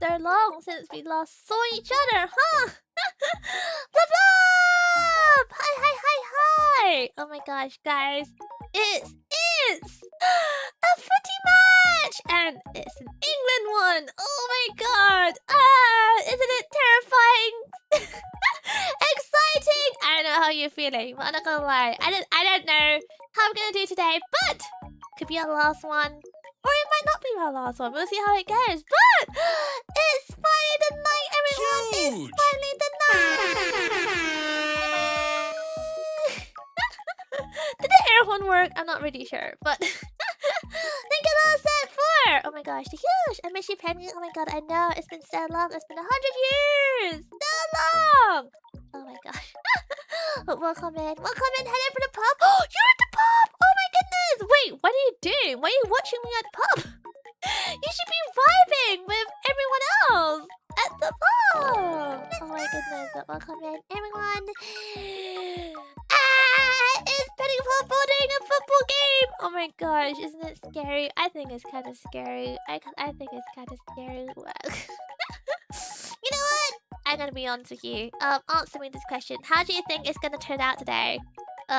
so long since we last saw each other, huh? Blah, blah! Hi, hi, hi, hi! Oh my gosh, guys. It's a footy match! And it's an England one! Oh my god! Isn't it terrifying? Exciting! I don't know how you're feeling, but I'm not gonna lie. I don't know how I'm gonna do today, but could be our last one. Or it might not be our last one. We'll see how it goes. But it's finally the night, everyone! It's finally the night! Did the air horn work? I'm not really sure, but thank you, little set 4! Oh my gosh, the huge! I miss you, Penguin. Oh my god, I know. It's been so long. It's been 100 years! So long! Oh my gosh. Welcome in. Welcome in. Head in for the pub. Oh, you're at the pub! Oh my goodness! Wait, what are you doing? Why are you watching me at the pub? You should be vibing with everyone else at the Welcome in, everyone. It's Penny Puffball doing a football game. Oh my gosh, isn't it scary? I think it's kind of scary. I think it's kind of scary. You know what? I'm gonna be honest with you. Answer me this question. How do you think it's gonna turn out today? Do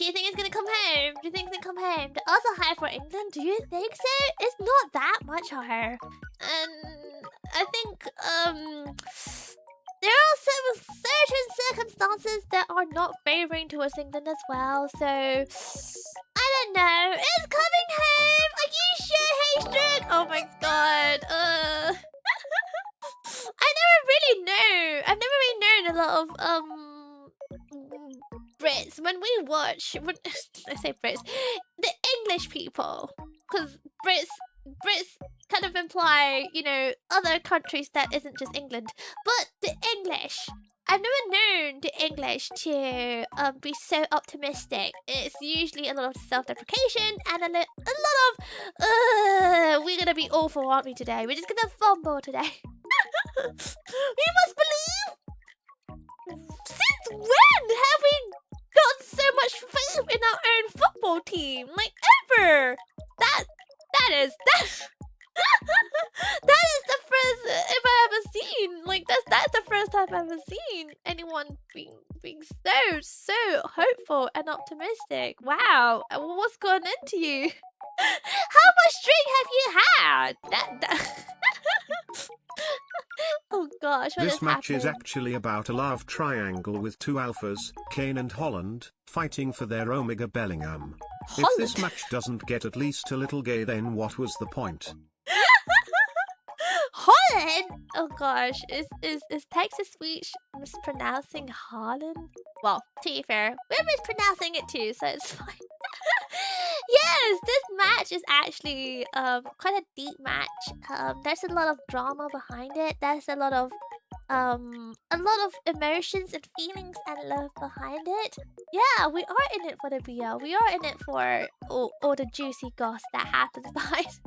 you think it's gonna come home? Do you think it's gonna come home? The odds are high for England. Do you think so? It's not that much higher. And I think there are some certain circumstances that are not favoring towards England as well. So I don't know. It's coming home. Are you sure, Haystruck? Oh my god. I never really know. I've never really known a lot of Brits when we watch. When I say Brits, the English people, because Brits kind of imply, you know, other countries that isn't just England. But the English, I've never known the English to be so optimistic. It's usually a lot of self-deprecation and a lot of we're gonna be awful, aren't we, today? We're just gonna fumble today. We must believe. Since when have we got so much faith in our own football team? Like, ever? That is that is the first if I ever seen. Like, that's the first time I've ever seen anyone being so hopeful and optimistic. Wow, what's going into you? How much drink have you had? That oh gosh, what this is match happening? is actually about a love triangle with two alphas, Kane and Haaland, fighting for their Omega Bellingham. If this match doesn't get at least a little gay, then what was the point? Haaland? Oh gosh, is Texas Speech mispronouncing Haaland? Well, to be fair, we're mispronouncing it too, so it's fine. Yes, this match is actually quite a deep match. There's a lot of drama behind it. There's a lot of emotions and feelings and love behind it. Yeah, we are in it for the BL. We are in it for all the juicy goss that happens behind.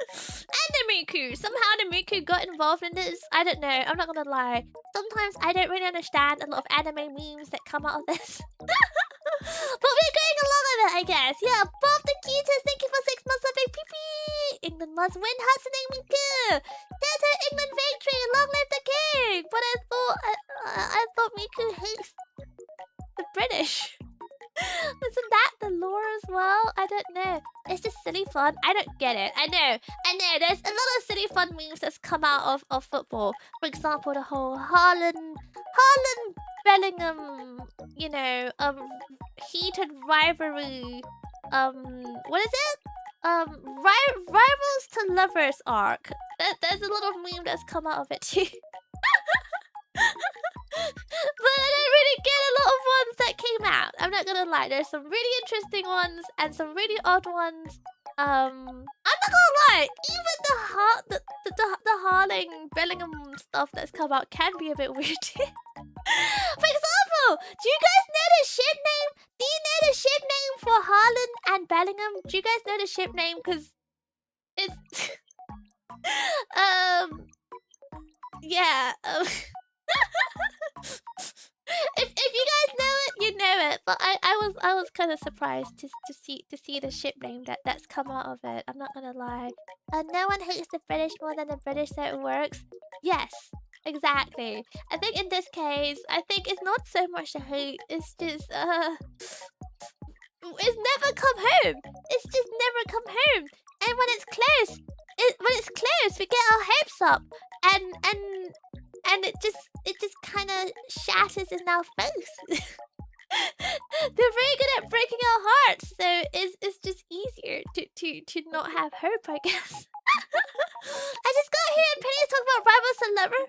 And the Miku. Somehow the Miku got involved in this. I don't know. I'm not gonna lie. Sometimes I don't really understand a lot of anime memes that come out of this. But we're going along with it, I guess. Yeah, Bob the Cutest, thank you for 6 months of PP. England must win. Hatsune Miku. Delta England victory. Long live the king. But I thought Miku hates the British. Isn't that the lore as well? I don't know. It's just silly fun. I don't get it. I know. There's a lot of silly fun memes that's come out of football. For example, the whole Haaland Bellingham, you know, heated rivalry. What is it? Rivals to lovers arc. There's a lot of meme that's come out of it too. But I don't really get a lot of ones that came out. I'm not gonna lie. There's some really interesting ones and some really odd ones. I'm not gonna lie. Even the Haaland Bellingham stuff that's come out can be a bit weird too. For example, do you guys know the ship name? Do you know the ship name for Haaland and Bellingham? Do you guys know the ship name? Because it's yeah. If you guys know it, you know it. But I was kind of surprised to see the ship name that's come out of it. I'm not gonna lie. No one hates the British more than the British, so it works. Yes, exactly. I think in this case, I think it's not so much the hate. It's just it's never come home. It's just never come home. And when it's close, we get our hopes up, and it just kind of shatters in our face. They're very good at breaking our hearts, so it's just easier to not have hope, I guess. I just got here and Penny's talking about rivals and lover.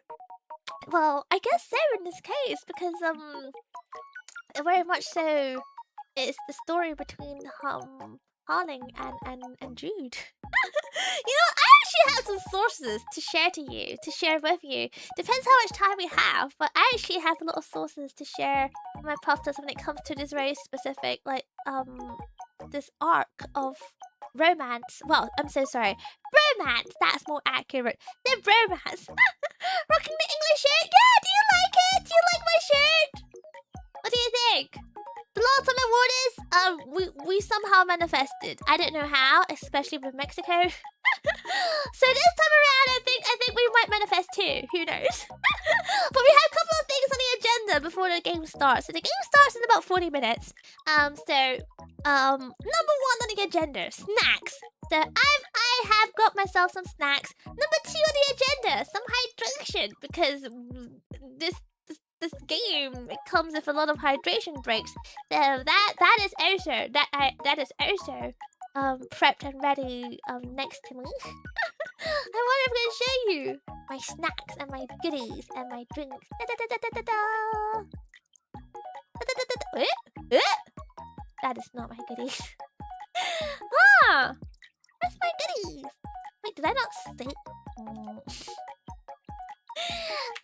Well, I guess so in this case, because very much so it's the story between Harling and Jude. You know, I actually have some sources to share with you. Depends how much time we have, but I actually have a lot of sources to share with my puffers when it comes to this very specific, like, this arc of romance. Well, I'm so sorry. Romance. That's more accurate than romance. Rocking the English shirt. Yeah, do you like it? Do you like my shirt? What do you think? The last time I wore this, we somehow manifested. I don't know how, especially with Mexico. So this time around, I think we might manifest too. Who knows? But we have a couple of things on the agenda before the game starts. So the game starts in about 40 minutes. Number 1 on the agenda, snacks. So I have got myself some snacks. Number 2 on the agenda, some hydration, because this game, it comes with a lot of hydration breaks. So that is also prepped and ready next to me. I wonder if I can show you my snacks and my goodies and my drinks. That is not my goodies. Where's my goodies? Wait, did I not say?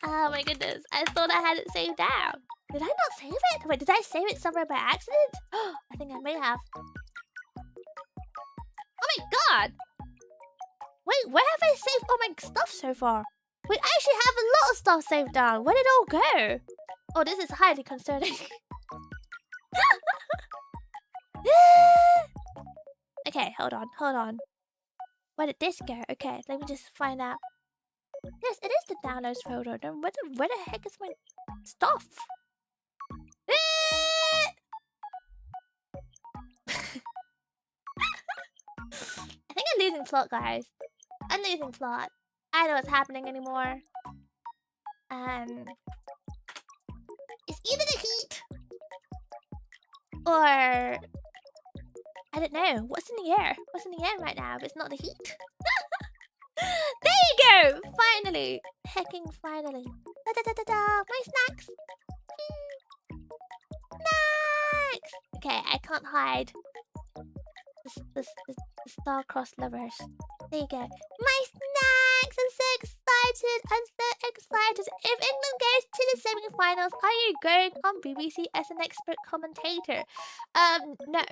Oh my goodness, I thought I had it saved down. Did I not save it? Wait, did I save it somewhere by accident? I think I may have. Oh my god! Wait, where have I saved all my stuff so far? We actually have a lot of stuff saved down. Where did it all go? Oh, this is highly concerning. Okay, hold on. Where did this go? Okay, let me just find out. Yes, it is the downloads folder. Then where the heck is my stuff? I think I'm losing plot, guys. I'm losing plot. I don't know what's happening anymore. It's either the heat or I don't know. What's in the air? What's in the air right now? If it's not the heat. There you go! Finally! Hecking finally. My snacks! Snacks! Okay, I can't hide. The star-crossed lovers. There you go. My snacks! I'm so excited! I'm so excited! If England goes to the semi-finals, are you going on BBC as an expert commentator? No.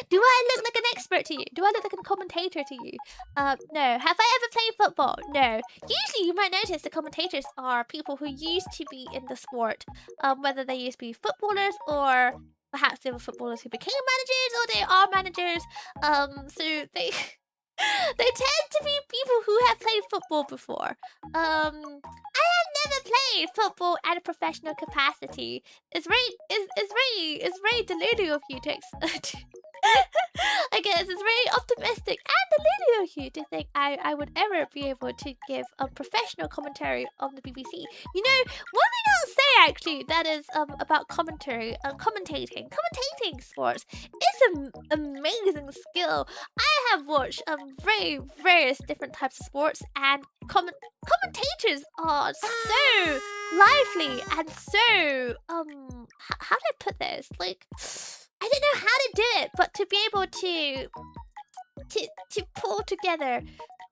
Do I look like an expert to you? Do I look like a commentator to you? No. Have I ever played football? No. Usually you might notice the commentators are people who used to be in the sport. Whether they used to be footballers or perhaps they were footballers who became managers or they are managers. So they they tend to be people who have played football before. I have never played football at a professional capacity. It's very delulu of you to I guess it's very optimistic and delulu of you to think I would ever be able to give a professional commentary on the BBC. You know, one thing I'll say actually that is about commentary, commentating sports is an amazing skill. I have watched various different types of sports and commentators are so lively and so how do I put this? Like, I don't know how to do it, but to be able to pull together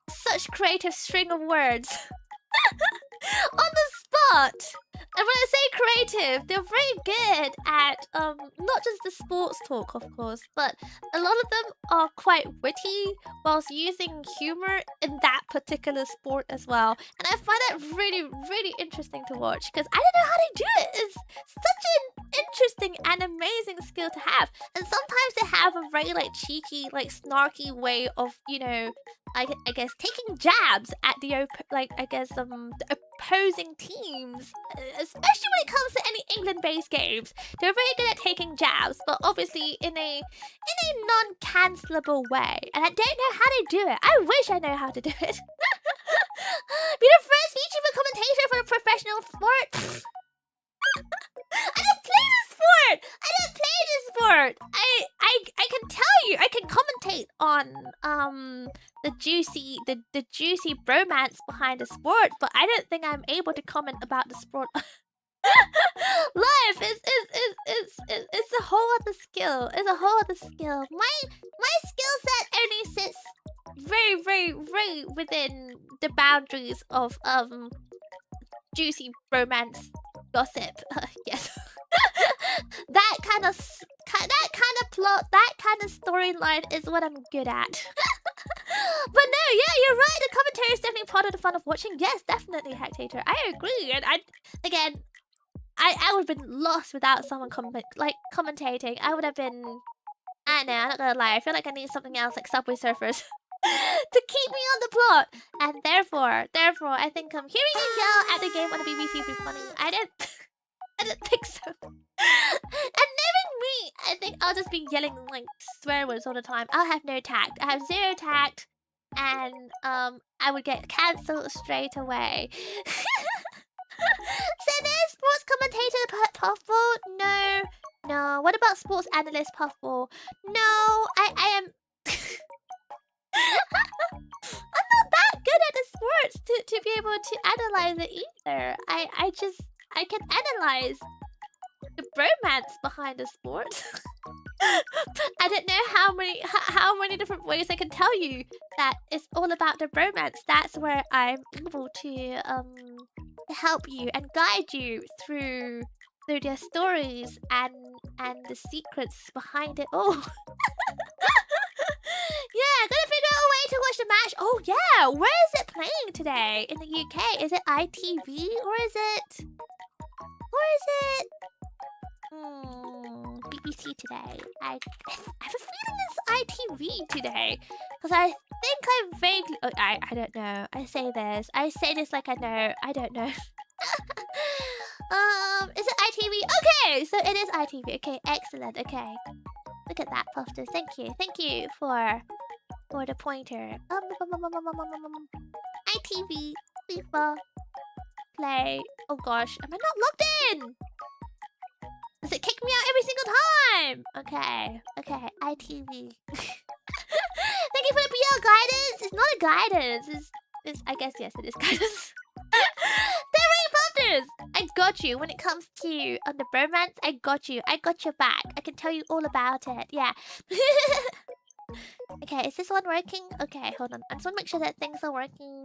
such creative string of words on the spot. And when I say creative, they're very good at not just the sports talk, of course, but a lot of them are quite witty whilst using humor in that particular sport as well. And I find that really, really interesting to watch because I don't know how they do it. It's such an interesting and amazing skill to have. And sometimes they have a very like cheeky, like snarky way of, you know, I guess taking jabs at the the opposing teams, especially when it comes to any England-based games. They're very good at taking jabs, but obviously in a non-cancelable way. And I don't know how they do it. I wish I know how to do it. Be the first VTuber commentator for a professional sport. I don't play the sport. I can tell you, I can commentate on the juicy bromance behind the sport, but I don't think I'm able to comment about the sport. Life is a whole other skill. It's a whole other skill. My skill set only sits very, very, very within the boundaries of juicy romance gossip. Yes. That that kind of plot, that kind of storyline is what I'm good at. But no, yeah, you're right. The commentary is definitely part of the fun of watching. Yes, definitely, Hectator. I agree. And I would have been lost without someone commentating. I would have been. I don't know. I'm not gonna lie. I feel like I need something else, like Subway Surfers, to keep me on the plot. And therefore, I think hearing you yell at the game on the BBC would be funny. I don't think so. And knowing me, I think I'll just be yelling like swear words all the time. I'll have no tact. I have zero tact, and I would get cancelled straight away. So no sports commentator Puffball? No. No. What about sports analyst Puffball? No. I am. I'm not that good at the sports to be able to analyze it either. I can analyze the bromance behind the sport. I don't know how many different ways I can tell you that it's all about the bromance. That's where I'm able to help you and guide you through their stories and the secrets behind it all. Yeah, gotta figure out a way to watch the match. Oh yeah, where is it playing today in the UK? Is it ITV or is it? BBC today. I have a feeling it's ITV today. Because I think I vaguely... Oh, I don't know. I say this like I know. I don't know. Is it ITV? Okay, so it is ITV. Okay, excellent. Okay. Look at that, Puffsters. Thank you. Thank you for the pointer. ITV. FIFA. Play. Oh gosh, am I not logged in? Does it kick me out every single time? Okay, ITV. Thank you for the BL guidance. It's not a guidance. It's I guess yes, it is guidance. Puffsters, I got you when it comes to the bromance. I got you. I got your back. I can tell you all about it. Yeah. Okay, is this one working? Okay, hold on. I just want to make sure that things are working.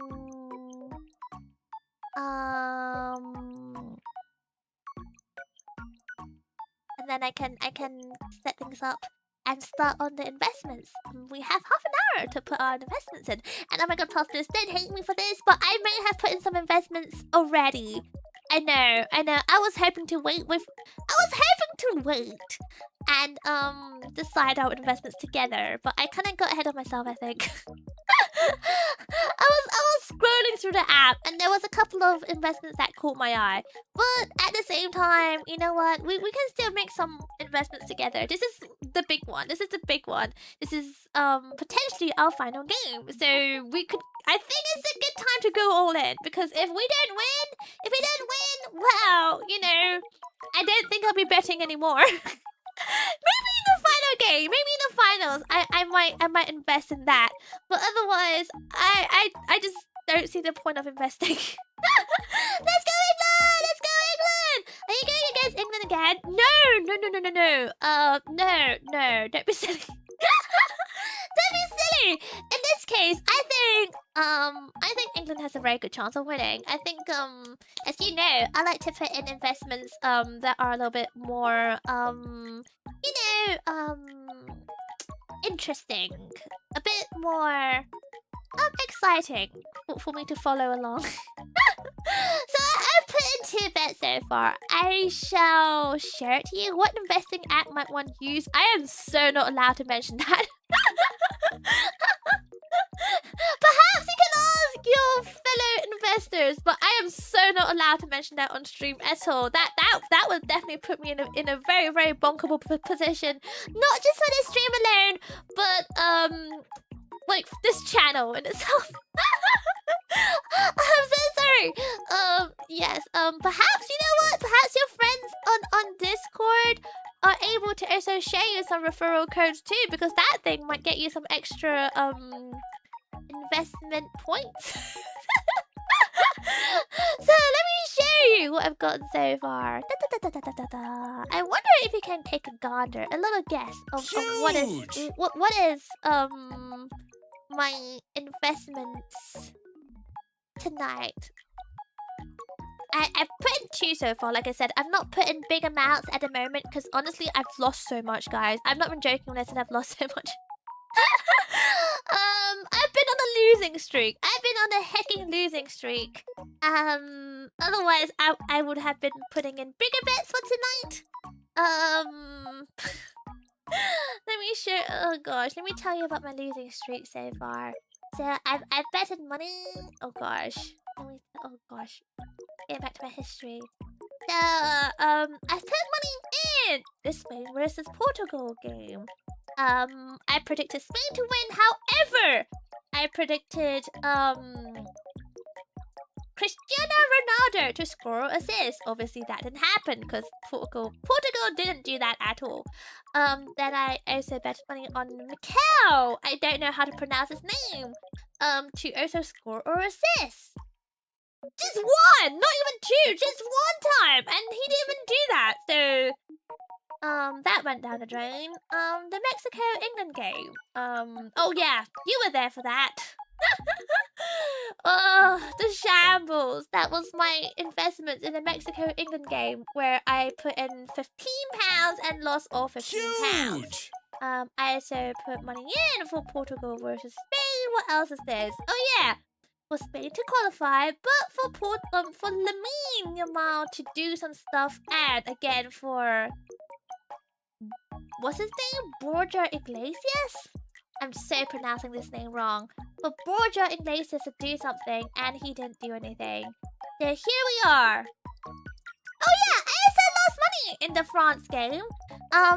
And then I can set things up and start on the investments. We have half an hour to put our investments in. And oh my god, Puffsters, don't hate me for this, but I may have put in some investments already. I know. I was hoping to wait and decide our investments together, but I kind of got ahead of myself, I think. I was scrolling through the app and there was a couple of investments that caught my eye, but at the same time, you know what, we can still make some investments together. This is the big one. This is potentially our final game, so I think it's a good time to go all in, because if we don't win, well, you know, I don't think I'll be betting anymore. Maybe in the final game, maybe in the finals, I might invest in that. But otherwise, I just don't see the point of investing. Let's go England! Let's go England! Are you going against England again? No, don't be silly. Don't be silly. In this case, I think England has a very good chance of winning. I think as you know, I like to put in investments that are a little bit more you know, interesting, a bit more exciting for me to follow along. So I've put in 2 bets so far. I shall share it to you. What investing app might one use? I am so not allowed to mention that. Perhaps you can ask your fellow investors, but I am so not allowed to mention that on stream at all. That would definitely put me in a very, very bonkable position. Not just for this stream alone, but like this channel in itself. I'm so sorry. Yes. Perhaps you know what? Perhaps your friends on Discord are able to also share you some referral codes too, because that thing might get you some extra investment points. So let me show you what I've gotten so far. I wonder if you can take a gander, a little guess of what is my investments tonight. I've put in 2 so far. Like I said, I've not put in big amounts at the moment because honestly, I've lost so much, guys. I'm not even joking when I said I've lost so much. I've been on a losing streak. I've been on a hecking losing streak. Otherwise, I would have been putting in bigger bets for tonight. Let me show. Oh gosh, let me tell you about my losing streak so far. So I've betted money. Oh gosh. Oh gosh. Get back to my history. So I put money in the Spain versus Portugal game. I predicted Spain to win. However, I predicted Cristiano Ronaldo to score assists. Obviously, that didn't happen because Portugal didn't do that at all. Then I also bet money on Mikel. I don't know how to pronounce his name. To also score or assist. Just one, not even 2, just one time, and he didn't even do that. So, that went down the drain. The Mexico-England game. Oh yeah, you were there for that. Oh, the shambles. That was my investments in the Mexico-England game where I put in £15 and lost all £15. I also put money in for Portugal versus Spain. What else is this? Oh yeah, for Spain to qualify, but for Lamine Yamal to do some stuff, and again for what's his name? Borja Iglesias? I'm so pronouncing this name wrong. For Borja Iglesias to do something, and he didn't do anything. So here we are. Oh yeah, I also lost money in the France game. I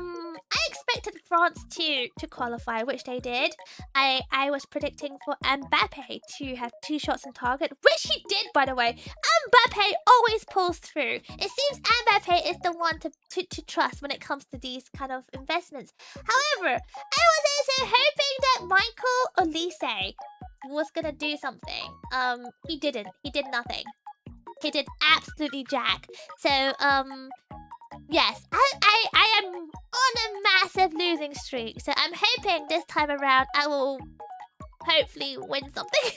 expected France to qualify, which they did. I was predicting for Mbappe to have 2 shots on target, which he did, by the way. Mbappe always pulls through. It seems Mbappe is the one to trust when it comes to these kind of investments. However, I was also hoping that Michael Olise was gonna do something. He didn't. He did nothing. He did absolutely jack. So, yes, I am on a massive losing streak. So I'm hoping this time around I will hopefully win something. We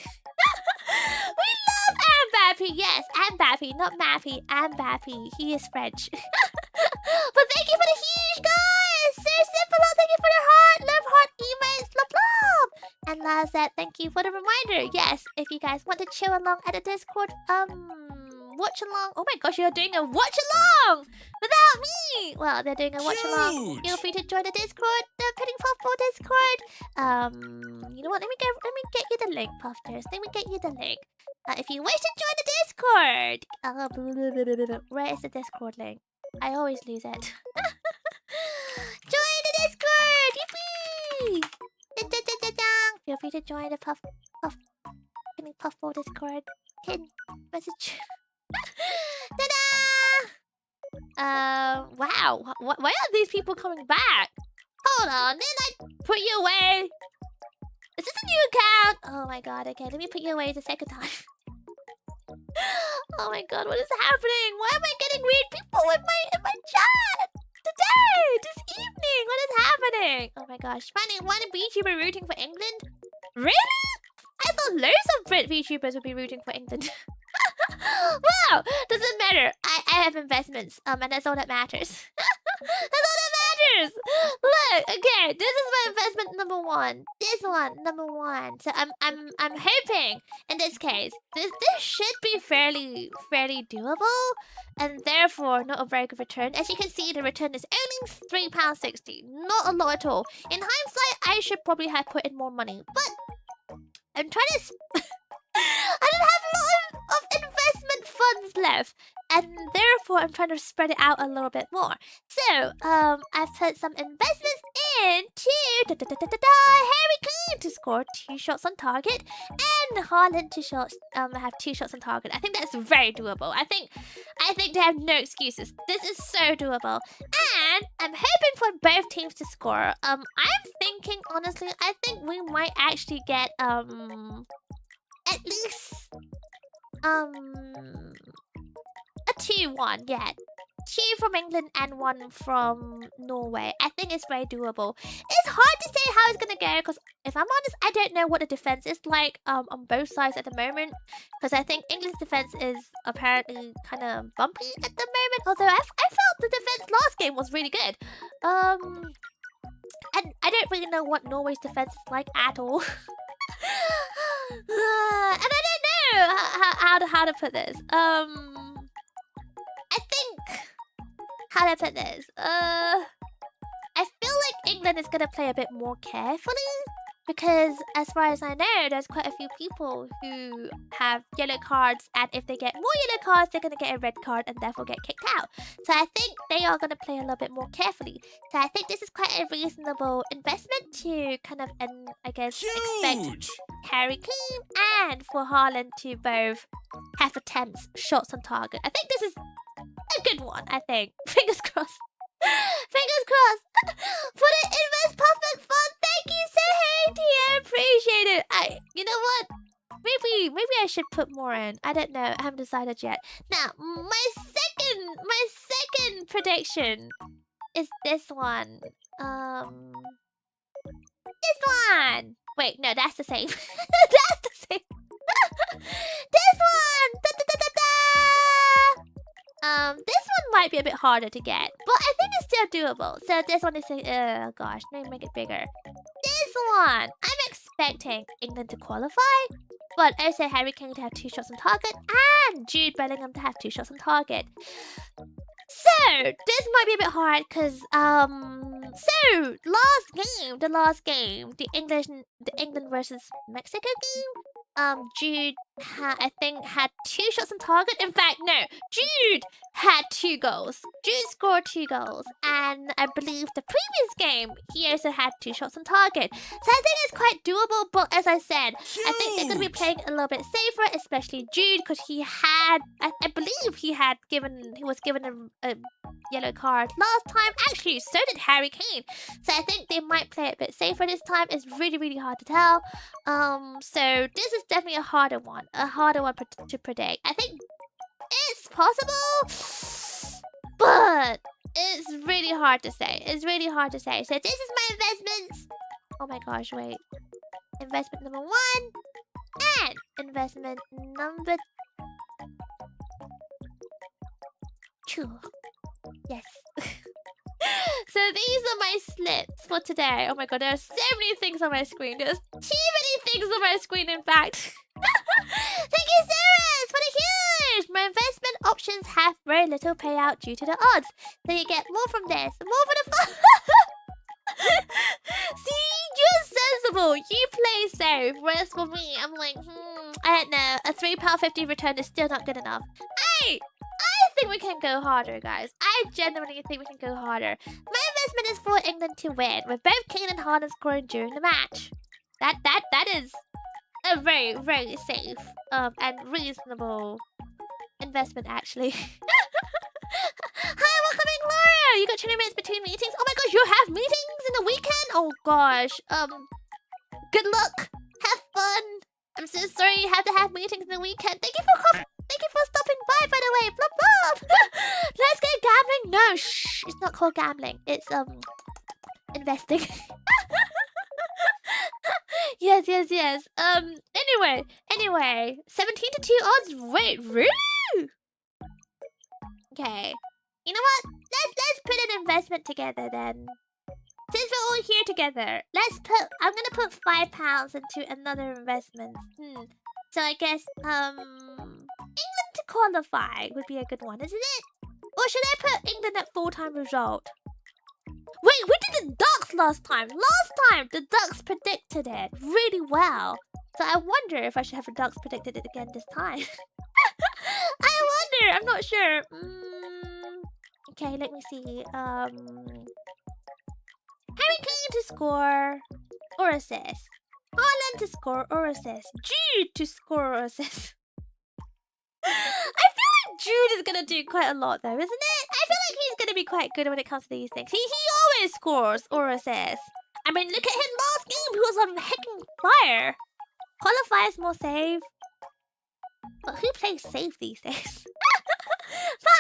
love Mbappe. Yes, Mbappe, not Mappy. Mbappe. He is French. But thank you for the huge, guys. So simple. Thank you for the heart. Love, heart, emails. Love, love. And Lazette, thank you for the reminder. Yes, if you guys want to chill along at the Discord, watch along. Oh my gosh, you're doing a watch along without me. Well, they're doing a watch along. Feel free to join the Discord, the Petting Puffball Discord. You know what? Let me get you the link, Puffers. Let me get you the link. If you wish to join the Discord, where is the Discord link? I always lose it. Join the Discord! Yippee! Feel free to join the Petting Puffball Discord. Hidden message. Ta-da! Wow. Why are these people coming back? Hold on. Didn't I put you away? Is this a new account? Oh my god. Okay, let me put you away the second time. Oh my god, what is happening? Why am I getting weird people in my chat? Today! This evening! What is happening? Oh my gosh. Funny, one VTuber rooting for England? Really? I thought loads of Brit VTubers would be rooting for England. Wow, doesn't matter. I have investments, and that's all that matters. That's all that matters. Look, okay, this is my investment number 1. This one, number 1. So I'm hoping in this case, this should be fairly doable, and therefore not a very good return. As you can see, the return is only £3.60. Not a lot at all. In hindsight, I should probably have put in more money, but I'm trying to. I don't have a lot of investment funds left, and therefore I'm trying to spread it out a little bit more. So, I've put some investments into Harry Kane to score 2 shots on target, and Haaland to have 2 shots on target. I think that's very doable. I think they have no excuses. This is so doable, and I'm hoping for both teams to score. I'm thinking honestly, I think we might actually get at least a 2-1, yeah. from England and 1 from Norway. I think it's very doable. It's hard to say how it's gonna go because if I'm honest, I don't know what the defense is like on both sides at the moment. Because I think England's defense is apparently kind of bumpy at the moment. Although I felt the defense last game was really good. And I don't really know what Norway's defense is like at all. And I don't know how to put this. I think how to put this. I feel like England is gonna play a bit more carefully because, as far as I know, there's quite a few people who have yellow cards, and if they get more yellow cards, they're gonna get a red card and therefore get kicked out. So I think they are gonna play a little bit more carefully. So I think this is quite a reasonable investment to kind of, I guess, expect Harry Kane and for Haaland to both have attempts, shots on target. I think this is a good one. I think. Fingers crossed. Fingers crossed for the invest profit fund. Thank you so much, dear. Appreciate it. You know what? Maybe I should put more in. I don't know. I haven't decided yet. Now, my second prediction is this one. This one. Wait, no, that's the same. That's the same. This one. Da, da, da, da, da. This one might be a bit harder to get, but I think it's still doable. So this one is, oh gosh, let me make it bigger. This one, I'm expecting England to qualify, but also Harry Kane to have 2 shots on target and Jude Bellingham to have 2 shots on target. So this might be a bit hard because so the last game, the England versus Mexico game, Jude I think had 2 shots on target. In fact, no, Jude had 2 goals. Jude scored 2 goals, and I believe the previous game he also had 2 shots on target. So I think it's quite doable. But as I said, I think they're gonna be playing a little bit safer, especially Jude, because he had, I believe he was given a yellow card last time. Actually, so did Harry Kane. So I think they might play it a bit safer this time. It's really, really hard to tell. So this is definitely a harder one to predict. I think it's possible, but it's really hard to say. It's really hard to say. So this is my investments. Oh my gosh, wait. Investment number 1 and investment number 2. Yes. So these are my slips for today. Oh my god, there are so many things on my screen. There's too many things on my screen, in fact. Thank you so much for the huge! My investment options have very little payout due to the odds. So you get more from this, more for the fun. See, you're sensible. You play safe. Whereas for me, I'm like, I don't know. A £3.50 return is still not good enough. I think we can go harder, guys. I genuinely think we can go harder. My investment is for England to win, with both Kane and Haaland scoring during the match. That is a very, very safe and reasonable investment, actually. Hi, welcome in, Laura. You got 20 minutes between meetings. Oh my gosh, you have meetings in the weekend? Oh gosh. Good luck. Have fun. I'm so sorry you have to have meetings in the weekend. Thank you for stopping by the way. Blah blah. Let's get gambling. No, shh. It's not called gambling. It's investing. Yes. Anyway. 17-2 odds. Wait, really? Okay. You know what? Let's put an investment together then. Since we're all here together, I'm gonna put £5 into another investment. So I guess England to qualify would be a good one, isn't it? Or should I put England at full-time result? Wait, we did the Ducks last time. Last time the Ducks predicted it really well. So I wonder if I should have the Ducks predicted it again this time. I wonder. I'm not sure. Okay, let me see. Harry Kane to score or assist. Haaland to score or assist. Jude to score or assist. I feel like Jude is gonna do quite a lot though, isn't it? I feel like he's gonna be quite good when it comes to these things. He always scores or assists. I mean, look at him last game. He was on hecking fire. Qualifiers more safe. But who plays safe these days?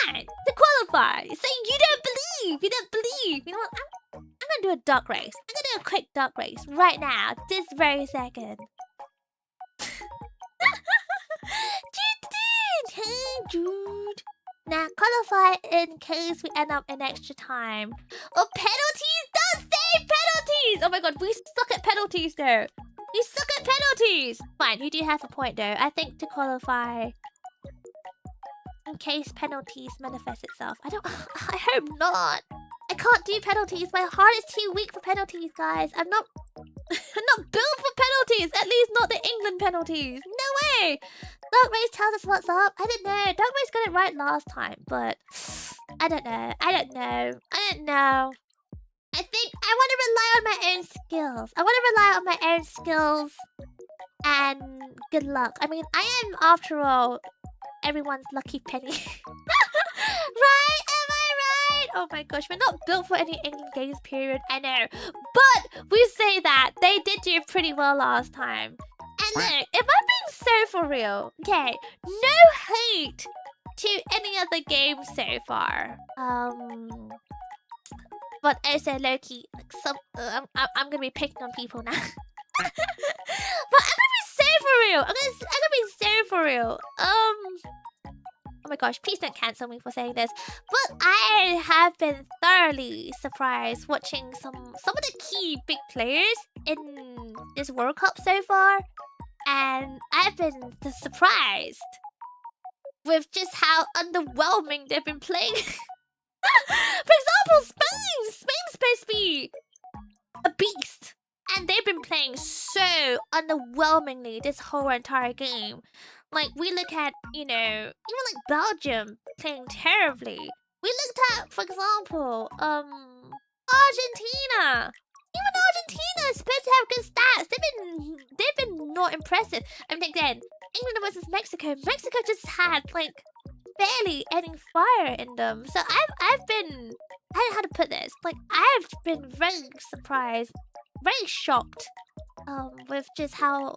fine. To qualify. So you don't believe. You don't believe. You know what? I'm gonna do a duck race. I'm gonna do a quick duck race right now. This very second. Hey, dude. Now, qualify in case we end up in extra time. Oh, penalties? Don't say penalties! Oh my god, we suck at penalties though. We suck at penalties! Fine, you do have a point though. I think to qualify in case penalties manifest itself. I hope not. I can't do penalties. My heart is too weak for penalties, guys. I'm not built for penalties. At least not the England penalties. No way. Dark Race tells us what's up. I don't know. Dark Race got it right last time, but I don't know. I think I want to rely on my own skills. I want to rely on my own skills and good luck. I mean, I am, after all, everyone's lucky penny. Right? Am I right? Oh my gosh, we're not built for any England games period. I know. But we say that. They did do pretty well last time. And look, if I'm being so for real, okay, no hate to any other game so far. But also low-key, like I'm gonna be picking on people now. But I'm gonna be so for real. I'm gonna be so for real. Oh my gosh, please don't cancel me for saying this. But I have been thoroughly surprised watching some of the key big players in this World Cup so far. And I've been surprised with just how underwhelming they've been playing. For example, Spain! Spain's supposed to be a beast. And they've been playing so underwhelmingly this whole entire game. Like, we look at, you know, even like Belgium playing terribly. We looked at, for example, Argentina. Even Argentina is supposed to have good stats. They've been not impressive. I mean, again, England versus Mexico. Mexico just had like barely any fire in them. So I've been, I don't know how to put this. Like, I've been very surprised, very shocked, with just how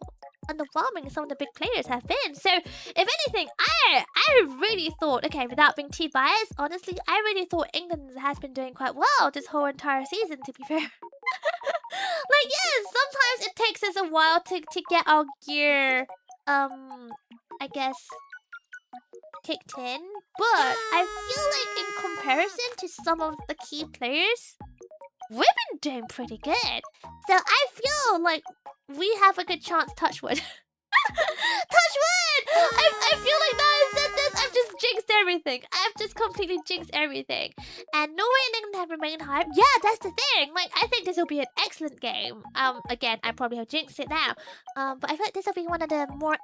underwhelming some of the big players have been. So if anything, I really thought, okay, without being too biased, honestly, I really thought England has been doing quite well this whole entire season, to be fair. Like, yes, sometimes it takes us a while to get our gear, I guess, kicked in. But I feel like in comparison to some of the key players, we've been doing pretty good. So I feel like we have a good chance, touch wood. Touch wood! I feel like now I said this, I've just jinxed everything. I've just completely jinxed everything. And Norway and England have remained hype. Yeah, that's the thing. Like, I think this will be an excellent game. Again, I probably have jinxed it now. But I feel like this will be one of the more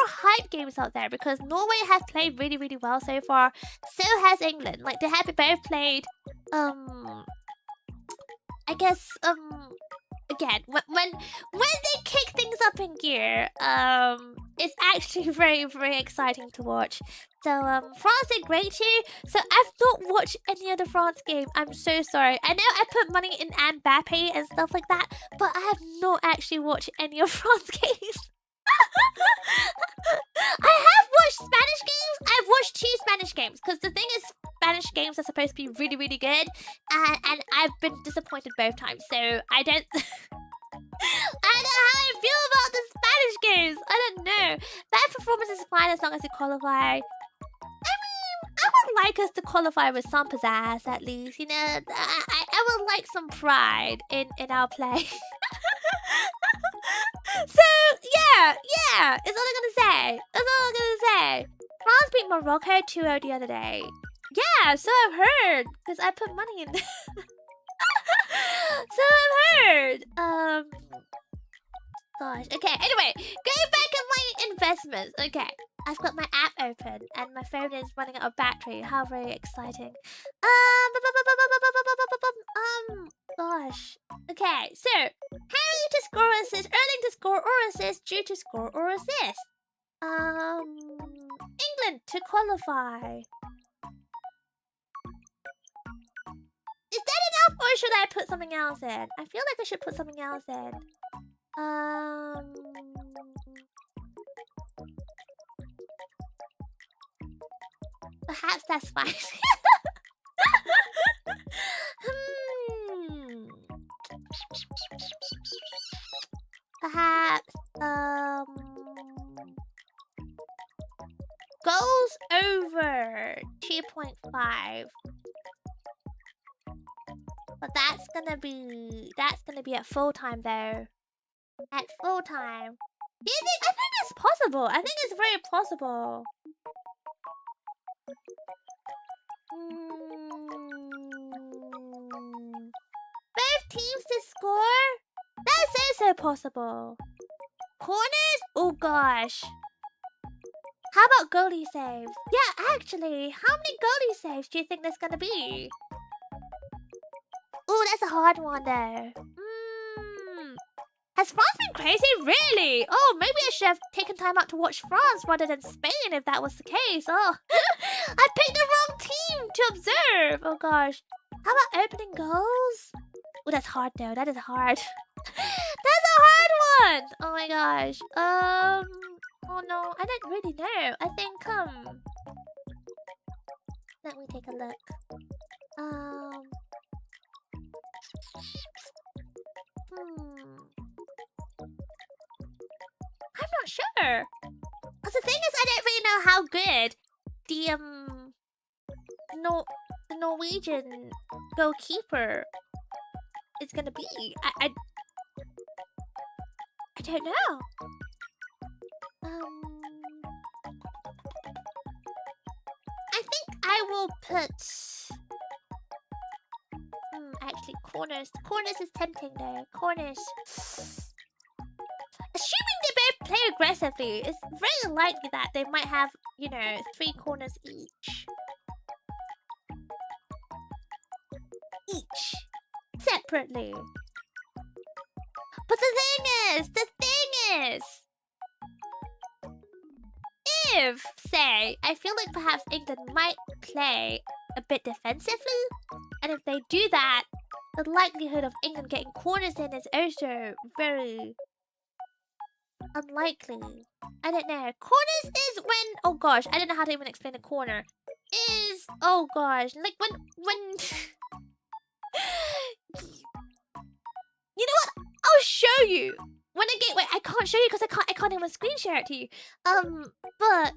hype games out there, because Norway has played really, really well so far. So has England. Like, they have both played, I guess, again, when they kick things up in gear, it's actually very, very exciting to watch. So, France did great too. So, I've not watched any other France game. I'm so sorry. I know I put money in Mbappe and stuff like that, but I have not actually watched any of France games. I have watched Spanish games. I've watched 2 Spanish games, because the thing is, Spanish games are supposed to be really, really good, and I've been disappointed both times. So I don't know how I feel about the Spanish games. I don't know. Bad performance is fine as long as you qualify. I mean, I would like us to qualify with some pizzazz at least. You know, I would like some pride in our play. So yeah, that's all I'm gonna say. That's all I'm gonna say. France beat Morocco 2-0 the other day. Yeah, so I've heard, because I put money in. So I've heard. Gosh. Okay. Anyway, going back at my investments. Okay, I've got my app open and my phone is running out of battery. How very exciting. Gosh. Okay, so Harry to score assist, Erling to score or assist, Jude to score or assist. England to qualify. Is that enough, or should I put something else in? I feel like I should put something else in. Perhaps that's fine. Hmm. Perhaps goes over 2.5. But that's gonna be at full time though. At full time. Do you think? I think it's possible. I think it's very possible. Both teams to score? That's also possible. Corners? Oh gosh. How about goalie saves? Yeah, actually, how many goalie saves do you think there's gonna be? Oh, that's a hard one though. Has France been crazy? Really? Oh, maybe I should have taken time out to watch France rather than Spain if that was the case. Oh, I picked the wrong team to observe. Oh gosh. How about opening goals? Oh, that's hard though. That is hard. That's a hard one. Oh my gosh. Oh no, I don't really know. I think let me take a look. I'm not sure. Cause the thing is, I don't really know how good the Norwegian goalkeeper is gonna be. I don't know. I think I will put. Actually, corners. Corners is tempting though. Corners. Assuming they both play aggressively, it's very likely that they might have, 3 corners each. Separately. But the thing is, if, say, I feel like perhaps England might play a bit defensively, and if they do that, the likelihood of England getting corners in is also very unlikely. I don't know. Corners is when... Oh gosh, I don't know how to even explain a corner. Is... Oh gosh, like when... You know what? I'll show you. When I get... Wait, I can't show you because I can't even screen share it to you. But...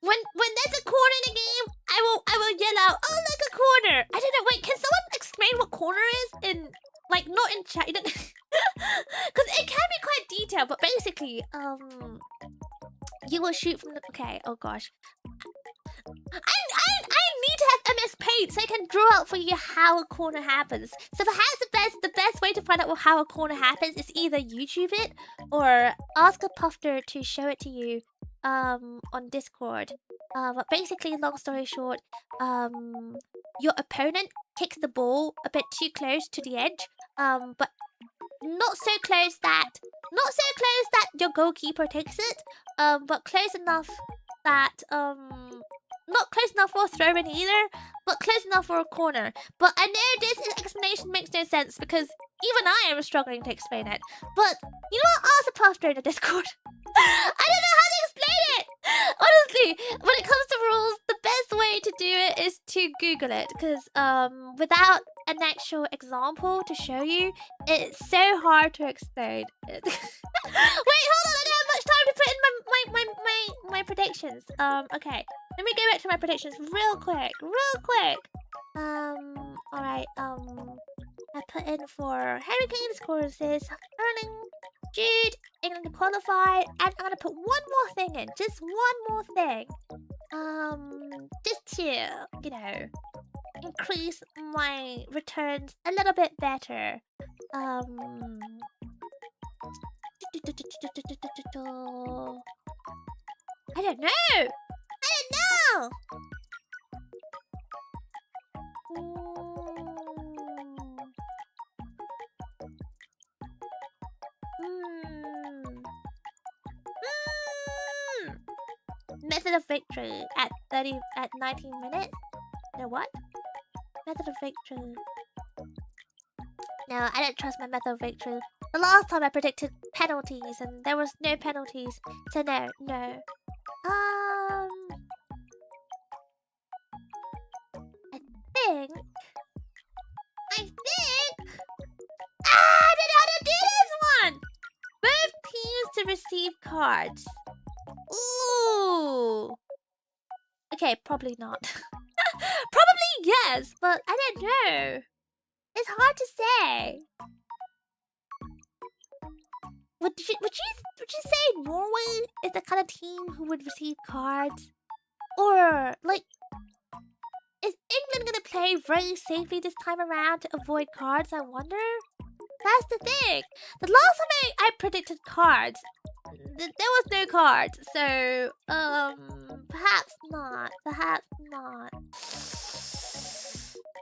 When there's a corner in the game, I will yell out, "Oh, look, a corner!" I don't know. Wait, can someone explain what corner is in, like, not in chat? Because it can be quite detailed, but basically, you will shoot from the. Okay. Oh gosh. I need to have MS Paint so I can draw out for you how a corner happens. So perhaps the best way to find out how a corner happens is either YouTube it or ask a Puffball to show it to you. On Discord. But basically, long story short, your opponent kicks the ball a bit too close to the edge, but not so close that your goalkeeper takes it, but close enough that not close enough for a throw in either, but close enough for a corner. But I know this explanation makes no sense because even I am struggling to explain it. But you know what? Ask a Puffball in the Discord. I don't know how to explain it. Honestly, when it comes to rules, the best way to do it is to Google it, because without an actual example to show you, it's so hard to explain. Wait, hold on, I don't have much time to put in my predictions. Okay, let me go back to my predictions real quick. Alright, I put in for Harry Kane's courses, Erling, Jude, England to qualify, and I'm gonna put one more thing in, just one more thing. Just to, increase my returns a little bit better. I don't know. Method of victory at 19 minutes. No, what? Method of victory. No, I don't trust my method of victory. The last time I predicted penalties and there was no penalties, so no. think... I don't know how to do this one! Both teams to receive cards. Ooh. Okay, probably not. Probably yes, but I don't know. It's hard to say. Would you say Norway is the kind of team who would receive cards? Or, like, is England gonna play very safely this time around to avoid cards, I wonder? That's the thing. The last time I predicted cards, there was no cards. So, perhaps not. Perhaps not.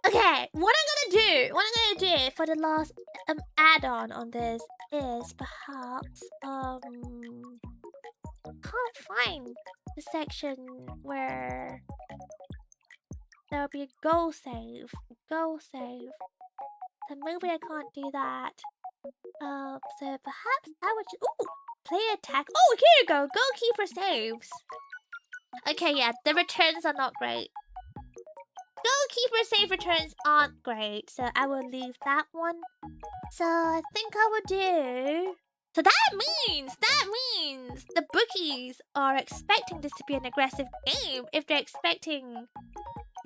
Okay, what I'm gonna do for the last add-on on this is perhaps can't find the section where there'll be a goal save. So maybe I can't do that. So perhaps I would play attack. Oh, here you go. Goalkeeper saves. Okay, yeah, the returns are not great. Goalkeeper save returns aren't great, so I will leave that one. So I think I will do... So that means the bookies are expecting this to be an aggressive game if they're expecting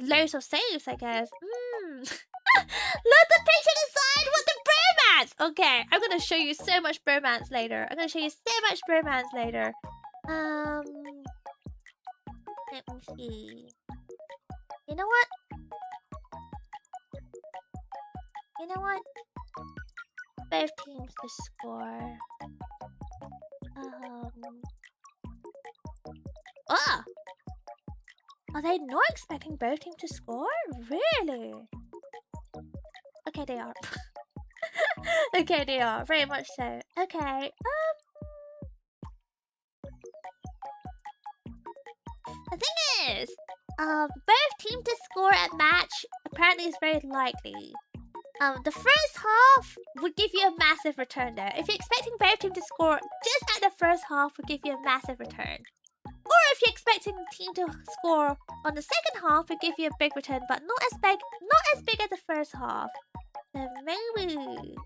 loads of saves, I guess. Let the patient decide what the bromance! Okay, I'm gonna show you so much bromance later. Let me see. You know what? Both teams to score. Are they not expecting both teams to score? Really? Okay, they are. Okay, they are. Very much so. Okay. The thing is, both teams to score at match apparently is very likely. The first half would give you a massive return though. If you're expecting both teams to score just at the first half would give you a massive return. Or if you're expecting a team to score on the second half would give you a big return, but not as big as the first half. So maybe...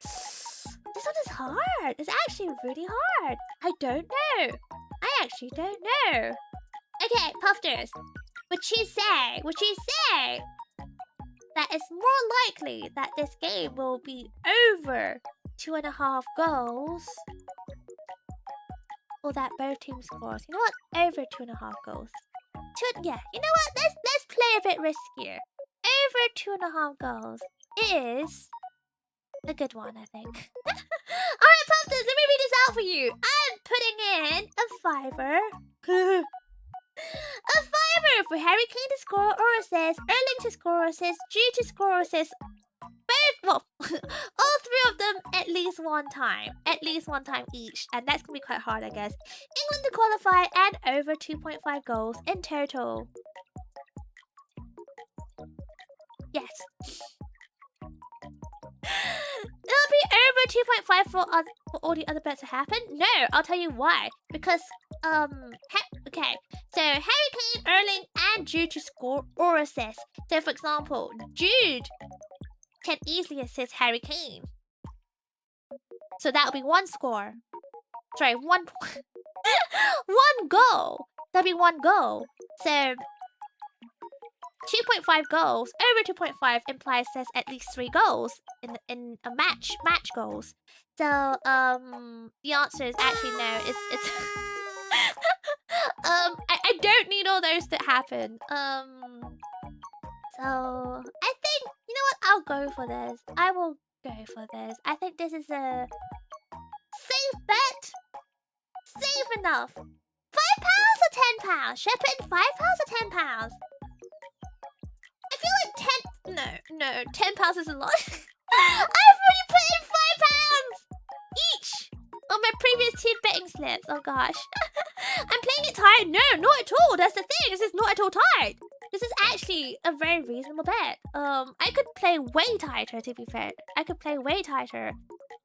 This one is hard. It's actually really hard. I don't know. I actually don't know. Okay, Puffers. Would you say that it's more likely that this game will be over 2.5 goals? Or that both teams scores? You know what? Over 2.5 goals. Yeah, you know what? Let's play a bit riskier. Over 2.5 goals is a good one, I think. Alright, Puffers, let me read this out for you. I'm putting in a fiver. A fiver for Harry Kane to score or assist, Erling to score or assist, Jude to score or assist. All three of them at least one time. At least one time each. And that's going to be quite hard, I guess. England to qualify and over 2.5 goals in total. Yes. It'll be over 2.5 for all the other bets to happen? No, I'll tell you why. Because, okay. So, Harry Kane, Erling, and Jude to score or assist. So, for example, Jude can easily assist Harry Kane. So, that'll be one score. Sorry, one goal. That'll be one goal. So, 2.5 goals over 2.5 implies there's at least 3 goals in a match goals. So the answer is actually no. It's I don't need all those to happen. So I think, you know what, I'll go for this. I will go for this. I think this is a safe bet. Safe enough. £5 or £10? Should I put in £5 or £10? I feel like £10 is a lot. I've already put in £5 each on my previous 2 betting slips. Oh gosh. I'm playing it tight. No, not at all. That's the thing. This is not at all tight. This is actually a very reasonable bet. I could play way tighter, to be fair. I could play way tighter.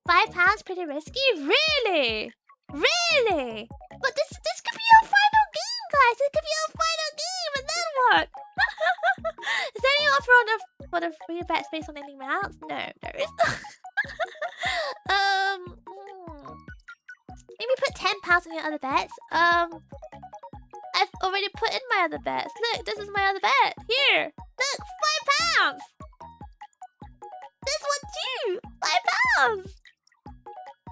£5 pretty risky? Really? Really? But this could be our final game, guys. This could be our final game, and then what? for the free bets based on any rounds? No, there is not. Maybe put £10 on your other bets. I've already put in my other bets. Look, this is my other bet. Here, look, £5. This one too, £5.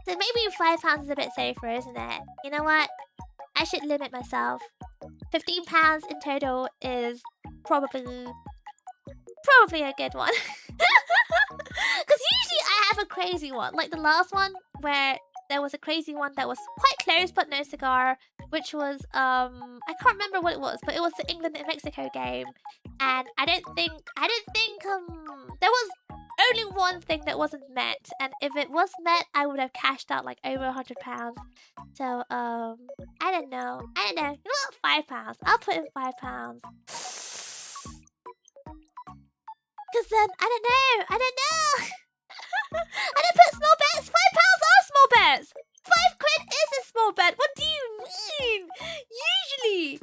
So maybe £5 is a bit safer, isn't it? You know what? I should limit myself. £15 in total is probably a good one. Because usually I have a crazy one. Like the last one where there was a crazy one that was quite close but no cigar. Which was, I can't remember what it was. But it was the England and Mexico game. And I didn't think, there was only one thing that wasn't met. And if it was met, I would have cashed out like over £100. So, I don't know. You know what? £5. I'll put in £5. Because then, I don't know. I didn't put small bets. £5 are small bets. 5 quid is a small bet. What do you mean? Usually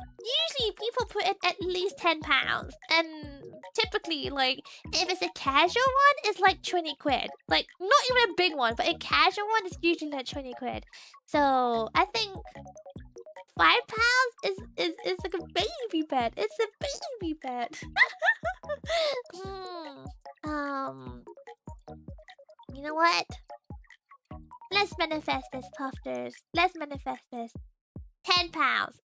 people put in at least £10. And typically, like, if it's a casual one, it's like 20 quid. Like, not even a big one, but a casual one is usually like 20 quid. So, I think £5 is like a baby bet. It's a baby bet. You know what? Let's manifest this, Puffers. Let's manifest this. £10.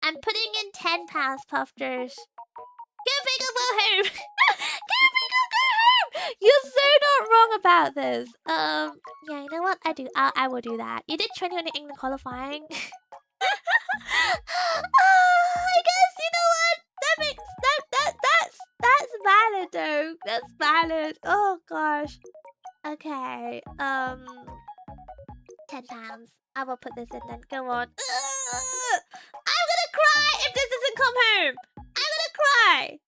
I'm putting in £10, Puffers. Go big or go home. Go big or go home. You're so not wrong about this. Yeah, you know what? I will do that. You did 20 on the England qualifying. I guess you know what? That's valid though. That's valid. Oh gosh. Okay. £10. I will put this in then. Go on. I'm gonna cry if this doesn't come home. I'm gonna cry.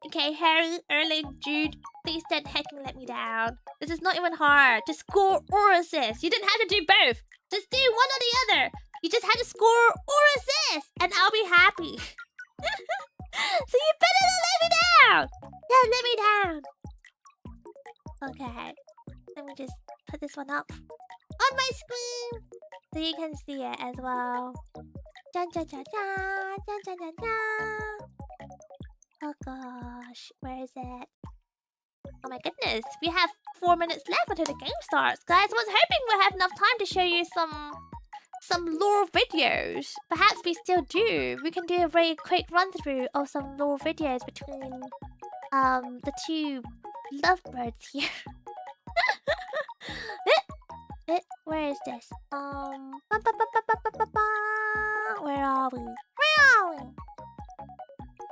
Okay, Harry, Erling, Jude, please don't hecking let me down. This is not even hard. Just score or assist. You didn't have to do both. Just do one or the other. You just had to score or assist, and I'll be happy. So you better not let me down. Don't let me down. Okay. Let me just put this one up on my screen so you can see it as well. Dun, dun, dun, dun, dun, dun, dun, dun. Oh gosh, where is it? Oh my goodness, we have 4 minutes left until the game starts. Guys, I was hoping we'll have enough time to show you some lore videos. Perhaps we still do. We can do a very quick run through of some lore videos between the two lovebirds here. Where is this? Where are we?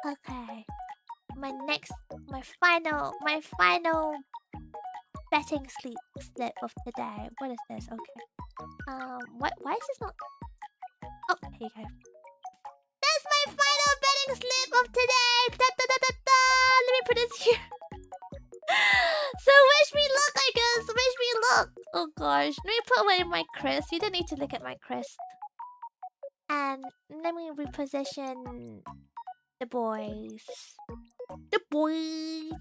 Okay. My final betting slip of the day. What is this? Okay. Why is this not? Oh, here you go. That's my final betting slip of today. Da, da, da, da, da. Let me put this here. So wish me luck, I guess. Wish me luck. Oh gosh. Let me put away my crest. You don't need to look at my crest. And let me reposition the boys. The boys.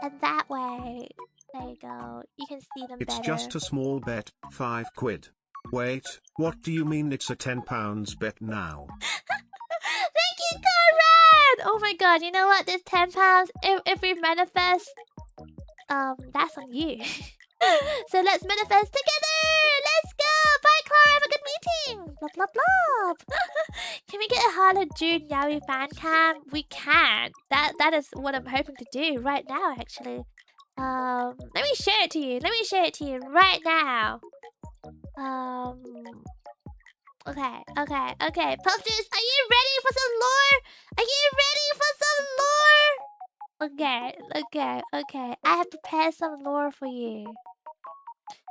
And that way. There you go. You can see them better. It's just a small bet, 5 quid. Wait, what do you mean it's a £10 bet now? Thank you, Conrad! Oh my god, you know what? This £10, if we manifest, that's on you. So let's manifest together! Let's go! Bye, Clara, have a good meeting! Blah, blah, blah! Can we get a Haaland June Yaoi fan cam? We can. That is what I'm hoping to do right now, actually. Let me show it to you. Let me show it to you right now. Okay. Puffers, are you ready for some lore? Are you ready for some lore? Okay. I have prepared some lore for you.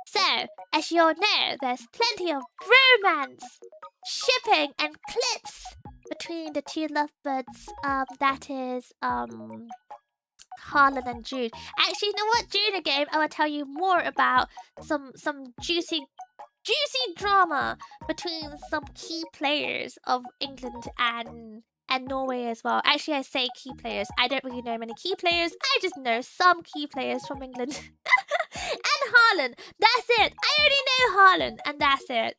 So, as you all know, there's plenty of romance, shipping, and clips between the two lovebirds. That is, Haaland and Jude. Actually, you know what? During the game, I will tell you more about some juicy drama between some key players of England and and Norway as well. Actually, I say key players. I don't really know many key players. I just know some key players from England. And Haaland. That's it. I only know Haaland, and that's it.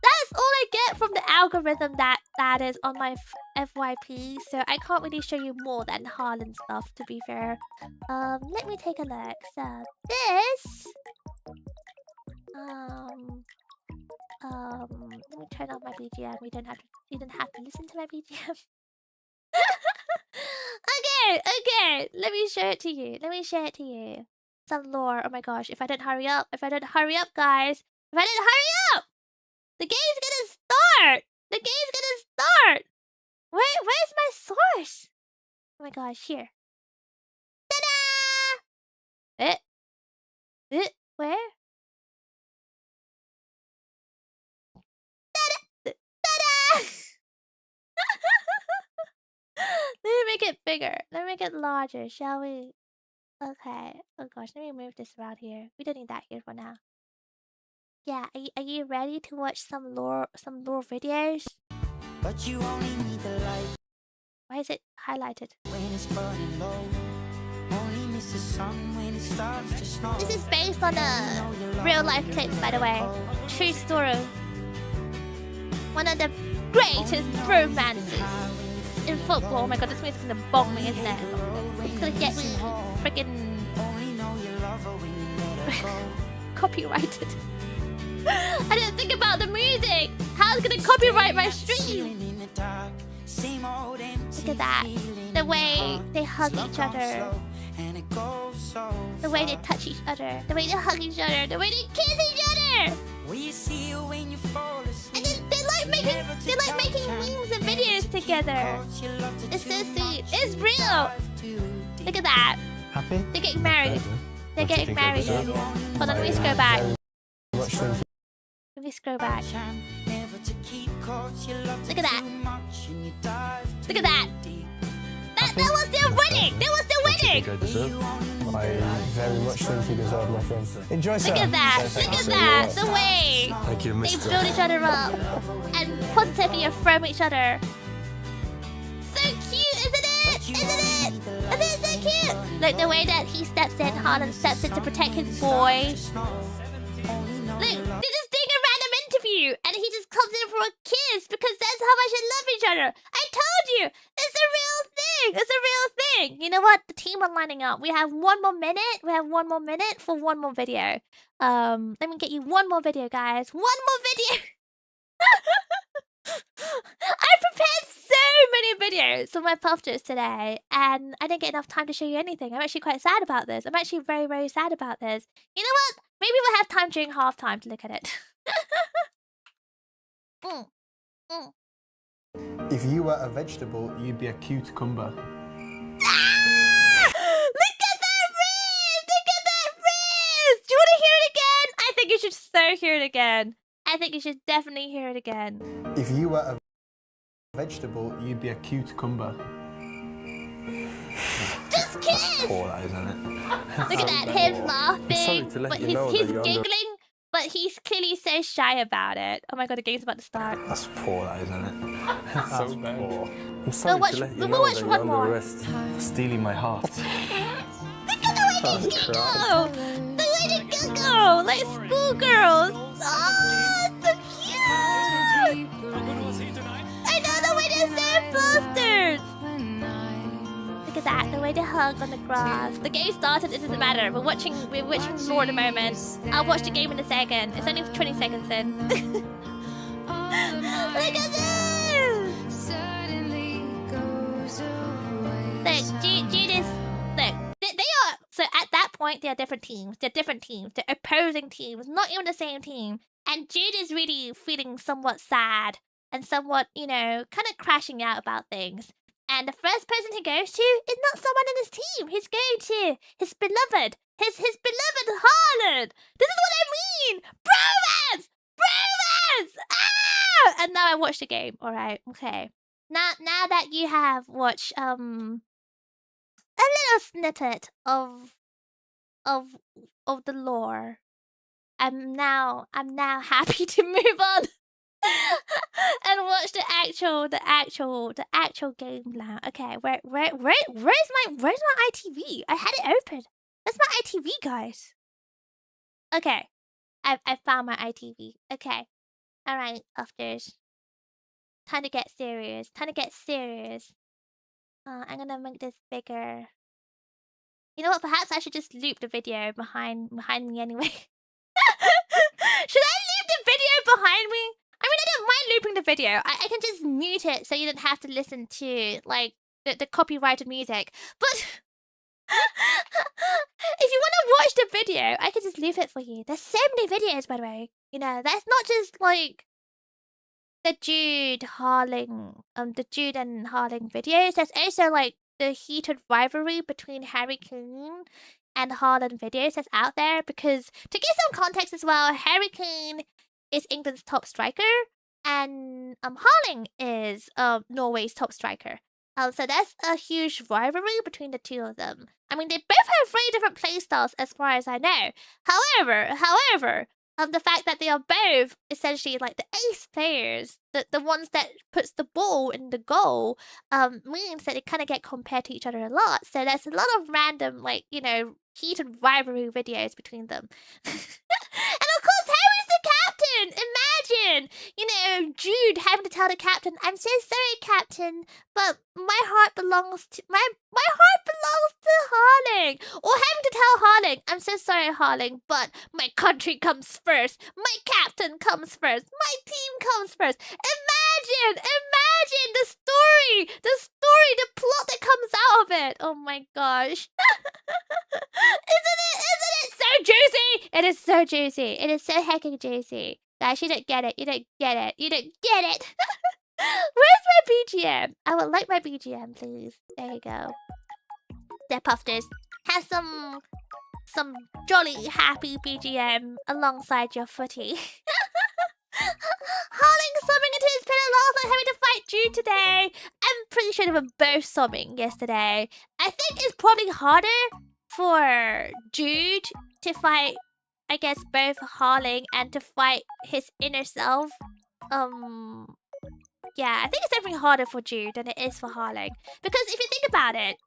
That's all I get from the algorithm that is on my FYP. So I can't really show you more than Haaland stuff, to be fair. Let me take a look. So this. Let me turn off my BGM. You don't have to listen to my BGM. Okay. Let me show it to you. Some lore. Oh my gosh, if I don't hurry up, guys. If I don't hurry up, the game's gonna start. Where's my source? Oh my gosh, here. Ta-da! Where? Ta-da! Let me make it bigger. Let me make it larger, shall we? Okay. Oh gosh, let me move this around here. We don't need that here for now. Yeah, are you ready to watch some lore videos? But you only need the light. Why is it highlighted? When it's burning low. Only miss the sun when it starts to snow. This is based on a real life clips, by the way. True story. One of the greatest romances in football. Oh my god, this music's gonna bomb me, isn't it? It's gonna get me freaking copyrighted. I didn't think about the music. How's it gonna copyright my stream? Look at that. The way they hug each other. The way they touch each other. The way they hug each other. The way they kiss each other. And they like making memes and videos together. It's so sweet. It's real. Look at that. Happy? They're getting married. Hold on, let me scroll back. Let me scroll back. Look at that. Look at that. That was their wedding. I very much think you deserve, my friend. Enjoy, sir. Look at that. The way they build each other up and positively affirm each other. So cute, isn't it? Isn't it so cute? Like the way that he steps in, Haaland steps in to protect his boy. Look, they're just doing a random interview and he just comes in for a kiss because that's how much they love each other. I told you, it's a real thing. You know what? The team are lining up. We have one more minute for one more video. Let me get you one more video, guys. One more video. I prepared so many videos for my Puffball today, and I didn't get enough time to show you anything. I'm actually quite sad about this. I'm actually very, very sad about this. You know what? Maybe we'll have time during halftime to look at it. If you were a vegetable, you'd be a cucumber. Ah! Look at that wrist! Do you want to hear it again? I think you should so hear it again. I think you should definitely hear it again. If you were a vegetable, you'd be a cucumber. Just kiss! That's poor, that, isn't it? Look at that, him laughing, but he's giggling, but he's clearly so shy about it. Oh my god, the game's about to start. That's poor, that, isn't it? That's so bad. Poor. I'm sorry to let you know that you're under arrest for stealing my heart. Look at the way they giggle! The way they giggle! Like schoolgirls! Oh, so cute! I know the way they're so flustered! Look at that, the way they hug on the grass. The game started, it doesn't matter. We're watching more at the moment. I'll watch the game in a second. It's only 20 seconds in. Look at this! Look, Jude is... Look, they are... So at that point, they're different teams. They're opposing teams. Not even the same team. And Jude is really feeling somewhat sad. And somewhat, you know, kind of crashing out about things. And the first person he goes to is not someone in his team. He's going to his beloved. His beloved Haaland. This is what I mean. Bromance! Ah! And now I watch the game. Alright, okay. Now that you have watched a little snippet of the lore, I'm now happy to move on. And watch the actual game now. Okay, where's my ITV? I had it open. That's my ITV, guys. Okay, I found my ITV. Okay, all right, Puffers. Time to get serious. I'm gonna make this bigger. You know what? Perhaps I should just loop the video behind me anyway. Should I loop the video behind me? I mean, I don't mind looping the video. I can just mute it so you don't have to listen to, like, the copyrighted music. But if you want to watch the video, I can just loop it for you. There's so many videos, by the way. You know, that's not just, like, the Jude and Haaland videos. There's also, like, the heated rivalry between Harry Kane and Haaland videos that's out there. Because, to give some context as well, Harry Kane is England's top striker, and Haaland is Norway's top striker. So that's a huge rivalry between the two of them. I mean, they both have very different playstyles as far as I know. However, the fact that they are both essentially like the ace players, the ones that puts the ball in the goal, means that they kind of get compared to each other a lot. So there's a lot of random, like, you know, heated rivalry videos between them. And of course, Harry's the captain! Imagine! You know, Jude having to tell the captain, I'm so sorry, captain, but my heart belongs to... My heart belongs to Haaland! Or having to tell Haaland, I'm so sorry, Haaland, but my country comes first. My captain comes first. My team comes first. Imagine the story, the plot that comes out of it. Oh my gosh. Isn't it so juicy? It is so juicy. It is so heckin' juicy. Guys, you don't get it. Where's my BGM? I would like my BGM, please. There you go. There, Puffers. Have some jolly, happy BGM alongside your footy. Haaland sobbing into his pillow last night, having to fight Jude today. I'm pretty sure they were both sobbing yesterday. I think it's probably harder for Jude to fight, I guess, both Haaland and to fight his inner self. Yeah, I think it's definitely harder for Jude than it is for Haaland. Because if you think about it,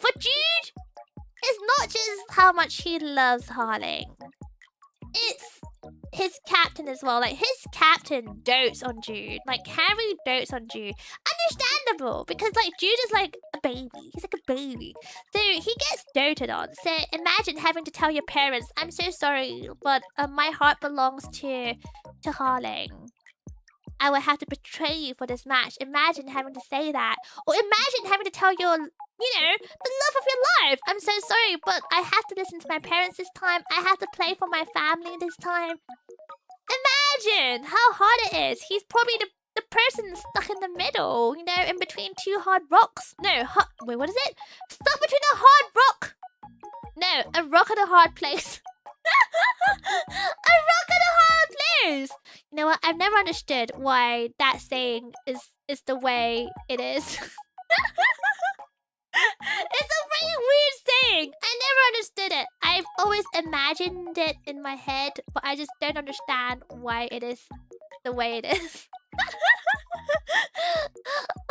for Jude, it's not just how much he loves Haaland. It's his captain as well. Like, his captain dotes on Jude. Like, Harry dotes on Jude. Understandable, because, like, Jude is like a baby. He's like a baby. So, he gets doted on. So, imagine having to tell your parents, I'm so sorry, but my heart belongs to Haaland. I will have to betray you for this match. Imagine having to say that. Or imagine having to tell your, you know, the love of your life. I'm so sorry, but I have to listen to my parents this time. I have to play for my family this time. Imagine how hard it is. He's probably the person stuck in the middle, you know, in between two hard rocks. No, wait, what is it? Stuck between a hard rock. No, a rock and a hard place. A rock and a hard place. You know what? I've never understood why that saying is the way it is. It's a very weird saying. I never understood it. I've always imagined it in my head, but I just don't understand why it is the way it is.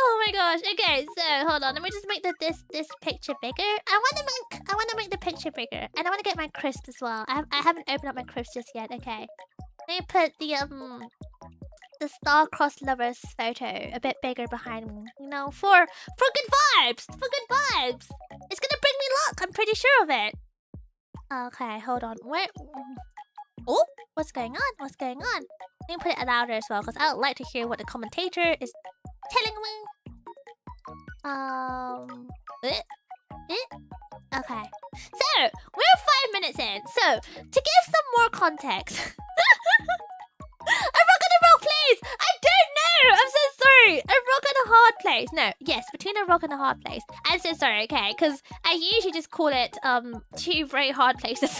Oh my gosh. Okay, so hold on. Let me just make this picture bigger. I want to make the picture bigger, and I want to get my crisp as well. I haven't opened up my crisp just yet. Okay. Let me put the star-crossed lovers photo a bit bigger behind me. You know, for good vibes. For good vibes. It's gonna bring me luck. I'm pretty sure of it. Okay, hold on. Where? Oh, what's going on? What's going on? Let me put it louder as well, because I would like to hear what the commentator is telling me. Okay. So, we're 5 minutes in. So, to give some more context. A rock and a rock place! I don't know! I'm so sorry! A rock and a hard place. No, yes, between a rock and a hard place. I'm so sorry, okay? Because I usually just call it two very hard places.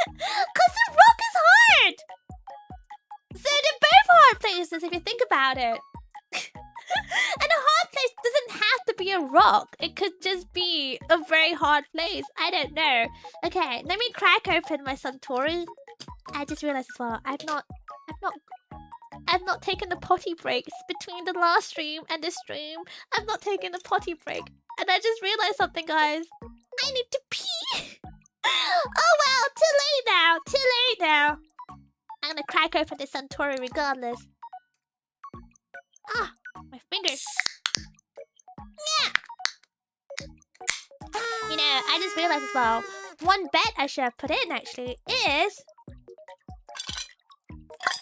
Because the rock is hard! So they're both hard places if you think about it. And a hard place doesn't have to be a rock. It could just be a very hard place. I don't know. Okay, let me crack open my Suntory. I just realized as well, I've not I've not taken the potty breaks between the last stream and this stream. I've not taken the potty break. And I just realized something, guys. I need to pee. Oh well, too late now. Too late now. I'm gonna crack open this Suntory regardless. Ah, my fingers. Yeah. You know, I just realized as well, one bet I should have put in actually is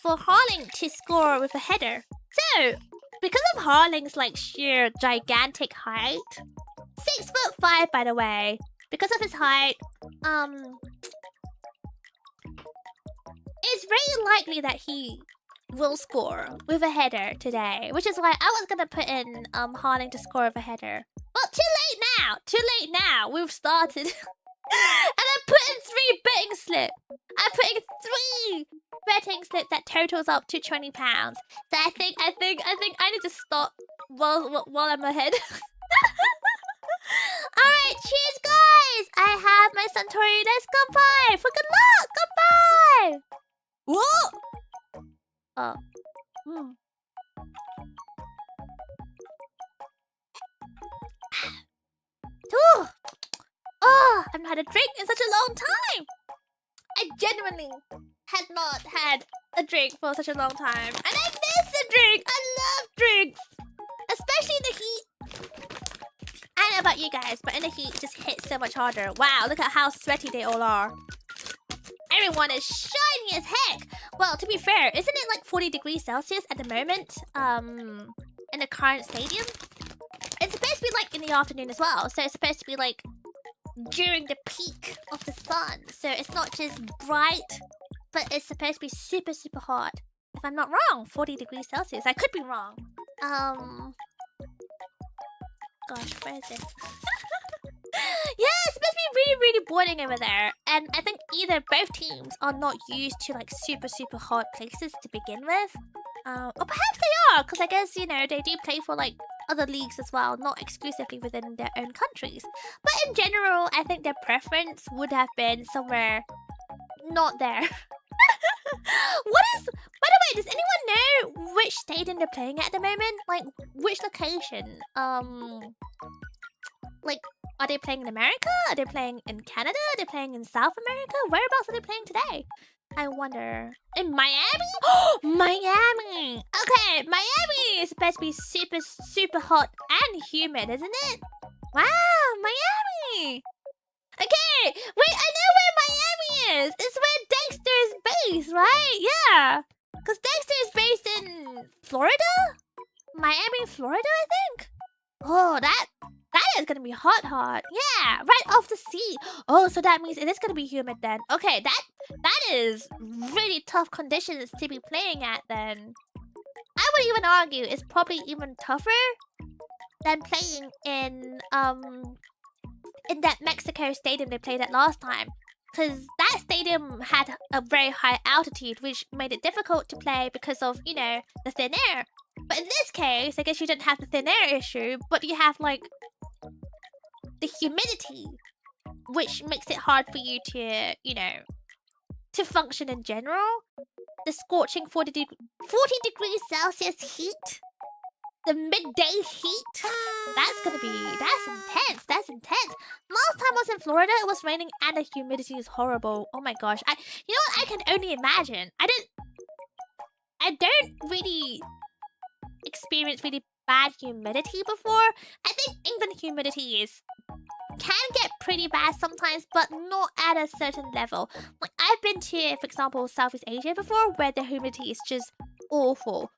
for Haaland to score with a header. So, because of Haaland's like sheer gigantic height, 6'5" by the way, because of his height, it's very likely that he will score with a header today, which is why I was gonna put in Haaland to score with a header. Well, too late now. Too late now. We've started. And I put in 3 betting slips. I put in 3 betting slips that totals up to £20. So I think I need to stop while I'm ahead. Alright, cheers guys! I have my Suntory. Let's goodbye! For good luck! Goodbye! Whoa! Oh. Ooh. Oh, I've not had a drink in such a long time. I genuinely had not had a drink for such a long time. And I miss a drink. I love drinks. Especially in the heat. I don't know about you guys, but in the heat it just hits so much harder. Wow, look at how sweaty they all are. Everyone is shiny as heck. Well, to be fair, isn't it like 40 degrees Celsius at the moment? In the current stadium? It's supposed to be like in the afternoon as well. So it's supposed to be like during the peak of the sun. So it's not just bright, but it's supposed to be super, super hot. If I'm not wrong, 40 degrees Celsius. I could be wrong. Gosh, where is it? Yeah, it's supposed to be really, really boiling over there. And I think either both teams are not used to like super, super hot places to begin with. Or perhaps they are, because I guess, you know, they do play for like other leagues as well, not exclusively within their own countries. But in general, I think their preference would have been somewhere not there. By the way, does anyone know which stadium they're playing at the moment? Like, which location? Like, are they playing in America? Are they playing in Canada? Are they playing in South America? Whereabouts are they playing today? I wonder. In Miami? Oh, Miami! Okay, Miami is supposed to be super, super hot and humid, isn't it? Wow, Miami! Okay, wait, I know where Miami is! It's where Dexter's based, right? Yeah! Because Dexter is based in Florida? Miami, Florida, I think? Oh, that is gonna be hot, hot. Yeah, right off the sea. Oh, so that means it is gonna be humid then. Okay, that is really tough conditions to be playing at then. I would even argue it's probably even tougher than playing in that Mexico stadium they played at last time. Because that stadium had a very high altitude, which made it difficult to play because of, you know, the thin air. But in this case, I guess you didn't have the thin air issue, but you have, like, the humidity, which makes it hard for you to, you know, to function in general. The scorching 40 degrees Celsius heat. The midday heat. That's intense. That's intense. Last time I was in Florida, it was raining and the humidity is horrible. Oh my gosh. You know what? I can only imagine. I don't really experience really bad humidity before. I think England humidity can get pretty bad sometimes, but not at a certain level. Like, I've been to, for example, Southeast Asia before, where the humidity is just awful.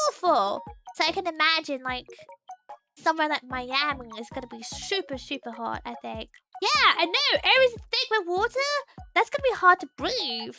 Awful! So I can imagine, like, somewhere like Miami is gonna be super, super hot, I think. Yeah, I know! Air is thick with water? That's gonna be hard to breathe.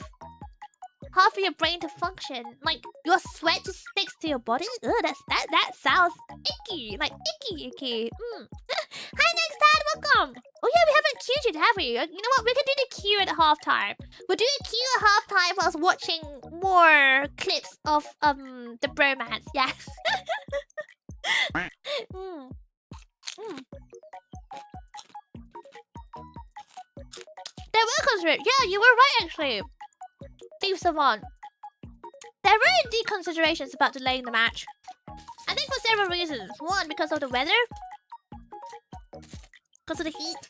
Hard for your brain to function. Like, your sweat just sticks to your body? Ugh, that sounds icky. Like, icky. Hi, Next Dad, welcome! Oh yeah, we haven't queued yet, have we? You know what? We can do the queue at halftime. We'll do a queue at halftime whilst watching more clips of the bromance. Yeah. They're welcome to it. Yeah, you were right actually. Steve Savant. there were indeed considerations about delaying the match. I think for several reasons. One, because of the weather. Because of the heat.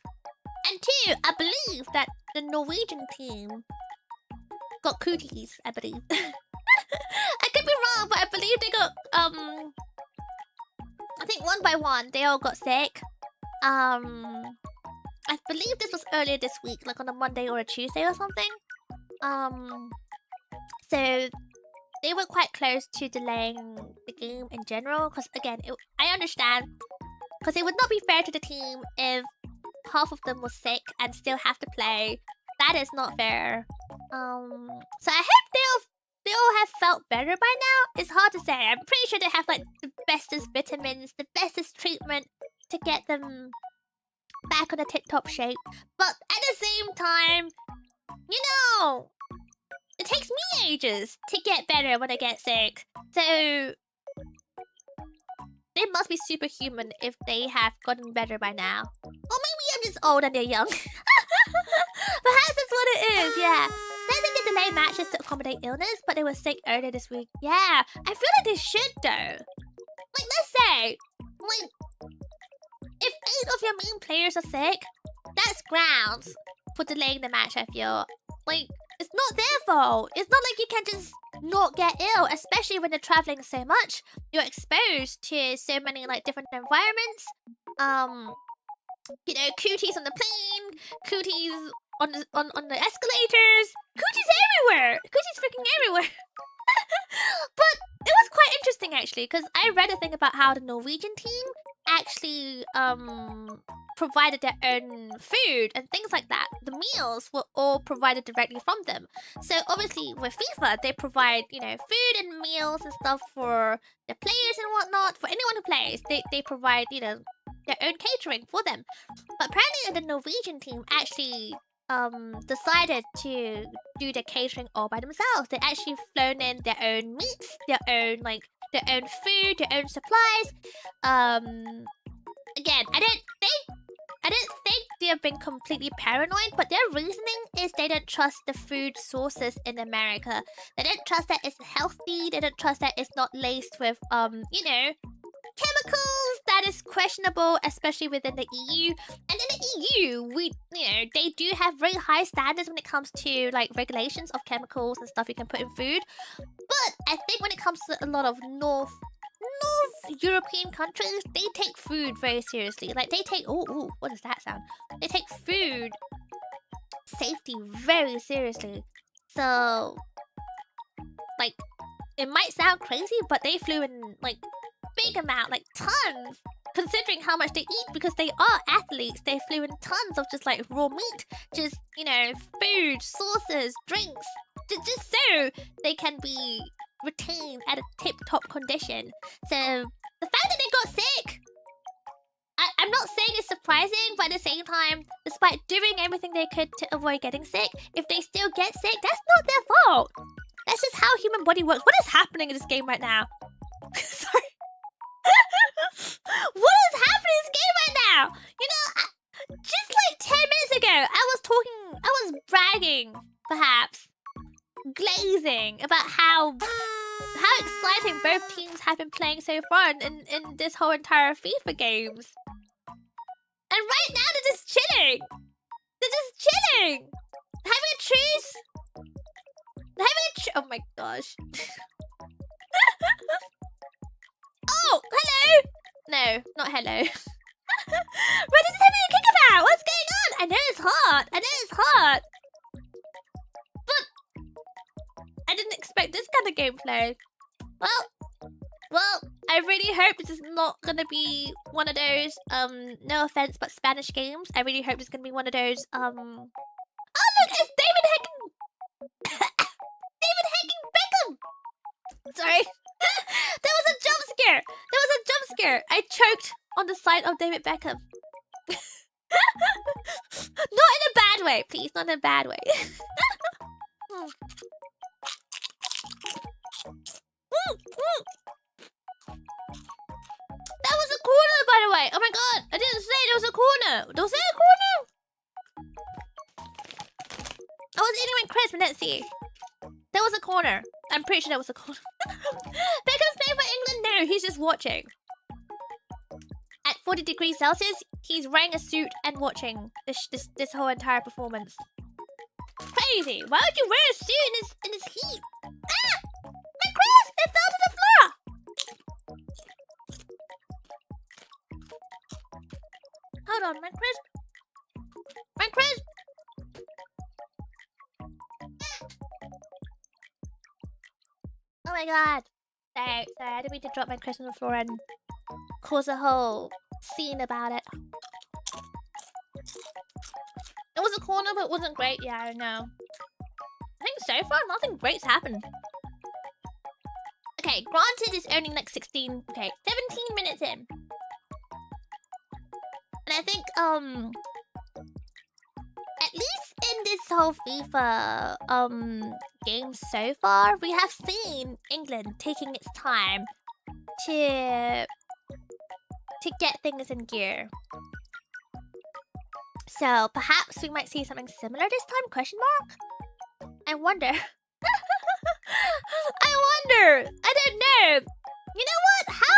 And two, I believe that the Norwegian team got cooties, I believe. I could be wrong, but I believe they got, I think one by one, they all got sick. I believe this was earlier this week, like on a Monday or a Tuesday or something. So they were quite close to delaying the game in general. Because again, I understand. Because it would not be fair to the team if half of them was sick and still have to play. That is not fair. So I hope they all have felt better by now. It's hard to say. I'm pretty sure they have like the bestest vitamins, the bestest treatment to get them back on a tip-top shape. But at the same time, you know, it takes me ages to get better when I get sick. So they must be superhuman if they have gotten better by now. Or maybe I'm just old and they're young. Perhaps that's what it is, yeah. Then they did delay matches to accommodate illness, but they were sick earlier this week. Yeah, I feel like they should though. Like, let's say, like, if 8 of your main players are sick, that's grounds for delaying the match, I feel. Like, it's not their fault. It's not like you can just not get ill, especially when you're traveling so much. You're exposed to so many like different environments. You know, cooties on the plane, cooties on the escalators, cooties everywhere. Cooties freaking everywhere. But it was quite interesting actually, because I read a thing about how the Norwegian team actually provided their own food and things like that. The meals were all provided directly from them. So obviously with FIFA, they provide, you know, food and meals and stuff for the players and whatnot. For anyone who plays, they provide, you know, their own catering for them. But apparently the Norwegian team actually decided to do the catering all by themselves. They actually flown in their own meats, their own food, their own supplies. Again, I didn't think they've been completely paranoid, but their reasoning is they don't trust the food sources in America. They don't trust that it's healthy. They don't trust that it's not laced with you know, chemicals that is questionable, especially within the EU. And in the EU, they do have very high standards when it comes to like regulations of chemicals and stuff you can put in food. But I think when it comes to a lot of North European countries, they take food very seriously. Like they take what does that sound? They take food safety very seriously. So like it might sound crazy, but they flew in like big amount, like tons, considering how much they eat, because they are athletes. They flew in tons of just like raw meat, just, you know, food, sauces, drinks, just so they can be retained at a tip-top condition. So the fact that they got sick, I'm not saying it's surprising, but at the same time, despite doing everything they could to avoid getting sick, if they still get sick, that's not their fault. That's just how human body works. What is happening in this game right now? Sorry. What is happening in this game right now? You know, just like 10 minutes ago, I was bragging, perhaps, glazing about how exciting both teams have been playing so far in this whole entire FIFA games. And right now they're just chilling. They're just chilling. Having a truce. Oh my gosh. Oh, hello! No, not hello. Red is having a kickabout! What's going on? I know it's hot. But I didn't expect this kind of gameplay. Well, I really hope this is not gonna be one of those, no offense, but Spanish games. I really hope this is gonna be one of those, Oh look, it's David Beckham! Sorry. There was a jump scare. I choked on the sight of David Beckham. Not in a bad way, please. Not in a bad way. That was a corner, by the way. Oh my god. I didn't say there was a corner. Was there a corner? I was eating my crisp and didn't see. There was a corner. I'm pretty sure that was a corner. Beckham's playing for England? No, he's just watching. At 40 degrees Celsius, he's wearing a suit and watching this whole entire performance. Crazy! Why would you wear a suit in this heat? Ah! My Chris! It fell to the floor! Hold on, my Chris. My Chris! Oh my god. Sorry, I didn't mean to drop my Chris on the floor and cause a whole scene about it. It was a corner, but it wasn't great. Yeah, I know. I think so far, nothing great's happened. Okay, granted it's only like 16... Okay, 17 minutes in. And I think, at least in this whole FIFA, game so far, we have seen England taking its time to get things in gear. So perhaps we might see something similar this time? Question mark? I wonder. I wonder. I don't know. You know what? How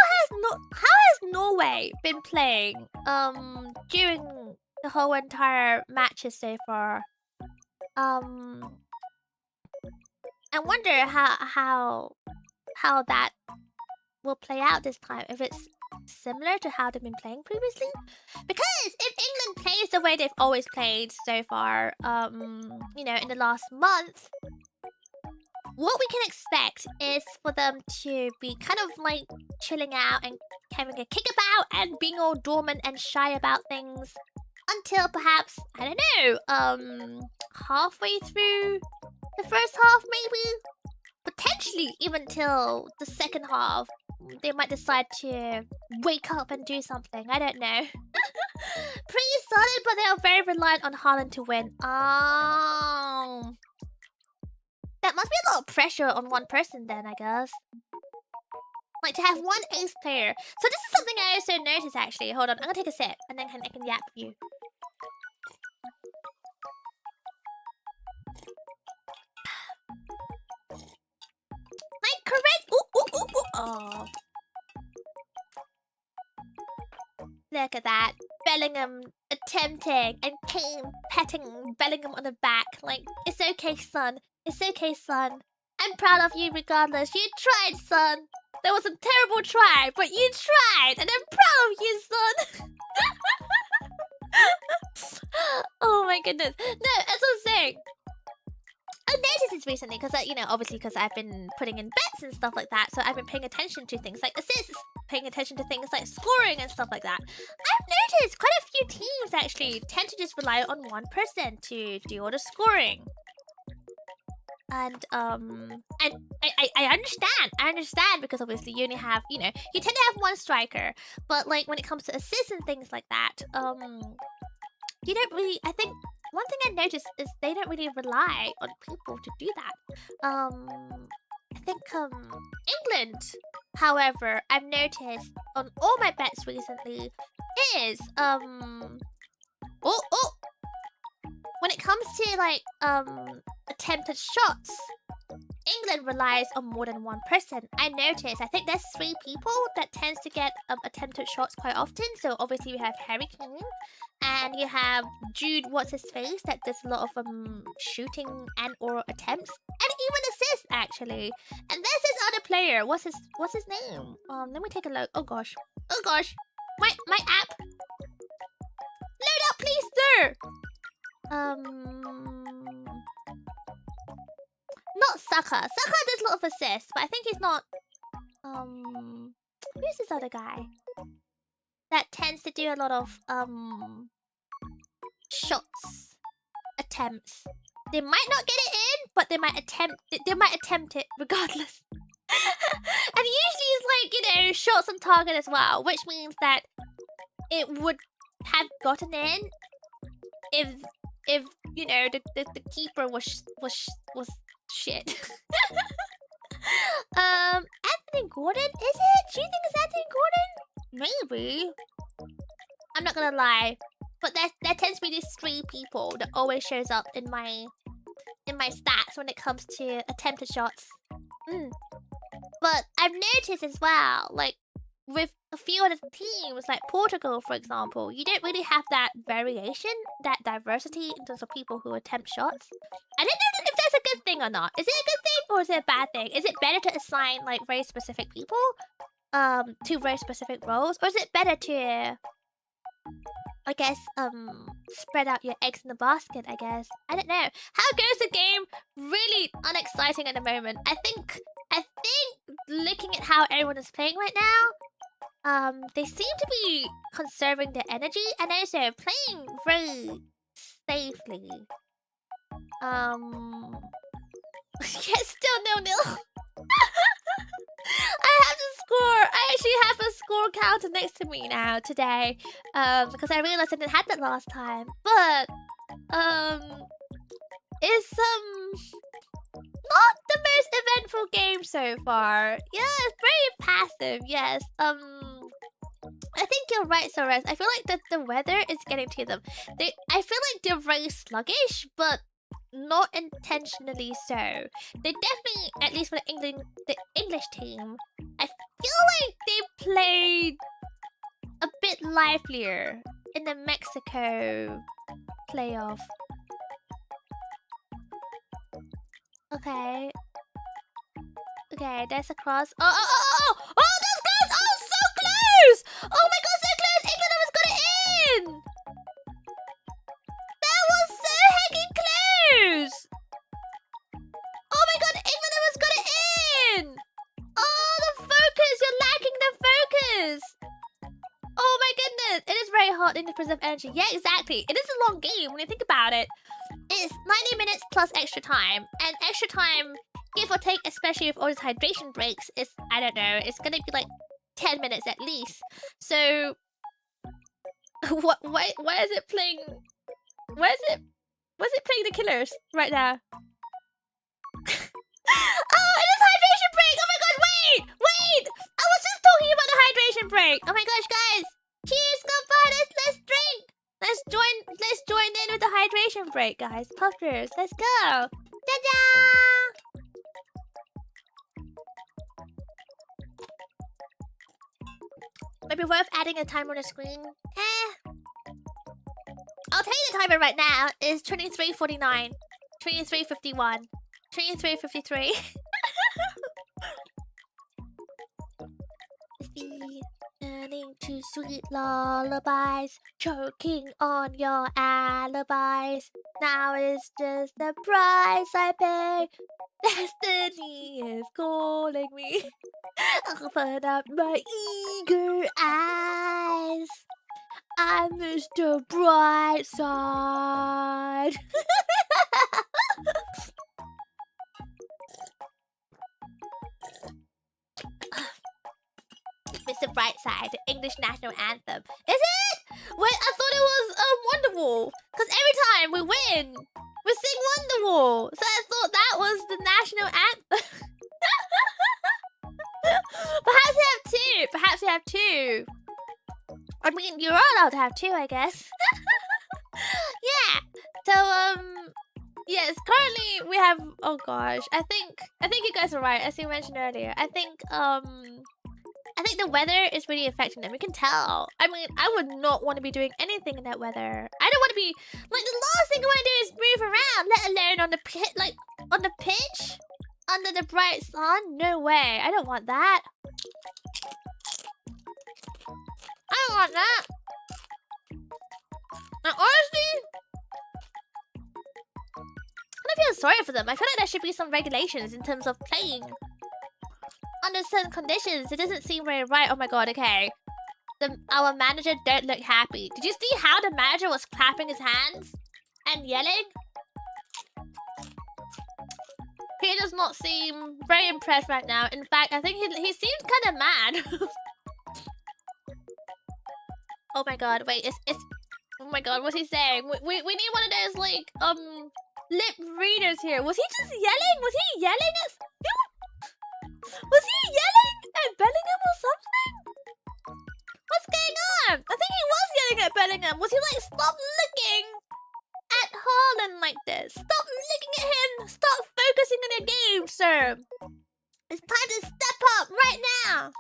has Norway been playing during the whole entire matches so far? I wonder how that will play out this time, if it's similar to how they've been playing previously. Because if England plays the way they've always played so far, you know, in the last month, what we can expect is for them to be kind of like chilling out and having a kickabout and being all dormant and shy about things until perhaps, I don't know, halfway through the first half maybe? Potentially even till the second half. They might decide to wake up and do something. I don't know. Pretty solid, but they are very reliant on Haaland to win. Oh. That must be a lot of pressure on one person then, I guess. Like, to have one ace player. So this is something I also noticed, actually. Hold on, I'm gonna take a sip, and then I can yap for you. Like, correct... Ooh, ooh, ooh, ooh. Oh. Look at that. Bellingham attempting, and Kane petting Bellingham on the back. Like, it's okay, son. It's okay, son. I'm proud of you regardless. You tried, son. That was a terrible try, but you tried, and I'm proud of you, son. Oh my goodness. No, as I was saying, I noticed this recently because, you know, obviously because I've been putting in bets and stuff like that, so I've been paying attention to things like assists, paying attention to things like scoring and stuff like that. I've noticed quite a few teams actually tend to just rely on one person to do all the scoring. And I understand. I understand because obviously you only have, you know, you tend to have one striker. But like when it comes to assists and things like that, you don't really, I think one thing I noticed is they don't really rely on people to do that. I think England, however, I've noticed on all my bets recently is when it comes to like attempted shots, England relies on more than one person. I noticed, I think there's 3 people that tends to get attempted shots quite often. So obviously we have Harry Kane, and you have Jude, what's his face, that does a lot of shooting and or attempts, and even assists actually. And there's this other player. What's his name? Let me take a look. Oh gosh, my app. Load up, please, sir. Not Saka. Saka does a lot of assists, but I think he's not... Who's this other guy? That tends to do a lot of, shots. Attempts. They might not get it in, but they might attempt it regardless. And usually it's like, you know, shots on target as well, which means that it would have gotten in if you know the keeper was shit. Anthony Gordon, is it? Do you think it's Anthony Gordon? Maybe. I'm not gonna lie, but there tends to be these 3 people that always shows up in my stats when it comes to attempted shots. But I've noticed as well, like with a few other teams, like Portugal, for example, you don't really have that variation, that diversity in terms of people who attempt shots. I don't know if that's a good thing or not. Is it a good thing or is it a bad thing? Is it better to assign like very specific people to very specific roles, or is it better to, I guess, spread out your eggs in the basket, I guess? I don't know. How goes the game? Really unexciting at the moment. I think looking at how everyone is playing right now, they seem to be conserving their energy and also playing very safely. Yeah, still 0-0. I have to score. I actually have a score counter next to me now today, because I realized I didn't have that last time. But it's not the most eventful game so far. Yeah, it's very passive. Yes. I think you're right, Soros. I feel like that the weather is getting to them. I feel like they're very sluggish, but not intentionally so. They definitely, at least for the English team, I feel like they played a bit livelier in the Mexico playoff. Okay. Okay, there's a cross. Oh, that's close! Oh, so close! Oh my god, so close! England almost got it in! That was so heckin' close! Oh my god, England almost got it in! Oh, the focus! You're lacking the focus! Oh my goodness! It is very hard to preserve energy. Yeah, exactly. It is a long game when you think about it. It's 90 minutes plus extra time. And extra time, give or take, especially with all these hydration breaks, is, I don't know, it's gonna be like 10 minutes at least. So, why is it playing... Why is it playing the killers right now? Oh, it is hydration break! Oh my god, wait! I was just talking about the hydration break! Oh my gosh, guys! Cheers, goodbye, let's drink! Let's join in with the hydration break, guys. Puffers, let's go! Ta-da! Maybe worth adding a timer on the screen. I'll tell you the timer right now is 23:49, 23:51, 23:53. Listening to sweet lullabies, choking on your alibis. Now it's just the price I pay. Destiny is calling me. Open up my eager eyes. I'm Mr. Brightside. Mr. Brightside, the English national anthem. Is it? Wait, I thought it was Wonderwall. Because every time we win, we sing Wonderwall. So I thought that was the national anthem. Perhaps we have two. I mean, you're allowed to have two, I guess. Yeah. So, yes, currently we have... Oh gosh, I think you guys are right, as you mentioned earlier. I think the weather is really affecting them. We can tell. I mean, I would not want to be doing anything in that weather. I don't want to be... Like, the last thing I want to do is move around, let alone on the pit, like, on the pitch? Under the bright sun? No way. I don't want that. I don't want that. And honestly, I feel sorry for them. I feel like there should be some regulations in terms of playing under certain conditions. It doesn't seem very right. Oh my god, okay. Our manager don't look happy. Did you see how the manager was clapping his hands and yelling? He does not seem very impressed right now. In fact, I think he seems kind of mad. Oh my god, wait, it's... Oh my god, what's he saying? We need one of those, like, lip readers here. Was he just yelling? Was he yelling at... Was he yelling at Bellingham or something? What's going on? I think he was yelling at Bellingham. Was he like, stop looking at Haaland like this? Stop looking at him. Stop focusing on your game, sir. It's time to step up right now.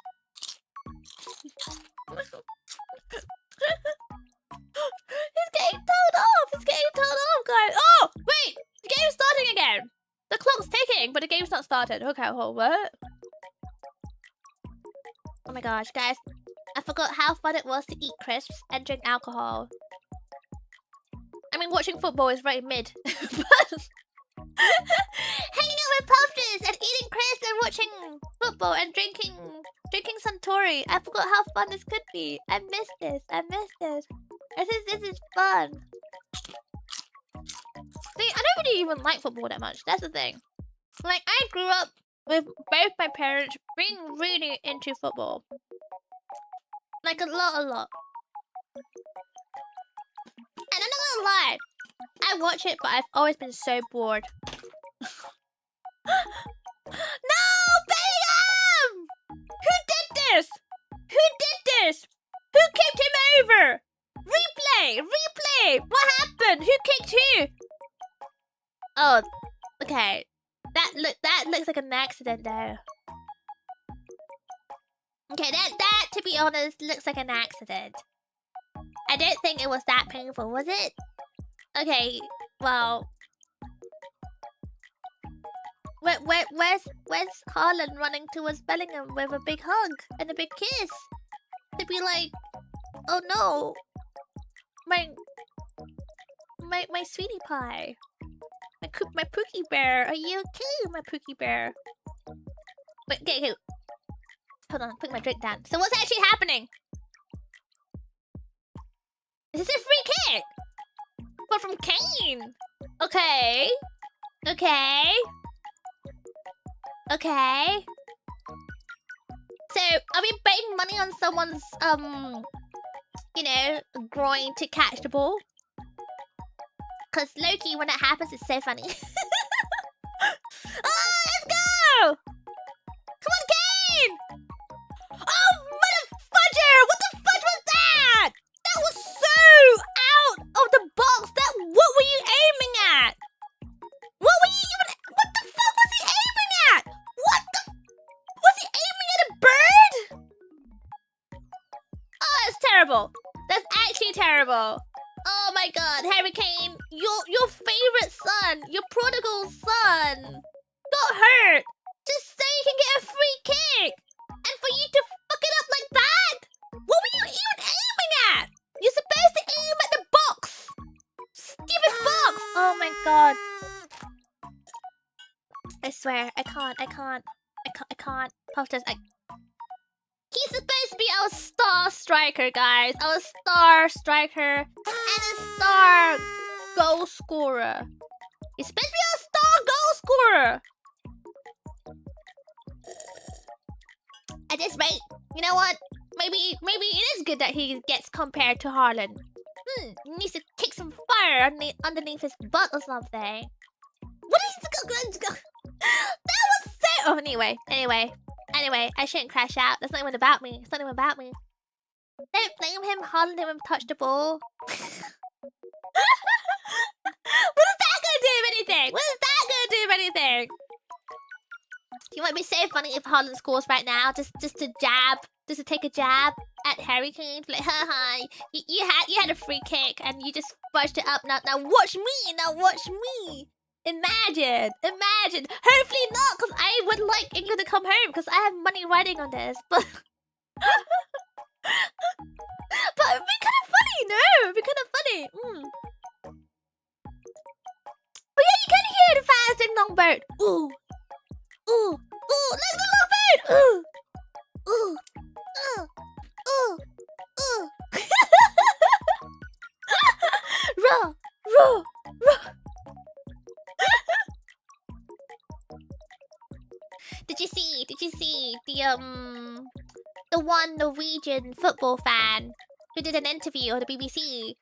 He's getting told off. He's getting told off, guys. Oh, wait. The game's starting again. The clock's ticking, but the game's not started. Okay, hold what? Oh my gosh, guys. I forgot how fun it was to eat crisps and drink alcohol. I mean, watching football is very mid. But hanging out with Puffball and eating crisps and watching football and drinking Suntory. I forgot how fun this could be. I missed this. I missed this. This is fun. See, I don't really even like football that much. That's the thing. Like, I grew up with both my parents being really into football. Like, a lot. And I'm not gonna lie. I watch it, but I've always been so bored. No! Bellingham! Who did this? Who did this? Who kicked him over? Replay! Replay! What happened? Who kicked who? Oh, okay. That looks like an accident though. Okay, that to be honest looks like an accident. I don't think it was that painful, was it? Okay, well, where's Haaland running towards Bellingham with a big hug and a big kiss to be like, oh no, my sweetie pie, my Pookie bear, are you okay, my Pookie bear? Wait, okay, hold on, put my drink down. So what's actually happening? Is this a free kick? But from Kane. Okay. Okay. Okay. So, are we betting money on someone's, you know, groin to catch the ball? Because Loki, when that happens, it's so funny. Oh, let's go! Come on, Kane! Oh, motherfudger! What the fudge was that? That was so out of the box. What were you aiming at? What were you even... What the fuck was he aiming at? What the... Was he aiming at a bird? Oh, that's terrible. That's actually terrible. Oh my god, Harry Kane, your favorite son, your prodigal son, got hurt just so you can get a free kick. And for you to fuck it up like that? What were you even aiming at? You're supposed to aim at the box. Stupid box. Oh my god. I swear, I can't. Puffball, he's supposed to be our star striker, guys. Our star striker and a star goal scorer. He's supposed to be our star goal scorer. At this rate, you know what? Maybe it is good that he gets compared to Haaland. He needs to kick some fire underneath his butt or something. What is the... That was so... Oh, anyway, I shouldn't crash out. That's not even about me. It's not even about me. Don't blame him. Haaland didn't touch the ball. What is that gonna do with anything? What is that gonna do with anything? You might be so funny if Haaland scores right now, just to take a jab at Harry Kane. Like, haha, you had a free kick and you just fudged it up. Now watch me. Now watch me. Imagine. Hopefully not, because I would like England to come home because I have money riding on this. But but it'd be kind of funny, no? It'd be kind of funny. But yeah, you can hear the fast and long boat. Ooh. Look at the long boat. Ooh. Row. Did you see the one Norwegian football fan who did an interview on the BBC,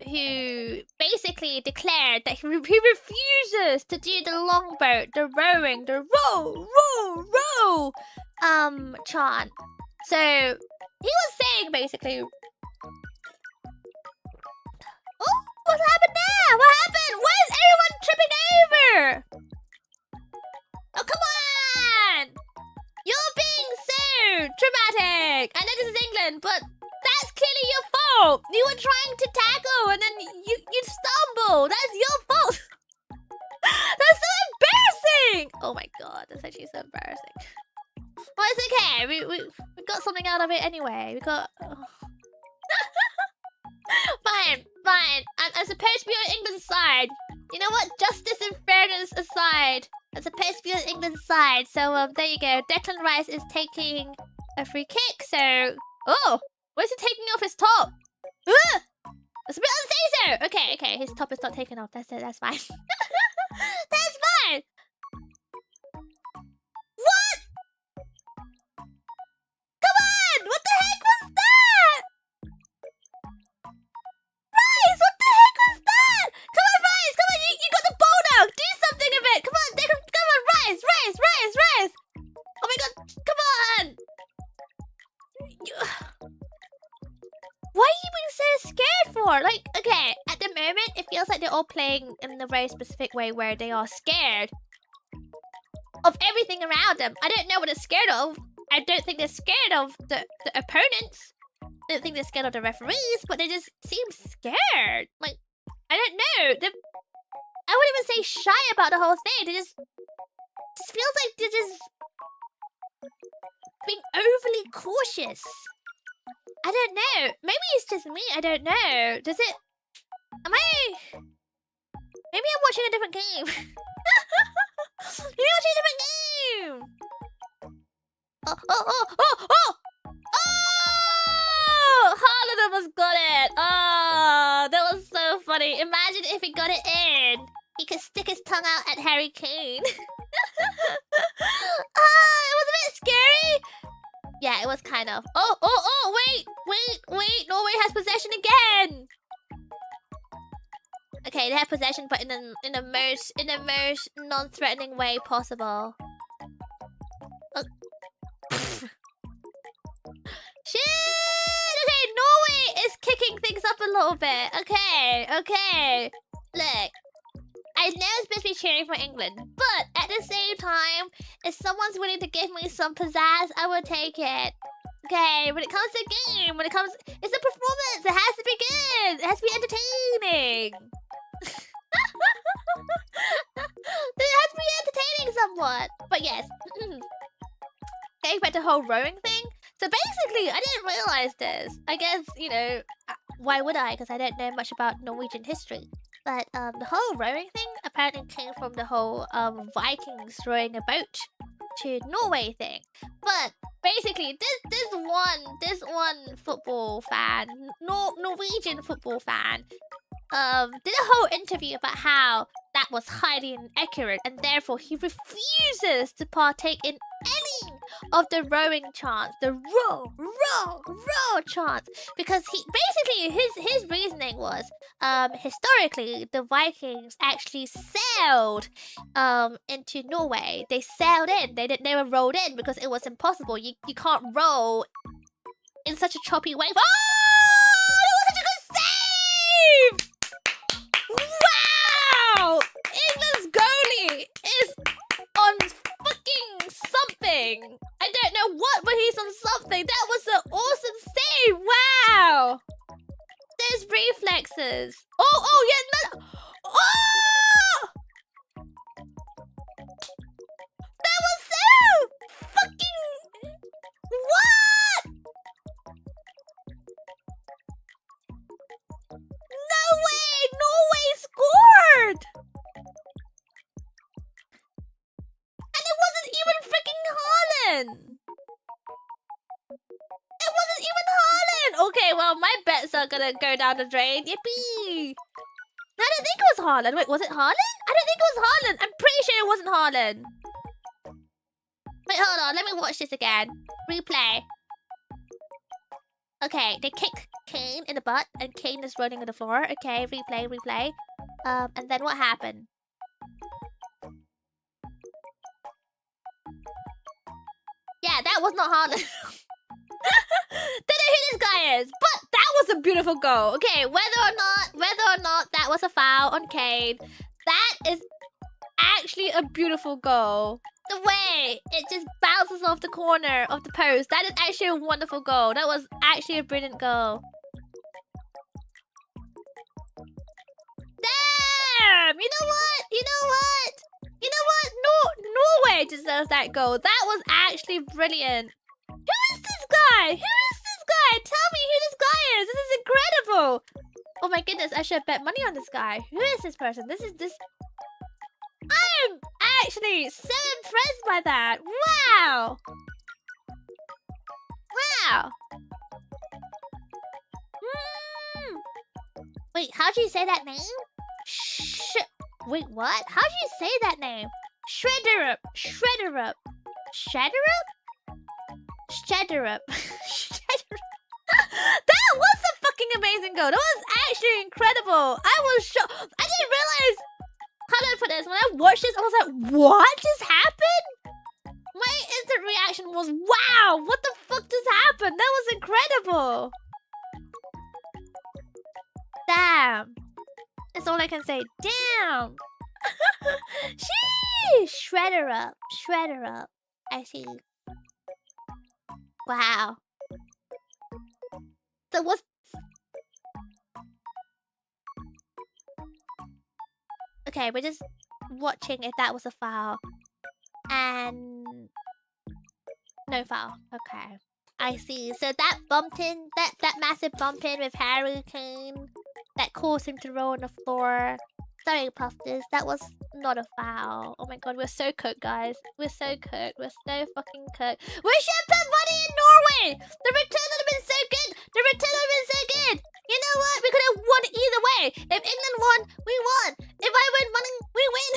who basically declared that he refuses to do the longboat, the rowing, the row chant. So he was saying basically, oh, what happened there? What happened? Why is everyone tripping over? Oh, come on! dramatic. I know this is England, but that's clearly your fault. You were trying to tackle and then you stumble. That's your fault. That's so embarrassing. Oh my god, that's actually so embarrassing. Well, it's okay. We got something out of it anyway. We got. Fine. I'm supposed to be on England's side. You know what? Justice and fairness aside, I'm supposed to be on England's side. So there you go. Declan Rice is taking a free kick. So where's he taking off his top? That's a bit unsafe. Okay. His top is not taken off. That's it. That's fine. That's fine. What? Come on! What the heck was that? Rice, what the heck was that? Come on, Rice, come on, you got the ball now. Do something of it. Come on, come on, Rice. Oh my god, come on. What are you being so scared for? Like, okay, at the moment, it feels like they're all playing in a very specific way where they are scared of everything around them. I don't know what they're scared of. I don't think they're scared of the opponents. I don't think they're scared of the referees, but they just seem scared. Like, I don't know. I wouldn't even say shy about the whole thing. They just feels like they're just being overly cautious. I don't know. Maybe it's just me. I don't know. Does it... Maybe I'm watching a different game. Maybe I'm watching a different game. Oh! Haaland almost got it. Oh, that was so funny. Imagine if he got it in. He could stick his tongue out at Harry Kane. It was a bit scary. Yeah, it was kind of. Wait. Norway has possession again. Okay, they have possession, but in the most non-threatening way possible. Shit! Okay, Norway is kicking things up a little bit. Okay. Look, I know it's supposed to be cheering for England, but at the same time, if someone's willing to give me some pizzazz, I will take it. Okay, when it comes to game, it's a performance. It has to be good. It has to be entertaining. It has to be entertaining somewhat. But yes, going back to the whole rowing thing. So basically, I didn't realize this. I guess, you know, why would I? Because I don't know much about Norwegian history. But the whole rowing thing apparently came from the whole Vikings rowing a boat to Norway thing. But basically, this one football fan, Norwegian football fan, did a whole interview about how that was highly inaccurate and therefore he refuses to partake in any of the rowing chants, the row chants, because he basically his reasoning was historically the Vikings actually sailed into Norway. They sailed in. They were rowed in because it was impossible. You can't row in such a choppy wave. Oh, that was such a good save! Wow! England's goalie is on fucking something. I don't know what, but he's on something. That was an awesome save. Wow! There's reflexes. Oh, yeah, no. Oh! That was so fucking... What? No way! Norway scored! And it wasn't even freaking Haaland! It wasn't even Haaland! Okay, well, my bets are gonna go down the drain. Yippee! I don't think it was Haaland. Wait, was it Haaland? I don't think it was Haaland. I'm pretty sure it wasn't Haaland. Wait, hold on. Let me watch this again. Replay. Okay, they kicked Kane in the butt, and Kane is rolling on the floor. Okay, replay. And then what happened? Yeah, that was not Haaland. They know who this guy is, but that was a beautiful goal. Okay, whether or not that was a foul on Kane, that is actually a beautiful goal. the way it just bounces off the corner of the post. That is actually a wonderful goal. That was actually a brilliant goal. Damn! You know what? You know what? You know what? Norway deserves that goal. That was actually brilliant. Who is this guy? Who is this guy? Tell me who this guy is. This is incredible. Oh my goodness, I should have bet money on this guy. Who is this person? This is this. I am actually so impressed by that. Wow. Wow. Wait, how do you say that name? Wait, what? How do you say that name? Shredderup. Shredderup. Shredderup? Shredderup. Shredderup. That was a fucking amazing goal. That was actually incredible. I was shocked. I didn't realize. How do I put this? When I watched this, I was like, what just happened? My instant reaction was, wow, what the fuck just happened? That was incredible. Damn. That's all I can say. Damn. Sheesh. Shredder up. Shredder up. I see. Wow. So what's... Okay, we're just watching if that was a foul. And... no foul. Okay. I see. So that bumped in, that massive bump in with Harry Kane that caused him to roll on the floor. Sorry, Puffers, that was not a foul. Oh my god, we're so cooked, guys. We're so cooked. We're so fucking cooked. We should have put money in Norway! The return would have been so good! The return would have been so good! You know what? We could have won either way. If England won, we won. If I win money, we win.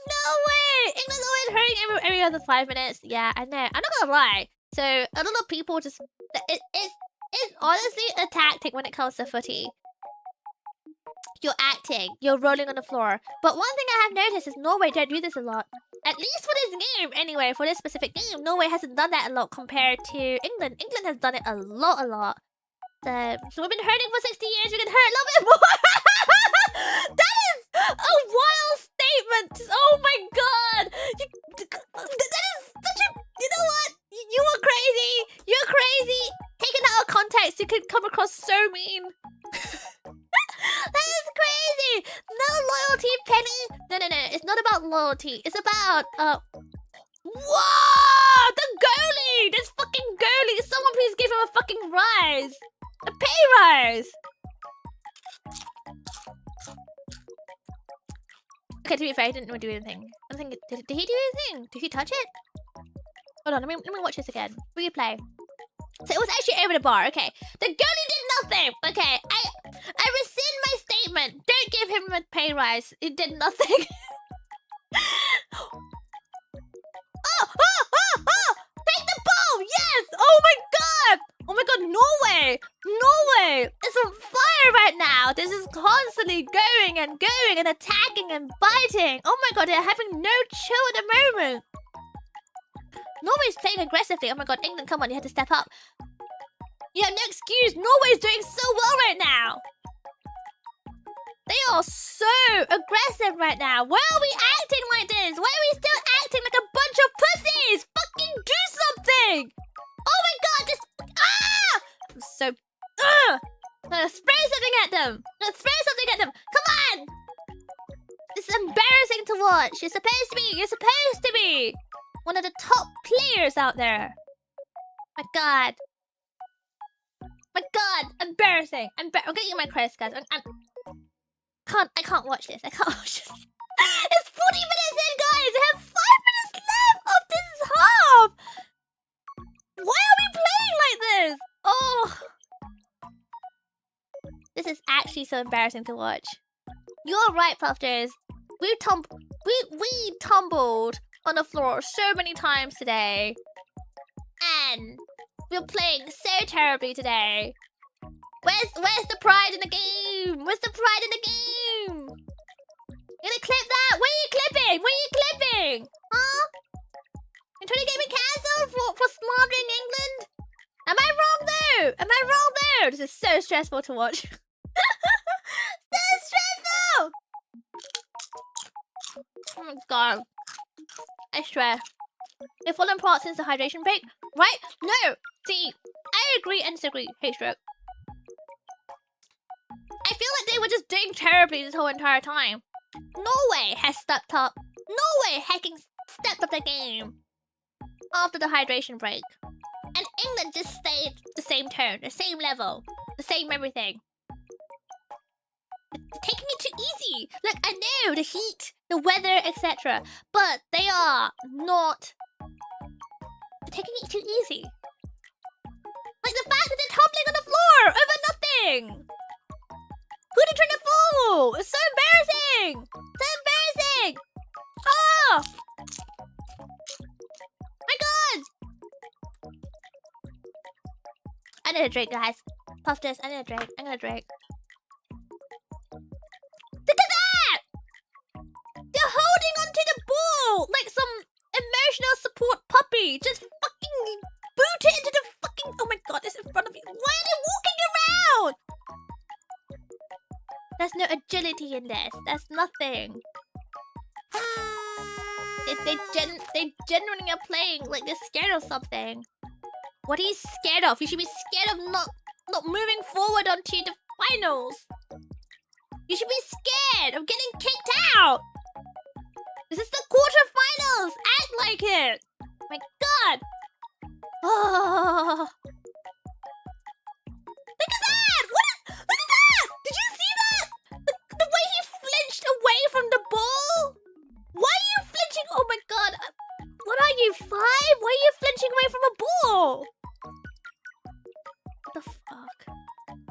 No way! England's always hurting every other 5 minutes. Yeah, I know. I'm not gonna lie. So, a lot of people just... It's honestly a tactic when it comes to footy. You're acting. You're rolling on the floor. But one thing I have noticed is Norway don't do this a lot. At least for this game, anyway. For this specific game, Norway hasn't done that a lot compared to England. England has done it a lot. So we've been hurting for 60 years. We can hurt a little bit more. That is a wild statement. Oh my god. That is such a... You know what? You are crazy. You're crazy. Taken out of context, you could come across so mean. That is crazy. No loyalty, Penny. No. It's not about loyalty. It's about whoa! The goalie. This fucking goalie. Someone please give him a fucking rise. A pay rise. Okay, to be fair, he didn't do anything. I think did he do anything? Did he touch it? Hold on, let me watch this again. Replay. So it was actually over the bar. Okay, the goalie did nothing. Okay, I rescind my statement. Don't give him a pay rise. It did nothing. Oh! Take the ball. Yes. Oh my god. Oh my god, Norway! Norway is on fire right now! This is constantly going and attacking and biting! Oh my god, they're having no chill at the moment! Norway's playing aggressively. Oh my god, England, come on, you have to step up. You have no excuse! Norway's doing so well right now! They are so aggressive right now! Why are we acting like this? Why are we still acting like a bunch of pussies? Fucking do something! Oh my god, this... Ah! I'm so... I'm gonna spray something at them! Come on! This is embarrassing to watch. You're supposed to be one of the top players out there. My god. Embarrassing. I'm gonna eat my crust, guys. I can't watch this. It's 40 minutes in, guys! I have 5 minutes left of this half! Why are we playing like this? Oh. This is actually so embarrassing to watch. You're right, Puffers. We tumbled on the floor so many times today. And we're playing so terribly today. Where's the pride in the game? Where's the pride in the game? You gonna clip that? What are you clipping? Huh? You're trying to get me cancelled for slandering England? Am I wrong though? This is so stressful to watch. So stressful! Oh my god. I swear. They've fallen apart since the hydration break, right? No! See, I agree and disagree. Hey, Stroke. I feel like they were just doing terribly this whole entire time. Norway has stepped up. Norway hacking stepped up the game after the hydration break. And England just stayed the same tone, the same level, the same everything. It's taking it too easy. Look, I know the heat, the weather, etc. But they are not taking it too easy. Like the fact that they're tumbling on the floor over nothing. Who did try to fall? It's so embarrassing. So embarrassing. Oh! My God! I need a drink, guys. Puff this. I need a drink. I'm gonna drink. Look at that! They're holding onto the ball like some emotional support puppy. Just fucking boot it into the fucking... Oh my God, it's in front of you. Why are they walking around? There's no agility in this. There's nothing. They genuinely are playing like they're scared of something. What are you scared of? You should be scared of not moving forward onto the finals. You should be scared of getting kicked out. This is the quarterfinals. Act like it. My God. Oh. Look at that! Look at that! Did you see that? The way he flinched away from the ball? Why are you flinching? Oh my God. What are you, 5? Why are you flinching away from a ball? What the fuck?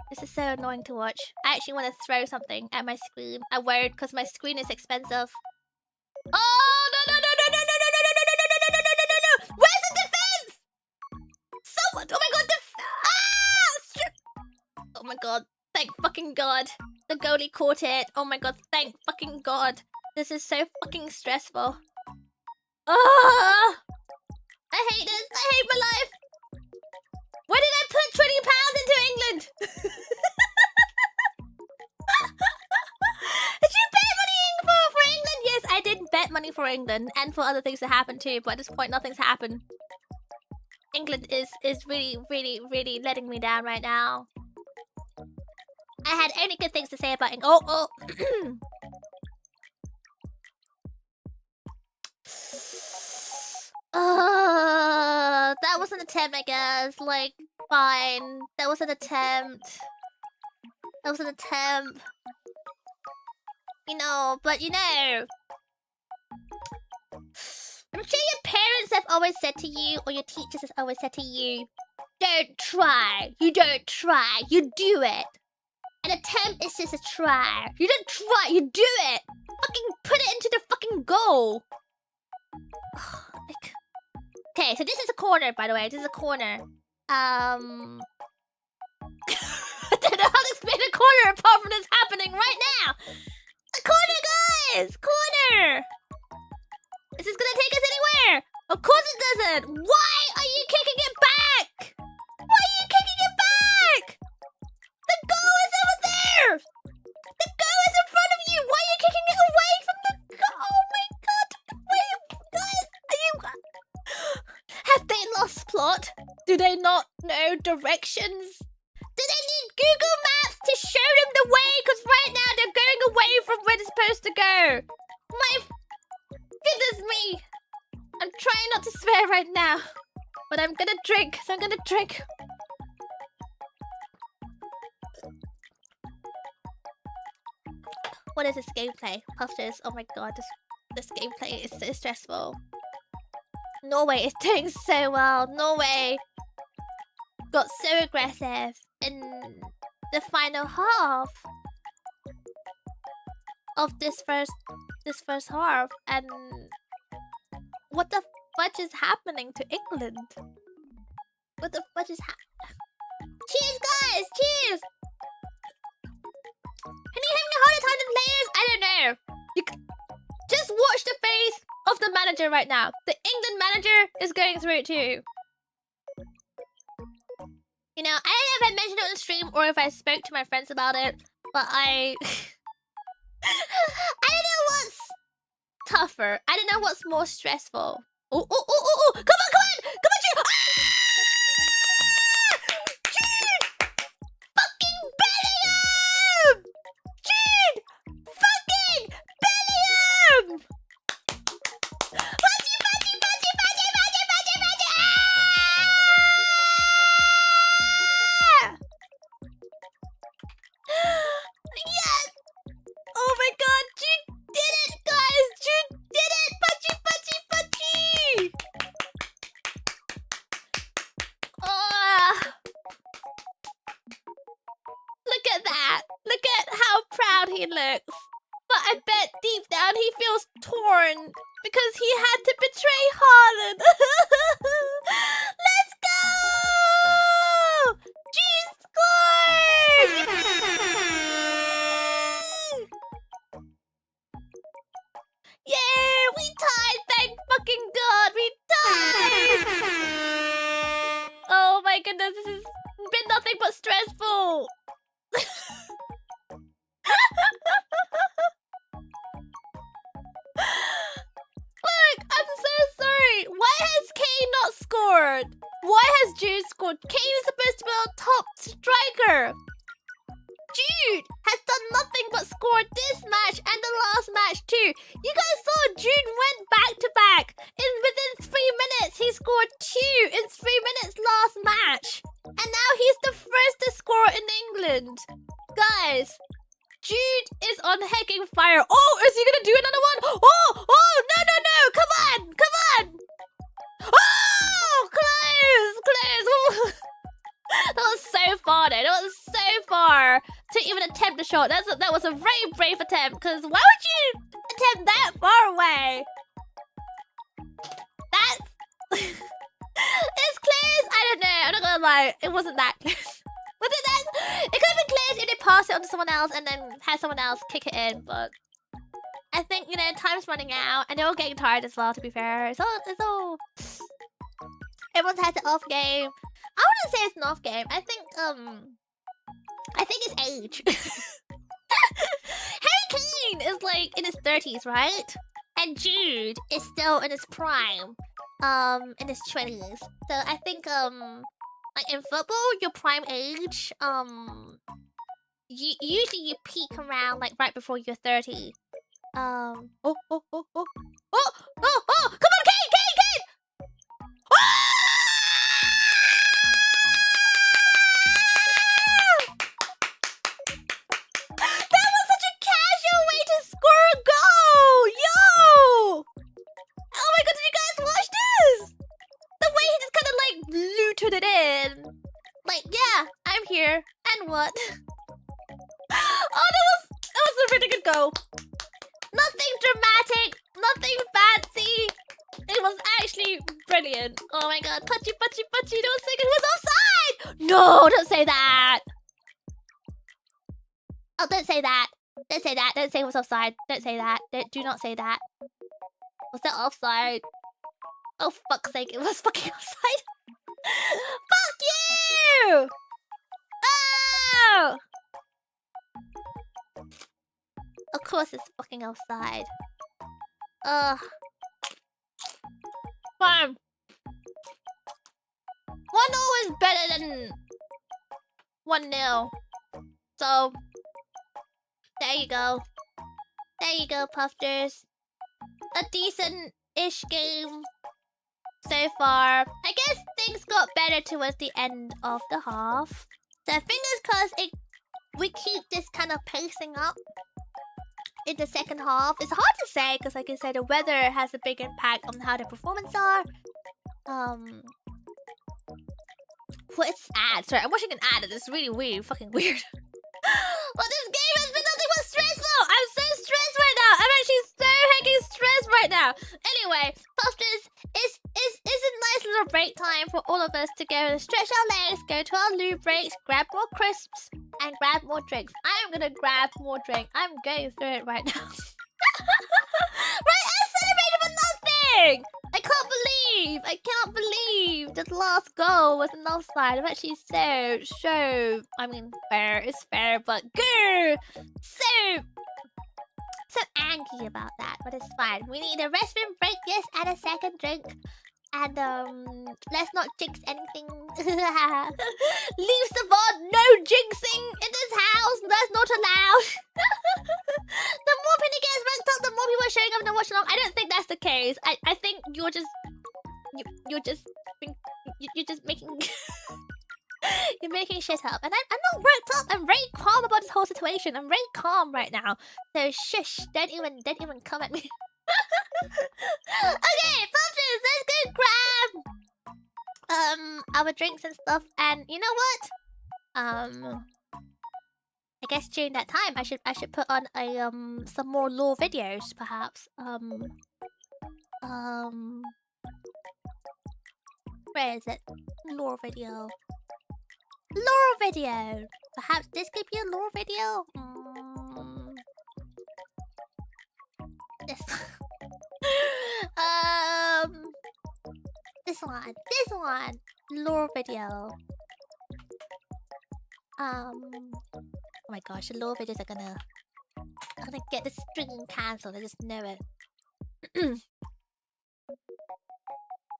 This is so annoying to watch. I actually want to throw something at my screen. I'm worried because my screen is expensive. Oh, no, no, no, no, no, no, no, no, no, no, no, no, no, no, no, no, no. Where's the defense? Someone, oh my God, oh my God, thank fucking God. The goalie caught it. Oh my God, thank fucking God. This is so fucking stressful. Oh, I hate this. I hate my life. Why did I put £20 into England? Did you bet money for England? Yes, I did bet money for England and for other things to happen too, but at this point nothing's happened. England is really, really, really letting me down right now. I had only good things to say about England. Oh. That was an attempt, I guess. Like, fine. That was an attempt. That was an attempt. You know, but you know. I'm sure your parents have always said to you, or your teachers have always said to you, don't try. You don't try. You do it. An attempt is just a try. You don't try. You do it. Fucking put it into the fucking goal. Like... Okay, so this is a corner, by the way. This is a corner. I don't know how to explain a corner apart from this happening right now. A corner, guys! Corner! Is this gonna take us anywhere? Of course it doesn't! Why are you kicking it back? Why are you kicking it back? The goal is over there! The goal is in front of you! Why are you kicking it away from the goal? Oh my God! Wait, guys, are you... Have they lost plot? Do they not know directions? Do they need Google Maps to show them the way? Because right now they're going away from where they're supposed to go. My goodness me. I'm trying not to swear right now. But I'm gonna drink, so I'm gonna drink. What is this gameplay? Puffers, oh my God, this gameplay is so stressful. Norway is doing so well. Norway got so aggressive in the final half of this first half, and what the fudge is happening to England? What the fudge is happening? Cheers, guys! Cheers! Are you having a harder time than players? I don't know. You just watch the face of the manager right now. The England manager is going through it too. You know, I don't know if I mentioned it on the stream or if I spoke to my friends about it, but I don't know tougher? I don't know what's more stressful. Oh, oh, oh, oh, oh! Come on, come on! Come on, Jude! Ah! Jude! Fucking Bellingham! Jude! Fucking Bellingham! Punchy, punchy, punchy, punchy, punchy, punchy, punchy! Ah! Yes! Oh my god, Jude did it, guys! Jude did it! Punchy, punchy, punchy! Oh, look at that! Look at how proud he looks. But I bet deep down he feels torn because he had to betray Haaland. Let's go! Jude scored! Yeah, we tied! Thank fucking God, we tied! Oh my goodness, this has been nothing but stressful. Look, I'm so sorry. Why has Kane not scored? Why has Jude scored? Kane is supposed to be our top striker. Jude has done nothing but scored this match and the last match too. You guys saw Jude went back to back. Within 3 minutes, he scored 2 in 3 minutes last match. And now he's the first to score in England. Guys, Jude is on hecking fire. Oh, is he gonna do another one? Oh, oh, no, no, no. Come on, come on. Oh, close, close. That was so far, though. That was so far to even attempt a shot. That was a very brave attempt. Because why would you attempt that far away? That's it's close. I don't know. I'm not gonna lie. It wasn't that close. Was it that? It could have been close if they passed it on to someone else and then had someone else kick it in. But I think, you know, time's running out and they're all getting tired as well. To be fair, it's all. Everyone's had the off game. I wouldn't say it's an off game. I think it's age. Harry Kane is like in his 30s, right? And Jude is still in his prime, in his 20s. So I think like in football, your prime age, usually you peak around like right before you're 30. Oh, oh, oh, oh, oh, oh, oh, oh! Come on, Kane, Kane, Kane! Ah! That was such a casual way to score a goal! Yo! Oh my god, did you guys watch this? The way he just kind of like looted it in. Like, yeah, I'm here. And what? Oh, that was a really good goal. Nothing dramatic, nothing fancy. It was actually brilliant. Oh my god, punchy, punchy, punchy. Don't say it was offside. No, don't say that. Oh, don't say that. Don't say that. Don't say it was offside. Don't say that. Do not say that. Was that offside? Oh, fuck's sake, it was fucking offside. Fuck you! Oh! Of course it's fucking offside. Ugh. Fine. 1-0 is better than 1-0. So, there you go. There you go, Puffers. A decent-ish game so far. I guess things got better towards the end of the half. So fingers crossed we keep this kind of pacing up in the second half. It's hard to say because, like I said, the weather has a big impact on how the performance are. What's ad? Sorry, I'm watching an ad and it's really weird, fucking weird. Well, this game has been nothing but stressful. I'm so stressed right now. I'm actually so hecking stressed right now. Anyway, Puffers, it's a nice little break time for all of us to go and stretch our legs, go to our loo breaks, grab more crisps, and grab more drinks. I'm gonna grab more drink. I'm going through it right now. Right, I celebrated for nothing. I can't believe that the last goal was an offside. I'm actually so, I mean, fair, it's fair, but grr, so so angry about that, but it's fine. We need a restroom break, yes, and a second drink. And let's not jinx anything. Leaves the VOD, no jinxing in this house. That's not allowed. The more Penny gets ranked up, the more people are showing up in the watch along. I don't think that's the case. I think you're just making you're making shit up. And I'm not worked up. I'm very calm about this whole situation. I'm very calm right now. So shush. Don't even come at me. Okay, Puffball, let's go grab our drinks and stuff. And you know what? I guess during that time I should put on a some more lore videos, perhaps. Where is it? Lore video. Lore video. Perhaps this could be a lore video. This. This one. Lore video. Oh my gosh, the lore videos are gonna get the stream cancelled. I just know it.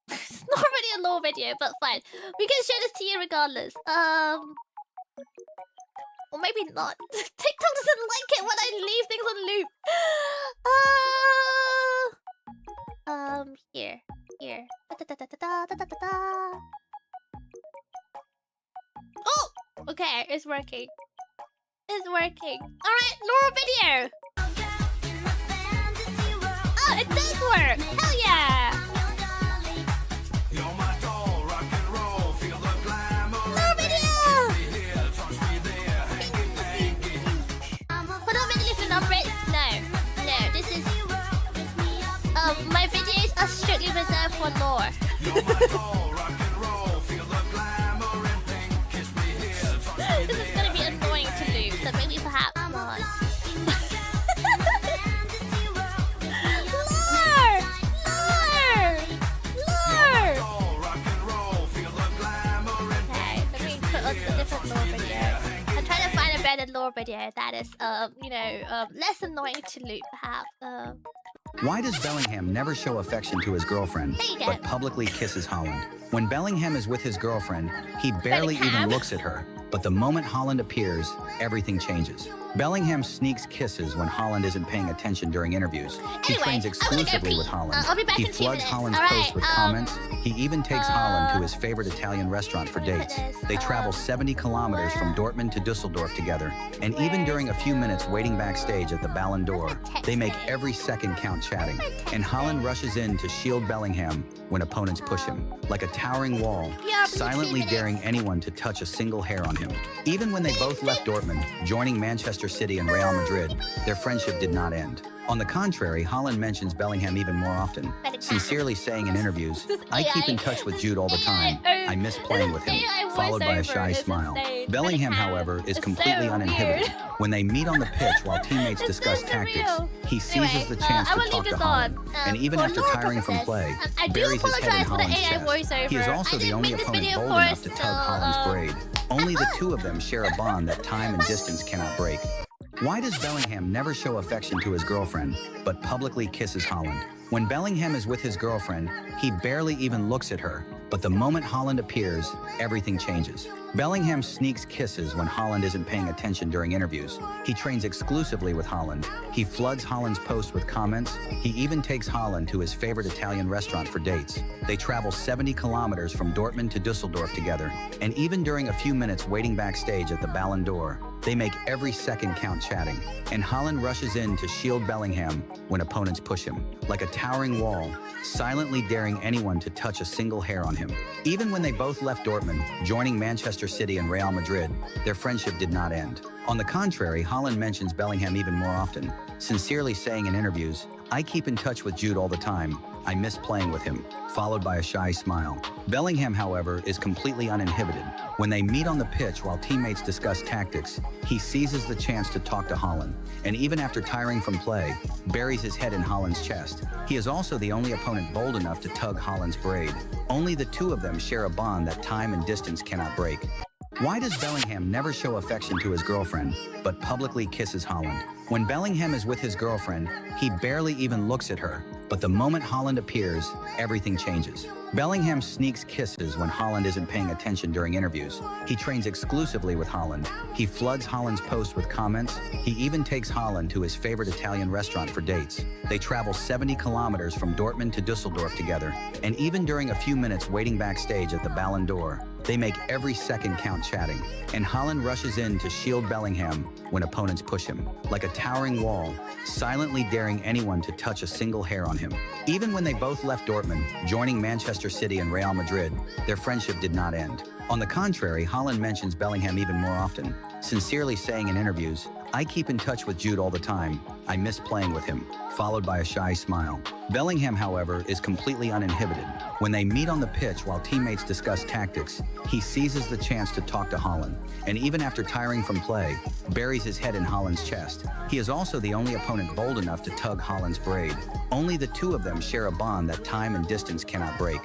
It's not really a lore video, but fine. We can show this to you regardless. Or maybe not. TikTok doesn't like it when I leave things on loop. Here. Oh! Okay, it's working. Alright, lore video! Oh, it does work! Hell yeah! Lore video! But don't really listen up, right? No, this is... my videos are strictly reserved for lore. This is gonna be annoying to loop, so maybe perhaps not. Lore! Okay, let me put on a different lore video. I'm trying to find a better lore video that is, less annoying to loop, perhaps. Why does Bellingham never show affection to his girlfriend, but publicly kisses Haaland? When Bellingham is with his girlfriend, he barely even looks at her. But the moment Haaland appears, everything changes. Bellingham sneaks kisses when Haaland isn't paying attention during interviews. He trains exclusively with Haaland. He floods Haaland's posts with comments. He even takes Haaland to his favorite Italian restaurant for dates. They travel 70 kilometers from Dortmund to Dusseldorf together. And even during a few minutes waiting backstage at the Ballon d'Or, they make every second count chatting. And Haaland rushes in to shield Bellingham when opponents push him, like a towering wall, silently daring anyone to touch a single hair on him. Even when they both left Dortmund, joining Manchester City and Real Madrid, their friendship did not end. On the contrary, Haaland mentions Bellingham even more often, sincerely saying in interviews, "I keep in touch with Jude all the time. I miss playing with him," followed by a shy smile. Bellingham, however, is completely uninhibited. When they meet on the pitch while teammates discuss tactics, he seizes the chance to talk to Haaland. And even after tiring from play, buries his head in Haaland's chest. He is also the only opponent bold enough to tug Haaland's braid. Only the two of them share a bond that time and distance cannot break. Why does Bellingham never show affection to his girlfriend, but publicly kisses Haaland? When Bellingham is with his girlfriend, he barely even looks at her. But the moment Haaland appears, everything changes. Bellingham sneaks kisses when Haaland isn't paying attention during interviews. He trains exclusively with Haaland. He floods Haaland's posts with comments. He even takes Haaland to his favorite Italian restaurant for dates. They travel 70 kilometers from Dortmund to Dusseldorf together. And even during a few minutes waiting backstage at the Ballon d'Or, they make every second count chatting. And Haaland rushes in to shield Bellingham when opponents push him, like a towering wall, silently daring anyone to touch a single hair on him. Even when they both left Dortmund, joining Manchester City and Real Madrid, their friendship did not end. On the contrary, Haaland mentions Bellingham even more often, sincerely saying in interviews, "I keep in touch with Jude all the time. I miss playing with him," followed by a shy smile. Bellingham, however, is completely uninhibited. When they meet on the pitch while teammates discuss tactics, he seizes the chance to talk to Haaland. And even after tiring from play, buries his head in Haaland's chest. He is also the only opponent bold enough to tug Haaland's braid. Only the two of them share a bond that time and distance cannot break. Why does Bellingham never show affection to his girlfriend, but publicly kisses Haaland? When Bellingham is with his girlfriend, he barely even looks at her, but the moment Haaland appears, everything changes. Bellingham sneaks kisses when Haaland isn't paying attention during interviews. He trains exclusively with Haaland. He floods Haaland's posts with comments. He even takes Haaland to his favorite Italian restaurant for dates. They travel 70 kilometers from Dortmund to Dusseldorf together, and even during a few minutes waiting backstage at the Ballon d'Or, they make every second count chatting. And Haaland rushes in to shield Bellingham when opponents push him, like a towering wall, silently daring anyone to touch a single hair on him. Even when they both left Dortmund, joining Manchester City and Real Madrid, their friendship did not end. On the contrary, Haaland mentions Bellingham even more often, sincerely saying in interviews, "I keep in touch with Jude all the time. I miss playing with him," followed by a shy smile. Bellingham, however, is completely uninhibited. When they meet on the pitch while teammates discuss tactics, he seizes the chance to talk to Haaland, and even after tiring from play, buries his head in Haaland's chest. He is also the only opponent bold enough to tug Haaland's braid. Only the two of them share a bond that time and distance cannot break.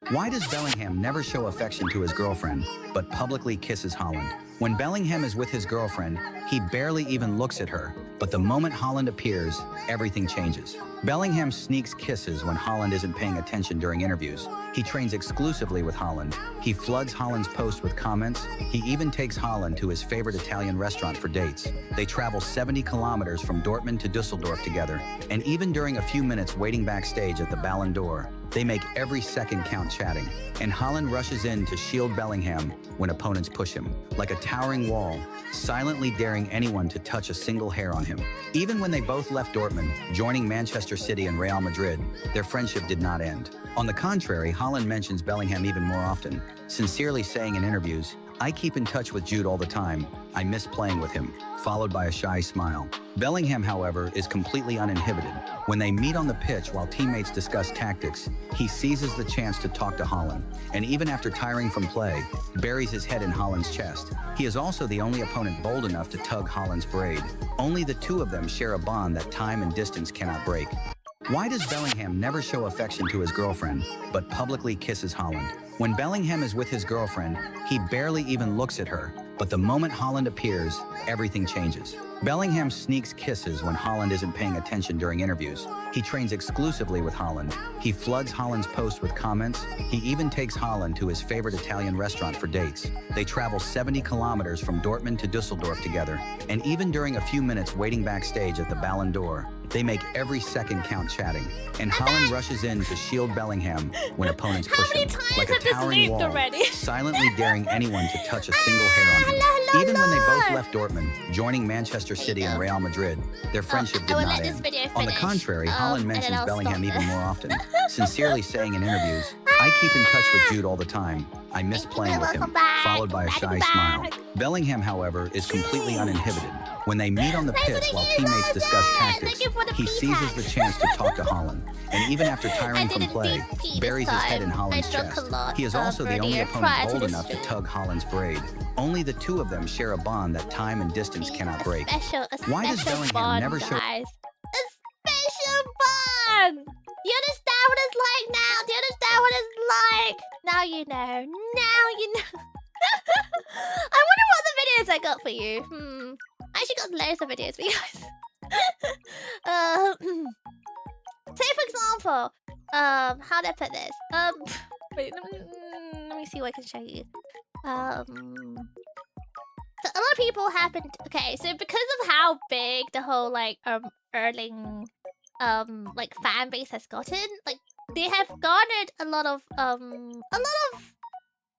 Why does Bellingham never show affection to his girlfriend, but publicly kisses Haaland? When Bellingham is with his girlfriend, he barely even looks at her, but the moment Haaland appears, everything changes. Bellingham sneaks kisses when Haaland isn't paying attention during interviews. He trains exclusively with Haaland. He floods Haaland's posts with comments. He even takes Haaland to his favorite Italian restaurant for dates. They travel 70 kilometers from Dortmund to Dusseldorf together, and even during a few minutes waiting backstage at the Ballon d'Or, they make every second count chatting. And Haaland rushes in to shield Bellingham when opponents push him, like a towering wall, silently daring anyone to touch a single hair on him. Even when they both left Dortmund, joining Manchester City and Real Madrid, their friendship did not end. On the contrary, Haaland mentions Bellingham even more often, sincerely saying in interviews, "I keep in touch with Jude all the time. I miss playing with him," followed by a shy smile. Bellingham, however, is completely uninhibited. When they meet on the pitch while teammates discuss tactics, he seizes the chance to talk to Haaland, and even after tiring from play, buries his head in Haaland's chest. He is also the only opponent bold enough to tug Haaland's braid. Only the two of them share a bond that time and distance cannot break. Why does Bellingham never show affection to his girlfriend, but publicly kisses Haaland? When Bellingham is with his girlfriend, he barely even looks at her, but the moment Haaland appears, everything changes. Bellingham sneaks kisses when Haaland isn't paying attention during interviews. He trains exclusively with Haaland. He floods Haaland's posts with comments. He even takes Haaland to his favorite Italian restaurant for dates. They travel 70 kilometers from Dortmund to Dusseldorf together, and even during a few minutes waiting backstage at the Ballon d'Or, they make every second count chatting. And Haaland rushes in to shield Bellingham when opponents push him, like a towering wall, silently daring anyone to touch a single hair on him. Even when they both left Dortmund, joining Manchester City and Real Madrid, their friendship did not end. On the contrary, Haaland mentions Bellingham even more often, sincerely saying in interviews, "I keep in touch with Jude all the time. I miss playing with him," followed by a shy smile. Bellingham, however, is completely uninhibited. When they meet on the pitch while teammates discuss tactics, he seizes the chance to talk to Haaland, and even after tiring from play, buries his head in Haaland's chest. He is also the only opponent bold enough to tug Haaland's braid. Only the two of them share a bond that time and distance cannot break. Why does Bellingham never show... A special bond! You understand what it's like now? Do you understand what it's like? Now you know. Now you know. I wonder what the videos I got for you. I actually got loads of videos for you guys. Say for example, how do I put this? Wait, let me see what I can show you. So a lot of people have been... Okay, so because of how big the whole like Erling like fan base has gotten, like they have garnered a lot of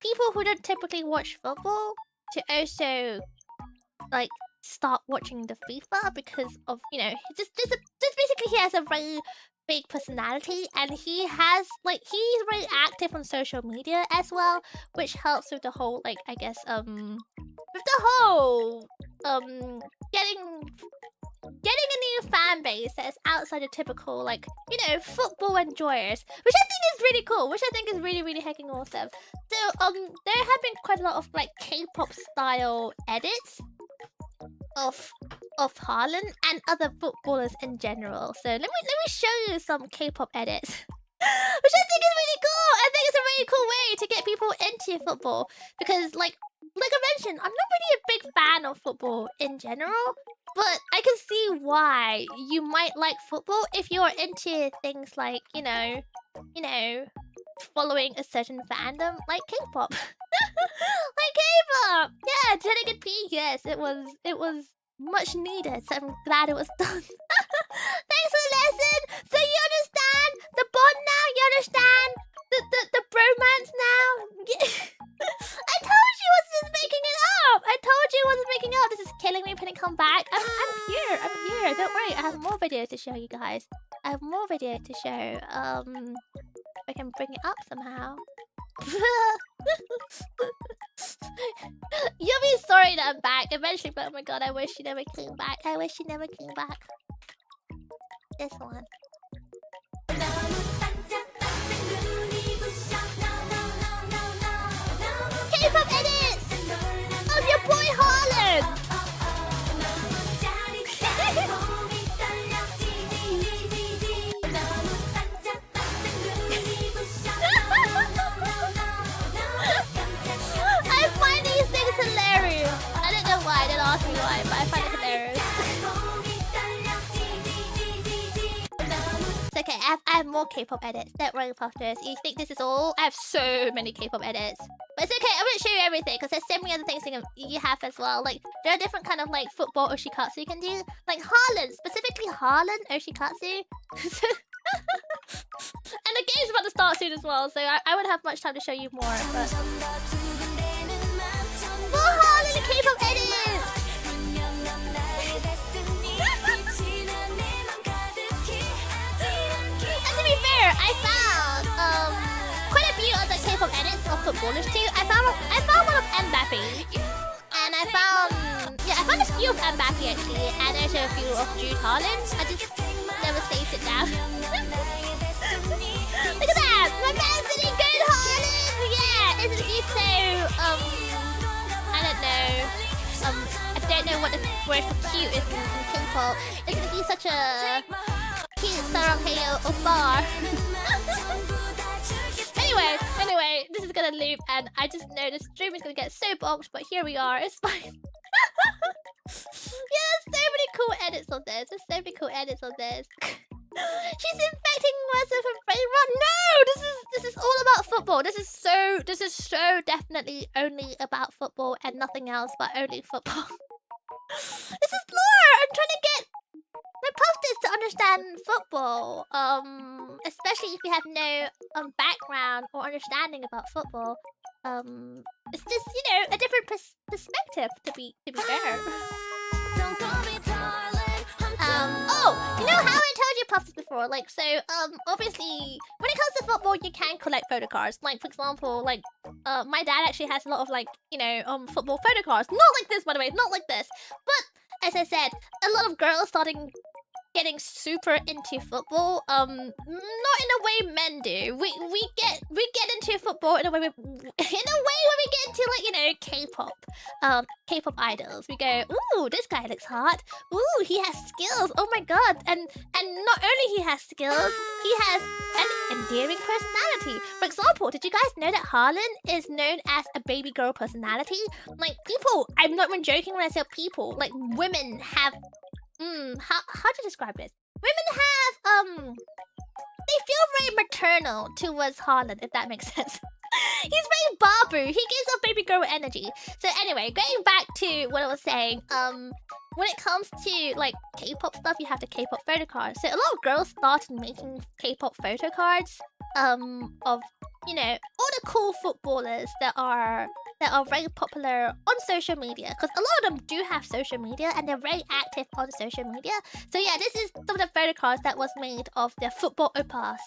people who don't typically watch football to also like start watching the FIFA because of, you know, just basically he has a very big personality, and he has like he's very active on social media as well, which helps with the whole like I guess with the whole getting a new fan base that's outside the typical like, you know, football enjoyers, which I think is really cool, which I think is really hecking awesome. So there have been quite a lot of like K-pop style edits of Haaland and other footballers in general. So let me show you some K-pop edits, which I think is really cool. I think it's a really cool way to get people into football, because like look like I mentioned, I'm not really a big fan of football in general, but I can see why you might like football if you're into things like, you know, following a certain fandom like K-pop. Like K-pop! Yeah, turning a peak, yes, it was much needed, so I'm glad it was done. Thanks for the lesson! So you understand the bond now? You understand the bromance now? I told you I was just making it up! I told you I wasn't making it up! This is killing me when it come back. I'm here, don't worry, I have more videos to show you guys. I have more videos to show. I can bring it up somehow. You'll be sorry that I'm back eventually, but oh my god, I wish you never came back. I wish you never came back. This one. K-pop edits of your boy Haaland. I find these things hilarious. I don't know why, don't ask me why, but I find it hilarious. It's okay, I have more K-pop edits. Don't worry, Puffers. You think this is all? I have so many K-pop edits. But it's okay, I'm gonna show you everything, because there's so many other things you have as well. Like, there are different kind of, like, football oshikatsu you can do. Like, Haaland, specifically Haaland oshikatsu. And the game's about to start soon as well, so I wouldn't have much time to show you more, but... More Haaland and K-pop edits! And to be fair, I found quite a few other K-pop edits of footballers too. I found one of Mbappe, and I found a few of Mbappe actually, and also a few of Jude Haaland. I just never saved it down. Look at that! My man's sitting good, Haaland! Yeah! Isn't he so, I don't know what the word for cute is in K-pop. Isn't he such a cute Saranghae Opar? Anyway, this is gonna loop, and I just know the stream is gonna get so bonked, but here we are, it's fine. Yeah, there's so many cool edits on this. She's infecting myself with brain rot. No, this is all about football. This is so definitely only about football and nothing else but only football. This is lore. I'm trying to get my puffers to understand football. Especially if you have no background or understanding about football. It's just, you know, a different perspective to be fair. Oh, you know how I told you Puffs before, like, so, obviously, when it comes to football, you can collect photo cards. Like, for example, like, my dad actually has a lot of, like, you know, football photo cards. Not like this, by the way, not like this. But, as I said, a lot of girls starting getting super into football. Not in a way men do. We get into football in a way when we get into, like, you know, K-pop. K-pop idols. We go, ooh, this guy looks hot. Ooh, he has skills. Oh my god. And not only he has skills, he has an endearing personality. For example, did you guys know that Haaland is known as a baby girl personality? Like, people, I'm not even joking when I say people, like, women have how to describe this? Women have they feel very maternal towards Haaland, if that makes sense. He's very babu. He gives off baby girl energy. So anyway, going back to what I was saying, when it comes to, like, K-pop stuff, you have the K-pop photo cards. So a lot of girls started making K-pop photo cards of, you know, all the cool footballers that are very popular on social media, because a lot of them do have social media and they're very active on social media. So yeah, this is some of the photo cards that was made of their football oppas.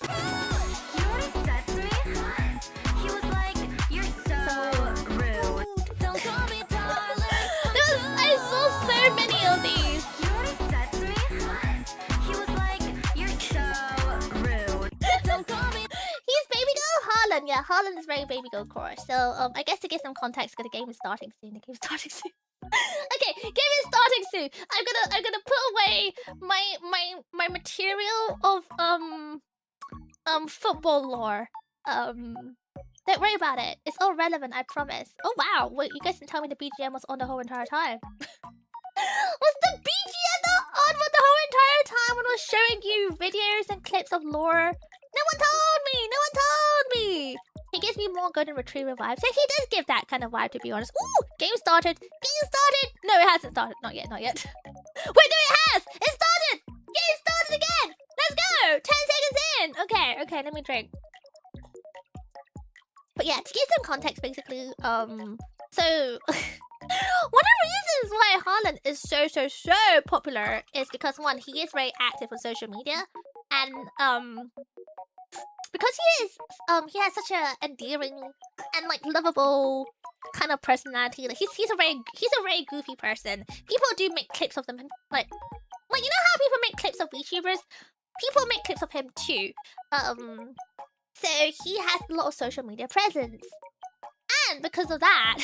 I saw so many of these. He's baby girl Haaland. Yeah, Haaland is very baby girl core. So I guess to give some context, because the game is starting soon. Okay, game is starting soon. I'm gonna put away my material of football lore. Don't worry about it. It's all relevant, I promise. Oh wow, wait, you guys didn't tell me the BGM was on the whole entire time. Was the BGM not on for the whole entire time when I was showing you videos and clips of lore? No one told me! No one told me! He gives me more golden retriever vibes. So he does give that kind of vibe, to be honest. Ooh! Game started! Game started! No, it hasn't started. Not yet, not yet. Wait, no, it has! It started! Game started again! Let's go! 10 seconds in! Okay, okay, let me drink. But yeah, to give some context, basically, so one of the reasons why Haaland is so popular is because one, he is very active on social media, and because he has such a endearing and like lovable kind of personality. Like he's a very goofy person. People do make clips of them, like you know how people make clips of VTubers? People make clips of him too. So he has a lot of social media presence. And because of that,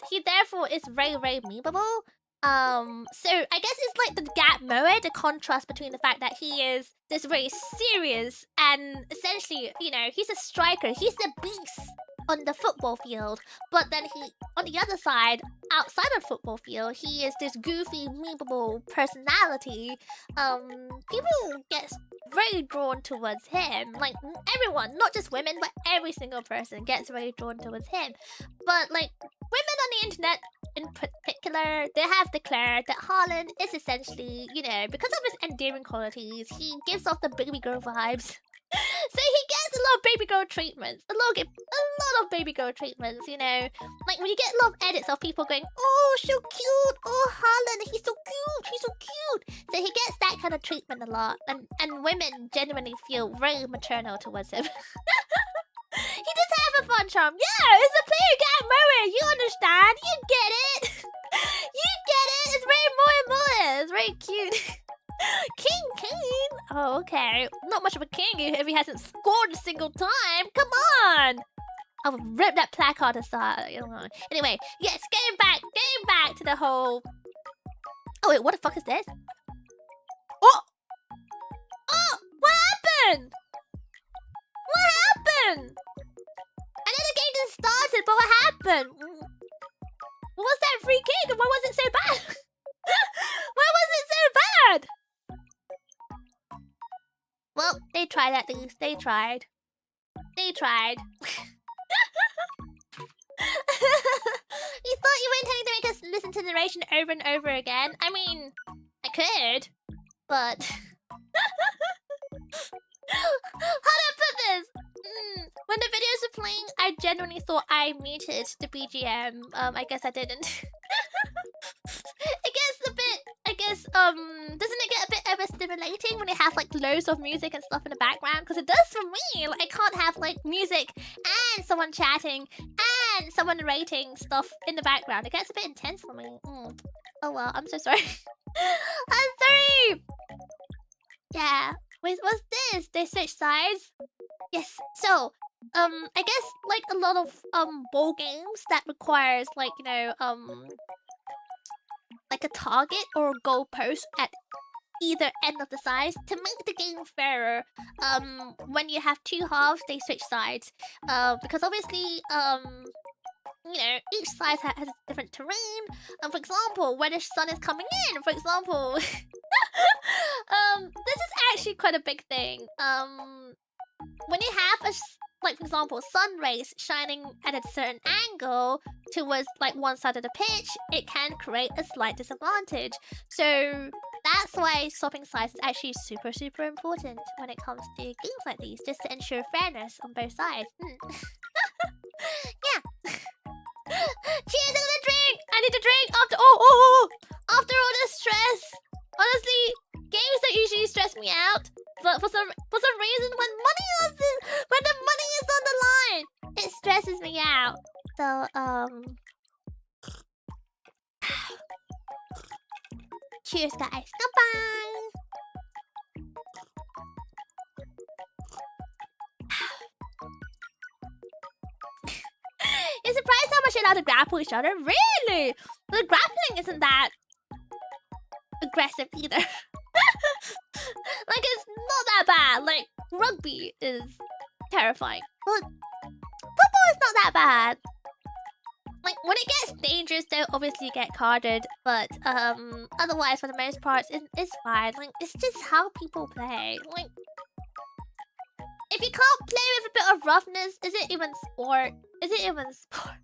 he therefore is very memeable. So I guess it's like the gap moe, the contrast between the fact that he is this very serious and essentially, you know, he's a striker, he's a beast on the football field, but then he, on the other side, outside of the football field, he is this goofy, memeable personality. People get very drawn towards him. Like, everyone, not just women, but every single person gets very drawn towards him. But, like, women on the internet in particular, they have declared that Haaland is essentially, you know, because of his endearing qualities, he gives off the baby girl vibes. So he gets a lot of baby girl treatments. A lot of baby girl treatments, you know. Like when you get a lot of edits of people going, oh, so cute, oh, Haaland, he's so cute, he's so cute. So he gets that kind of treatment a lot. And women genuinely feel very maternal towards him. He does have a fun charm. Yeah, it's a player gap moe. You understand? You get it. You get it. It's very moe. It's very cute. King. Oh, okay. Not much of a king if he hasn't scored a single time. Come on. I'll rip that placard aside. Anyway, yes, getting back to the whole. Oh wait, what the fuck is this? Oh, what happened? What happened? I know the game just started, but what happened? What was that free kick? And why was it so bad? Why was it so bad? Well, they tried at least. They tried. You thought you were intending to make us listen to the narration over and over again? I mean, I could, but how do I put this? When the videos were playing, I genuinely thought I muted the BGM. I guess I didn't. Doesn't it get a bit overstimulating when it has like loads of music and stuff in the background? Because it does for me. Like I can't have like music and someone chatting and someone narrating stuff in the background. It gets a bit intense for me. Oh well, I'm so sorry. I'm sorry. Yeah. Wait, what's this? They switch sides? Yes. So, I guess like a lot of ball games that requires like, you know, like a target or a goalpost at either end of the sides to make the game fairer. When you have two halves, they switch sides. Because obviously, you know, each side has different terrain. For example, where the sun is coming in. For example, this is actually quite a big thing. When you have a like, for example, sun rays shining at a certain angle towards like one side of the pitch, it can create a slight disadvantage. So that's why swapping sides is actually super important when it comes to games like these, just to ensure fairness on both sides. Yeah. Cheers, I'm gonna drink! I need to drink after after all this stress. Honestly, games don't usually stress me out, but for some reason, when the money is on the line, it stresses me out. So cheers, guys. Goodbye. You're surprised how much you're allowed to grapple each other? Really? The grappling isn't that aggressive either. Like, it's not that bad. Like, rugby is terrifying. But football is not that bad. Like, when it gets dangerous, though, obviously you get carded. But, otherwise, for the most part, it's fine. Like, it's just how people play. Like, if you can't play with a bit of roughness, is it even sport? Is it even sport?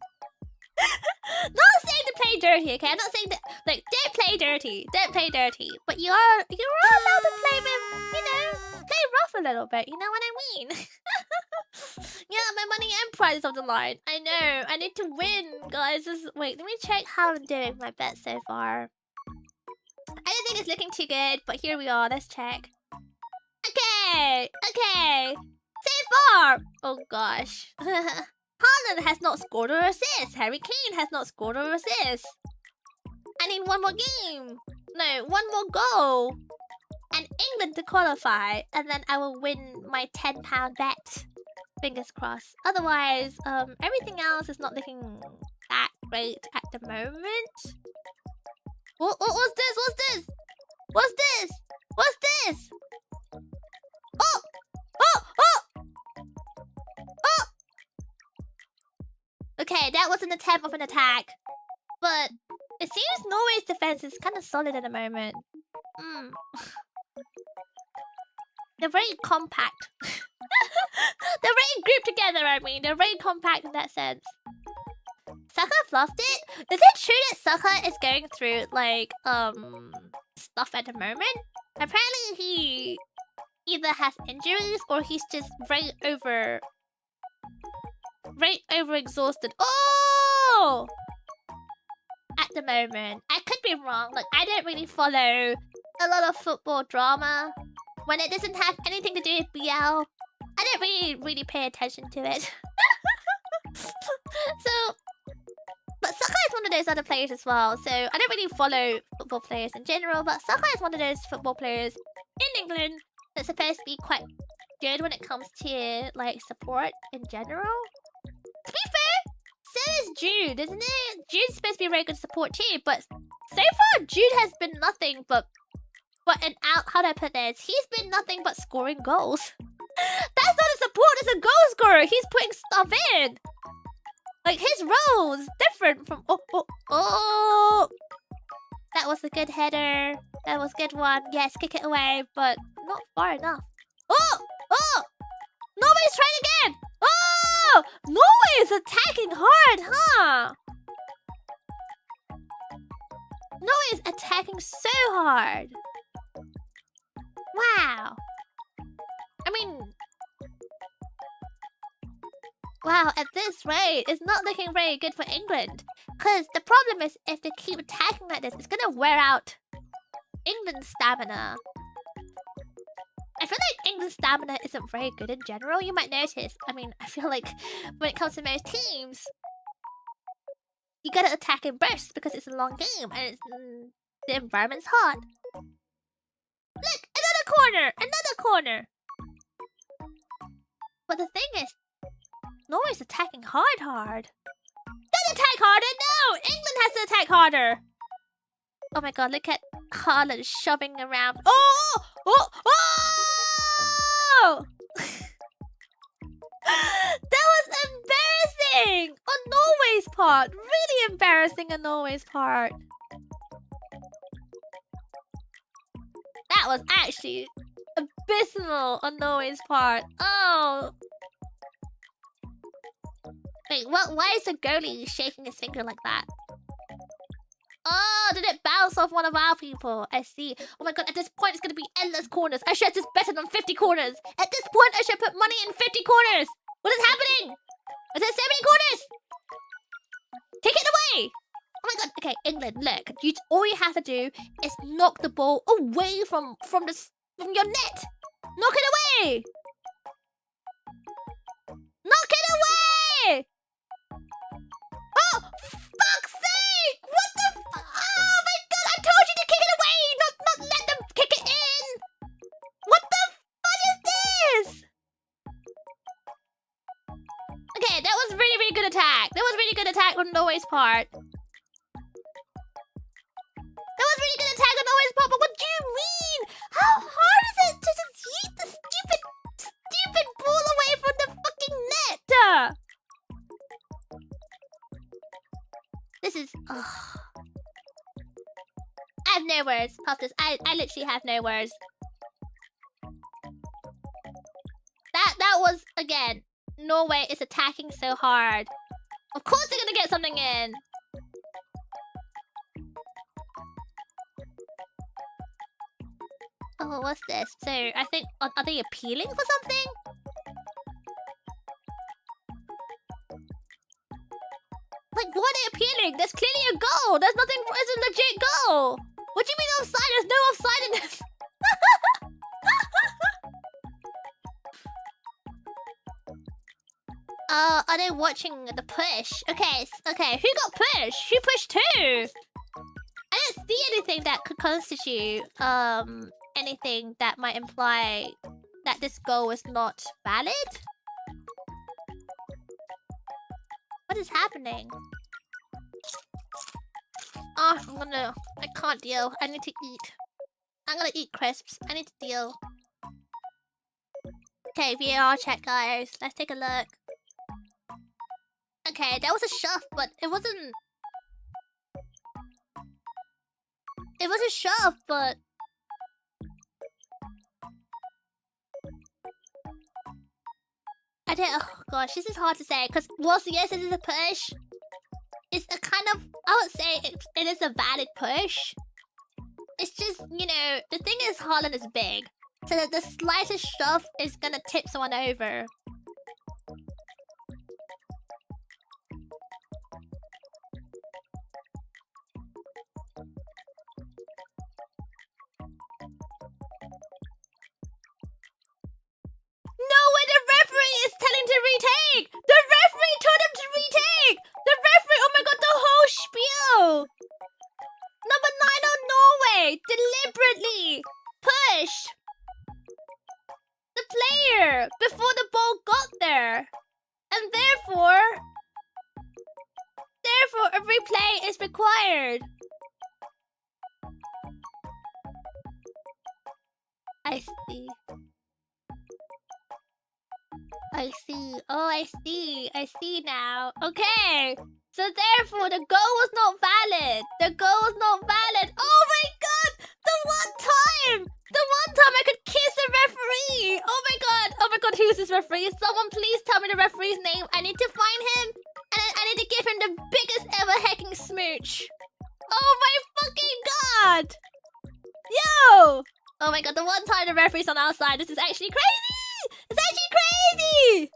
Not saying to play dirty, okay? I'm not saying that, like, don't play dirty. Don't play dirty. But you are allowed to play with, you know, play rough a little bit. You know what I mean? Yeah, my money and prize is on the line. I know. I need to win, guys. Wait, let me check how I'm doing my bet so far. I don't think it's looking too good, but here we are. Let's check. Okay. Okay. So far. Oh, gosh. Haaland has not scored or assist. Harry Kane has not scored or assist. I need one more game. No, one more goal. And England to qualify. And then I will win my £10 bet. Fingers crossed. Otherwise, everything else is not looking that great at the moment. What's this? What's this? What's this? What's this? Oh! Oh! Oh! Oh! Okay, that was an attempt of an attack. But it seems Norway's defense is kind of solid at the moment. They're very compact. They're very grouped together, I mean. They're very compact in that sense. Saka fluffed it? Is it true that Saka is going through, like, stuff at the moment? Apparently he either has injuries or he's just very exhausted. Oh! At the moment. I could be wrong. Like, I don't really follow a lot of football drama. When it doesn't have anything to do with BL, I don't really pay attention to it. So, but Saka is one of those other players as well. So I don't really follow football players in general, but Saka is one of those football players in England that's supposed to be quite good when it comes to, like, support in general. To be fair, so is Jude, isn't it? Jude's supposed to be a very good support too, but so far Jude has been nothing but how do I put this? He's been nothing but scoring goals. That's not a support, it's a goal scorer. He's putting stuff in. Like, his role's different from... Oh! That was a good header. That was a good one. Yes, kick it away, but not far enough. Oh! Oh! Norway's trying again! Oh! Norway is attacking hard, huh? Norway is attacking so hard. Wow. I mean... Wow, at this rate, it's not looking very good for England. Because the problem is, if they keep attacking like this, it's gonna wear out England's stamina. I feel like England's stamina isn't very good in general, you might notice. I mean, I feel like when it comes to most teams, you gotta attack in bursts because it's a long game and it's, the environment's hot. Look! Another corner! Another corner! But the thing is, Norway's attacking hard. Don't attack harder! No! England has to attack harder! Oh my god, look at Haaland shoving around. Oh! Oh! Oh! That was embarrassing! On Norway's part! Really embarrassing on Norway's part. That was actually abysmal on Norway's part. Oh! Wait, what? Why is the goalie shaking his finger like that? Oh, did it bounce off one of our people? I see. Oh my god, at this point it's gonna be endless corners. I should have just betted on 50 corners. At this point I should put money in 50 corners. What is happening? Is there so many corners? Take it away! Oh my god, okay, England, look. All you have to do is knock the ball away from your net. Knock it away! Knock it away! Oh, fuck's sake! What the f- Oh my god, I told you to kick it away! Not let them kick it in! What the fuck is this? Okay, that was really good attack. That was really good attack on Norway's part. That was really good attack on Norway's part, but what do you mean? How hard is it to just yeet the stupid ball away from the is... ugh. I have no words, Puffers. I literally have no words. That was, again, Norway is attacking so hard. Of course they're gonna get something in. Oh, what's this? So, I think... Are they appealing for something? Like, why are they appealing? There's clearly a goal! There's nothing... It's a legit goal! What do you mean offside? There's no offside in this! Are they watching the push? Okay, okay. Who got pushed? Who pushed who? I didn't see anything that could constitute anything that might imply that this goal is not valid. What is happening? Oh, I can't deal. I need to eat. I'm gonna eat crisps. I need to deal. Okay, VAR check, guys. Let's take a look. Okay, that was a shove, but it wasn't... It was a shove, but... I don't... Oh gosh, this is hard to say, because whilst yes, it is a push, it's a kind of... I would say it is a valid push. It's just, you know, the thing is Haaland is big, so that the slightest shove is gonna tip someone over. No way, the referee is telling to retake! The referee told him to retake! The referee, oh my god, the whole spiel! Number 9 on Norway deliberately pushed the player before the ball got there. And therefore a replay is required. I see. I see. Oh, I see. I see now. Okay. So therefore, the goal was not valid. The goal was not valid. Oh my god! The one time! The one time I could kiss a referee! Oh my god! Oh my god, who's this referee? Someone please tell me the referee's name. I need to find him. And I need to give him the biggest ever hecking smooch. Oh my fucking god! Yo! Oh my god, the one time the referee's on our side. This is actually crazy! It's actually crazy!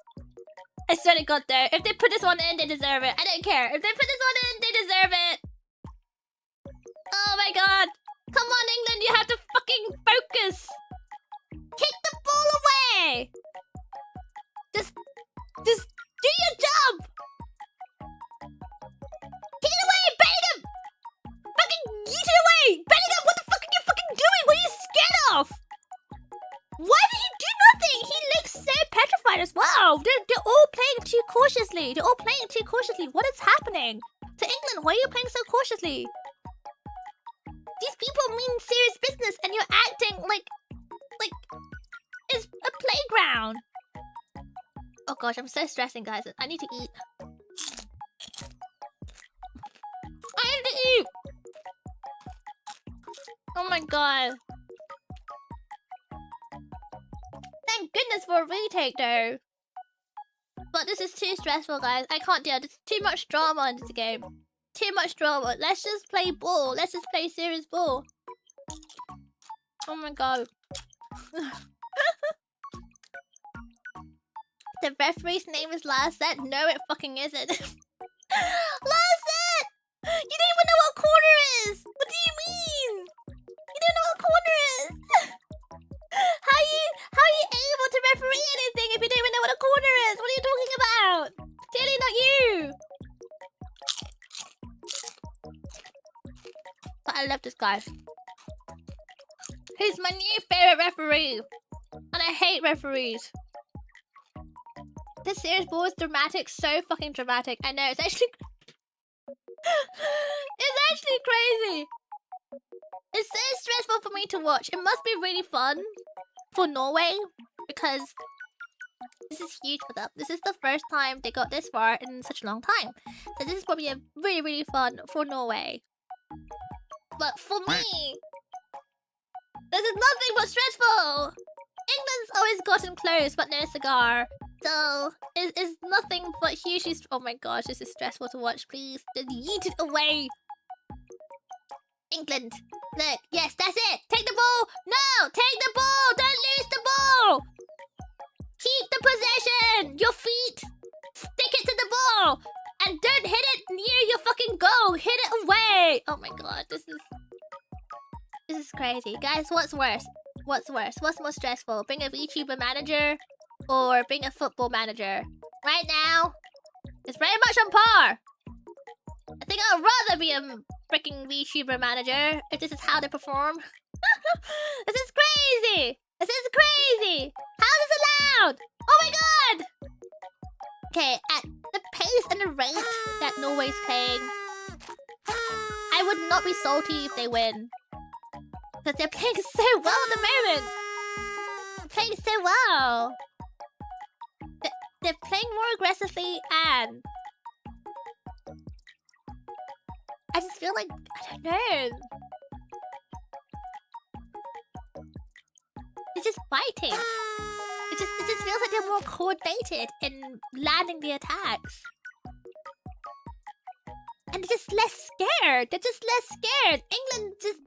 I swear to god though, if they put this one in, they deserve it. I don't care. If they put this one in, they deserve it. Oh my god. Come on, England, you have to fucking focus. Kick the ball away. Just do your job. Kick it away, Bellingham. Fucking yeet it away. Bellingham, what the fuck are you fucking doing? What are you scared of? Why did he do nothing? He looks so petrified as well. They're all playing too cautiously. They're all playing too cautiously. What is happening? To England, why are you playing so cautiously? These people mean serious business and you're acting like it's a playground. Oh gosh, I'm so stressing, guys. I need to eat. I need to eat. Oh my god. Thank goodness for a retake though. But this is too stressful, guys. I can't deal. There's too much drama in this game. Too much drama. Let's just play ball. Let's just play serious ball. Oh my god. The referee's name is Larset? No, it fucking isn't. Larset! You don't even know what corner is! What do you mean? You don't know what corner is! How are you able to referee anything if you don't even know what a corner is? What are you talking about? Clearly not you! But I love this guy. He's my new favorite referee. And I hate referees. This serious ball is dramatic, so fucking dramatic. I know, it's actually... it's actually crazy. It's so stressful for me to watch. It must be really fun for Norway because This is huge for them. This is the first time they got this far in such a long time. So this is probably a really, really fun for Norway. But for me, this is nothing but stressful. England's always gotten close, but no cigar. So it's nothing but hugely. Oh my gosh, this is stressful to watch. Please, just yeet it away. England, look, yes, that's it. Take the ball. No, take the ball. Don't lose the ball. Keep the possession. Your feet. Stick it to the ball. And don't hit it near your fucking goal. Hit it away. Oh my god, this is crazy. Guys, what's worse? What's worse? What's more stressful? Being a VTuber manager or being a football manager? Right now, it's very much on par. I think I'd rather be a freaking VTuber manager if this is how they perform. This is crazy. This is crazy. How is this allowed? Oh my god. Okay, at the pace and the rate that Norway's playing, I would not be salty if they win. Because they're playing so well at the moment. They're playing so well. They're playing more aggressively and... I just feel like... I don't know. They're just fighting. It just feels like they're more coordinated in landing the attacks. And they're just less scared. They're just less scared. England just...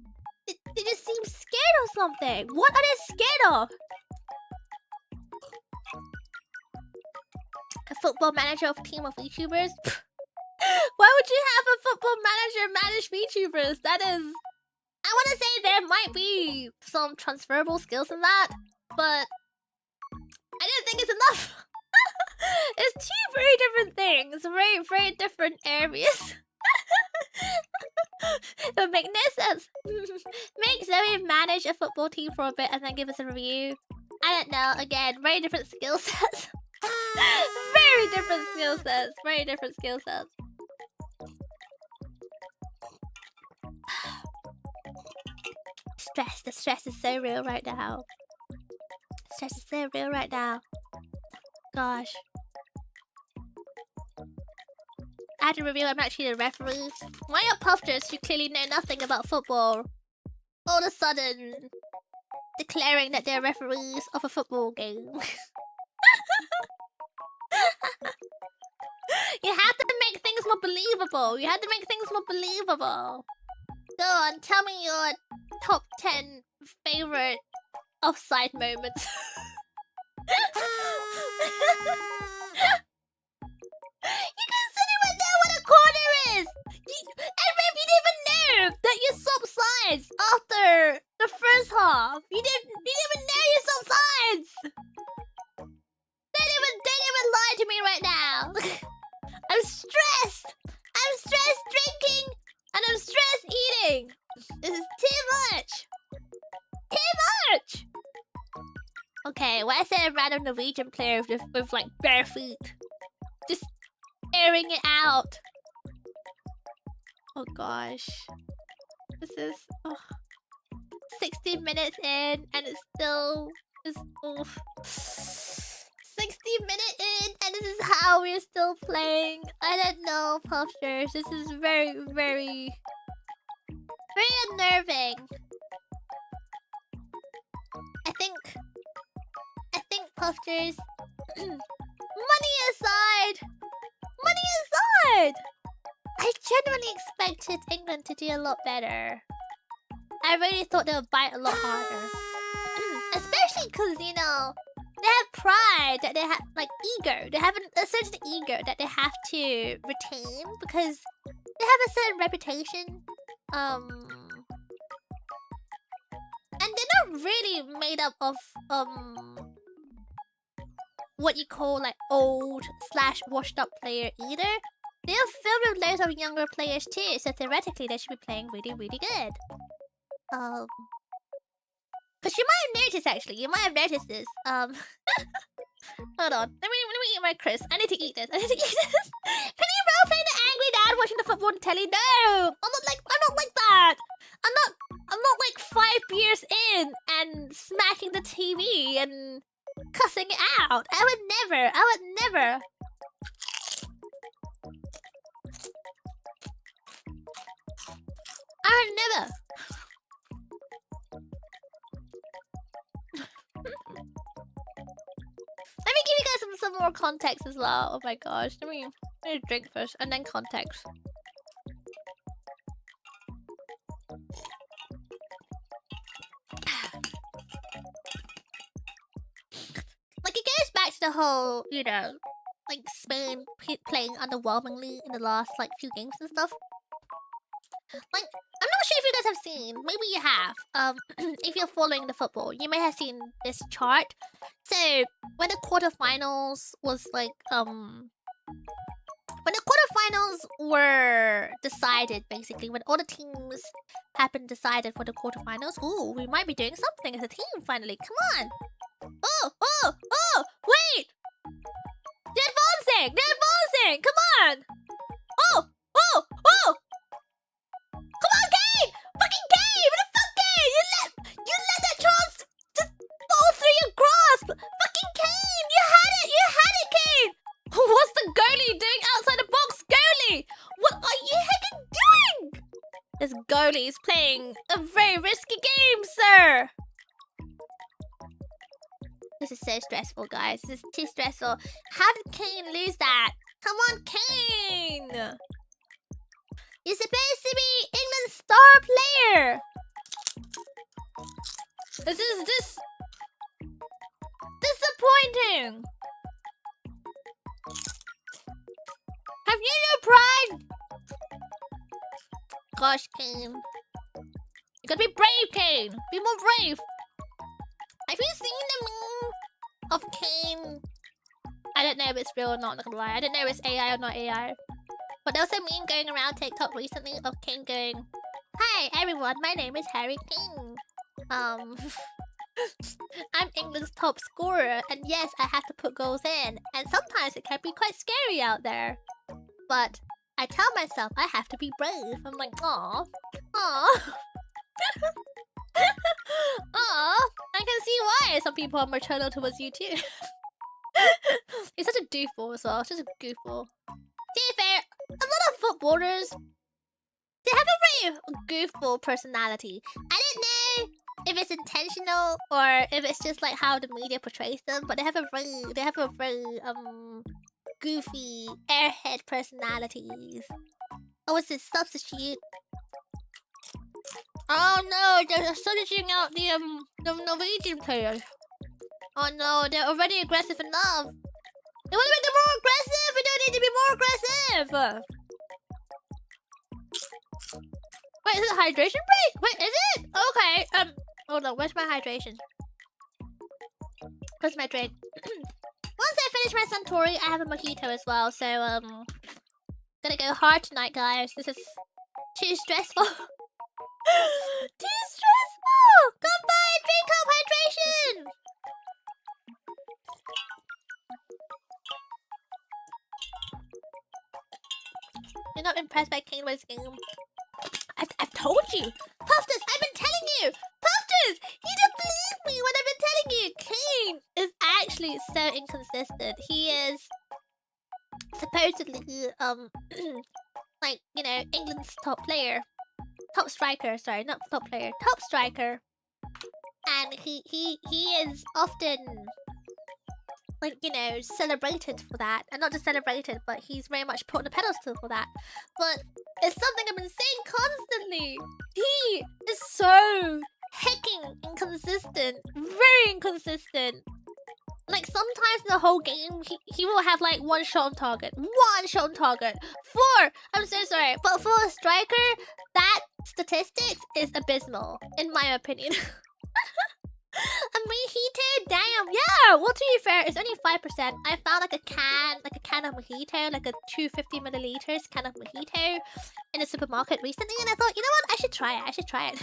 They just seem scared of something. What are they scared of? A football manager of a team of VTubers? Why would you have a football manager manage VTubers? That is... I want to say there might be some transferable skills in that, but I don't think it's enough. It's two very different things. Very, very different areas. It would make no sense. Make Zoe manage a football team for a bit and then give us a review. I don't know. Again, very different skill sets. Very different skill sets. Very different skill sets. Stress. The stress is so real right now. Stress is so real right now. Gosh. I had to reveal I'm actually the referee. Why are puffers who clearly know nothing about football all of a sudden declaring that they're referees of a football game? You have to make things more believable. You have to make things more believable. Go on, tell me your top 10 favorite offside moments. You couldn't even know what a corner is! And maybe you didn't even know that you swapped sides after the first half. You didn't even know you swapped sides! Don't even lie to me right now. I'm stressed! I'm stressed drinking! And I'm stressed eating! This is too much! Too much! Okay, why is there a random Norwegian player with like bare feet? Just airing it out. Oh gosh. This is 60 minutes in and it's still 60 minutes in and this is how we're still playing. I don't know, Puffers. This is very, very unnerving. I think Puffers, money aside, I genuinely expected England to do a lot better. I really thought they would bite a lot harder. Especially because, you know, they have pride, that they have, like, ego. They have a certain ego that they have to retain because they have a certain reputation. And they're not really made up of, what you call, like, old/washed-up player either. They're filled with loads of younger players too, so theoretically they should be playing really, really good. Because you might have noticed, actually. You might have noticed this. Hold on. Let me eat my crisp. I need to eat this. Can you role play the angry dad watching the football on telly? No! I'm not like that! I'm not like 5 years in and smacking the TV and cussing it out. I would never. Let me give you guys some more context as well. Oh my gosh. Let me drink first and then context. Like, it goes back to the whole, you know, like Spain playing underwhelmingly in the last like few games and stuff. Like, I'm not sure if you guys have seen, maybe you have, if you're following the football, you may have seen this chart. So, when the quarterfinals was like, when the quarterfinals were decided, basically, when all the teams have been decided for the quarterfinals, ooh, we might be doing something as a team finally, come on! Oh, wait! They're advancing, come on! Oh! Come on, Kane! Fucking Kane! What the fuck, Kane? You let that chance just fall through your grasp! Fucking Kane! You had it, Kane! What's the goalie doing outside the box? Goalie! What are you heckin' doing? This goalie is playing a very risky game, sir! This is so stressful, guys. This is too stressful. How did Kane lose that? Come on, Kane! You're supposed to be England's star player! This is disappointing! Have you no pride? Gosh, Kane. You gotta be brave, Kane! Be more brave! Have you seen the meme of Kane? I don't know if it's real or not gonna lie. I don't know if it's AI or not AI. But there was a meme going around TikTok recently of Kane going, "Hi everyone, my name is Harry Kane. I'm England's top scorer, and yes, I have to put goals in. And sometimes it can be quite scary out there. But I tell myself I have to be brave." I'm like, aw. I can see why some people are maternal towards you too. He's such a goofball as well, just a goofball. To be fair, a lot of footballers, they have a very goofball personality. I don't know if it's intentional or if it's just like how the media portrays them, but they have a very goofy airhead personalities. Oh, what's this substitute? Oh no, they're substituting out the Norwegian players. Oh no, they're already aggressive enough. They want to make them more aggressive. We don't need to be more aggressive. Wait, is it a hydration break? Wait, is it? Okay. Hold on. Where's my hydration? Where's my drink? Once I finish my Suntory, I have a mojito as well. So gonna go hard tonight, guys. This is too stressful. Too stressful. Come by, drink up hydration. You're not impressed by Kane's game. I've told you! Puffers, I've been telling you! Puffers! You don't believe me when I've been telling you! Kane is actually so inconsistent. He is supposedly, like, you know, England's top player. Top striker, sorry, not top player. Top striker. And he is often, like, you know, celebrated for that. And not just celebrated, but he's very much put on the pedestal for that. But it's something I've been saying constantly. He is so hecking inconsistent. Very inconsistent. Like, sometimes in the whole game, he will have, like, one shot on target. One shot on target. 4! I'm so sorry. But for a striker, that statistics is abysmal, in my opinion. A mojito, damn, yeah. Well, to be fair, it's only 5%. I found like a can of mojito, like a 250 milliliters can of mojito in a supermarket recently, and I thought, you know what, I should try it.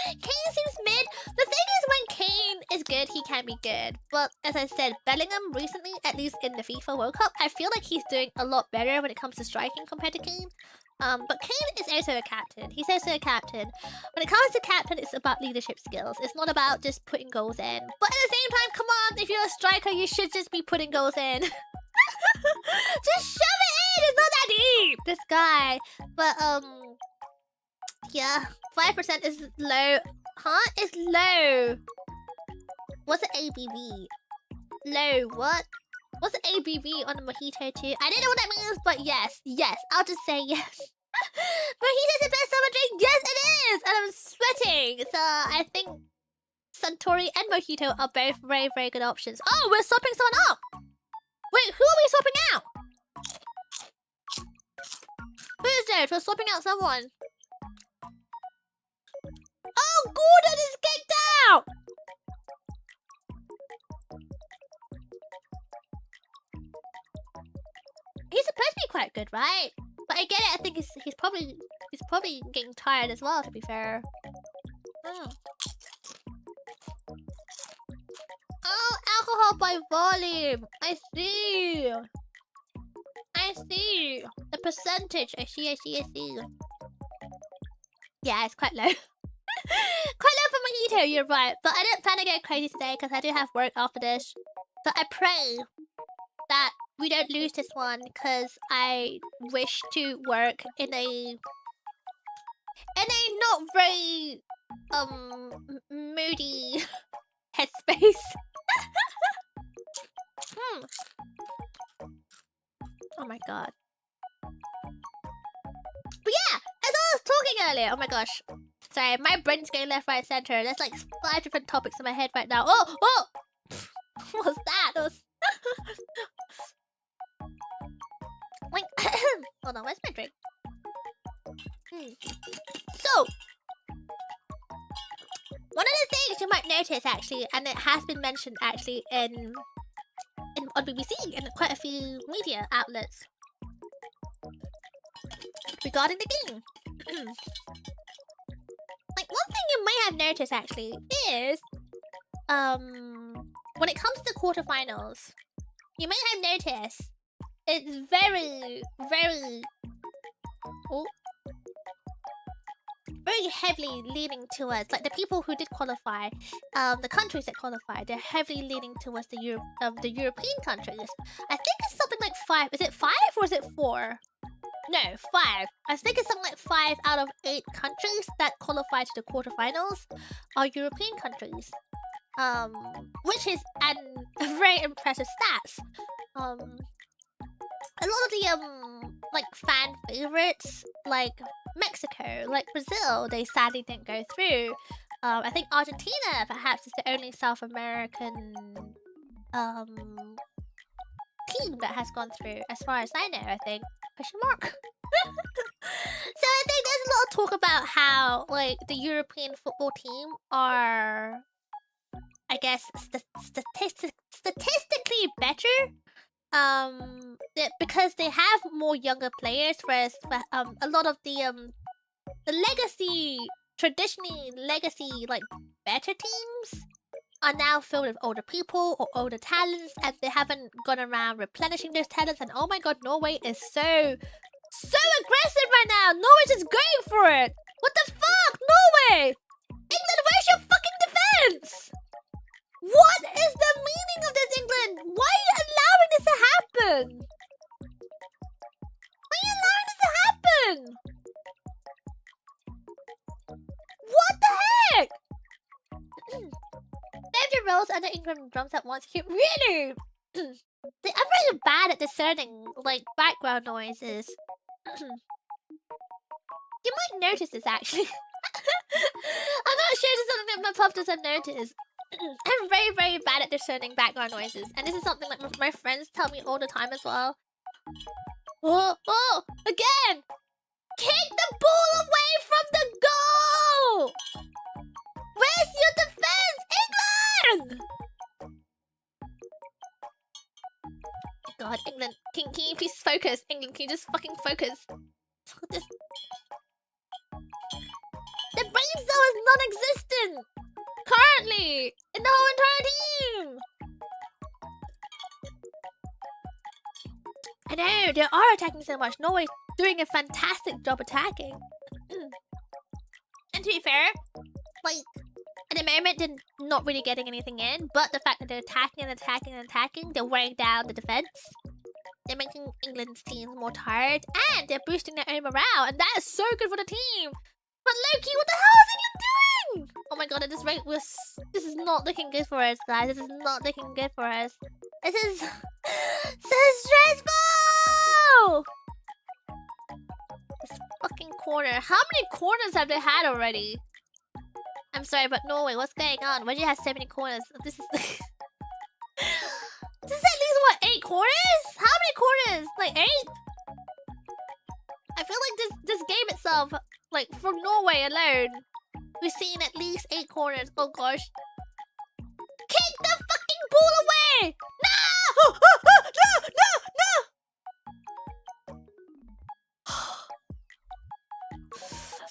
Kane seems mid. The thing is, when Kane is good, he can be good. But as I said, Bellingham recently, at least in the FIFA World Cup, I feel like he's doing a lot better when it comes to striking compared to Kane. But Kane is also a captain. He's also a captain. When it comes to captain, it's about leadership skills. It's not about just putting goals in. But at the same time, come on, if you're a striker, you should just be putting goals in. Just shove it in. It's not that deep. This guy. But yeah, 5% is low. Huh? It's low. What's the ABV? Low. What? What's the ABV on a mojito too? I don't know what that means, but yes. Yes. I'll just say yes. Mojito's the best summer drink. Yes, it is. And I'm sweating. So I think Suntory and mojito are both very, very good options. Oh, we're swapping someone up. Wait, who are we swapping out? Who is there? We're swapping out someone. Oh, Gordon is kicked out. He's supposed to be quite good, right? But I get it. I think he's probably getting tired as well. To be fair. Oh, alcohol by volume. I see. I see. The percentage. I see. Yeah, it's quite low. Quite low for mojito. You're right. But I didn't plan to go crazy today because I do have work after this. So I pray that we don't lose this one because I wish to work in a not very moody headspace. Oh my god. But yeah, as I was talking earlier, oh my gosh. Sorry, my brain's going left, right, center. There's like 5 different topics in my head right now. Oh! What was that? That was... Like, hold on, where's my drink? So, one of the things you might notice actually, and it has been mentioned actually on BBC and quite a few media outlets regarding the game. Like, one thing you might have noticed actually is when it comes to the quarterfinals, you might have noticed it's very heavily leaning towards, like, the people who did qualify, the countries that qualified, they're heavily leaning towards the European countries. I think it's something like 5. Is it 5 or is it 4? No, 5. I think it's something like 5 out of 8 countries that qualify to the quarterfinals are European countries. Which is a very impressive stats. A lot of the like fan favorites, like Mexico, like Brazil, they sadly didn't go through. I think Argentina perhaps is the only South American team that has gone through, as far as I know. I think question mark. So I think there's a lot of talk about how, like, the European football team are, I guess, statistically better. Because they have more younger players, whereas a lot of the traditionally legacy like better teams are now filled with older people or older talents, and they haven't gone around replenishing those talents. And oh my god, Norway is so aggressive right now. Norway's just going for it. What the fuck, Norway? England, where's your fucking defense? What is the meaning of this, England? Why are you allowing this to happen? Why are you allowing this to happen? What the heck? Every roles under England drums at once. Really? I'm really bad at discerning, like, background noises. You might notice this, actually. I'm not sure this is something that my puff doesn't notice. I'm very, very bad at discerning background noises. And this is something that my friends tell me all the time as well. Oh, again! Kick the ball away from the goal! Where's your defense, England? God, England, can you please focus? England, can you just fucking focus? The brain cell is non-existent currently in the whole entire team. I know, they are attacking so much. Norway's doing a fantastic job attacking. And to be fair, like, at the moment, they're not really getting anything in, but the fact that they're attacking and attacking and attacking, they're wearing down the defense. They're making England's team more tired, and they're boosting their own morale, and that is so good for the team. But Loki, what the hell is England doing? Oh my god, at this rate, this is not looking good for us, guys. This is not looking good for us. This is so stressful! This fucking corner. How many corners have they had already? I'm sorry, but Norway, what's going on? Why do you have so many corners? This is... this is at least, what, 8 corners? How many corners? Like 8? I feel like this game itself, like, from Norway alone, we've seen at least 8 corners. Oh gosh. Kick the fucking ball away! No! No!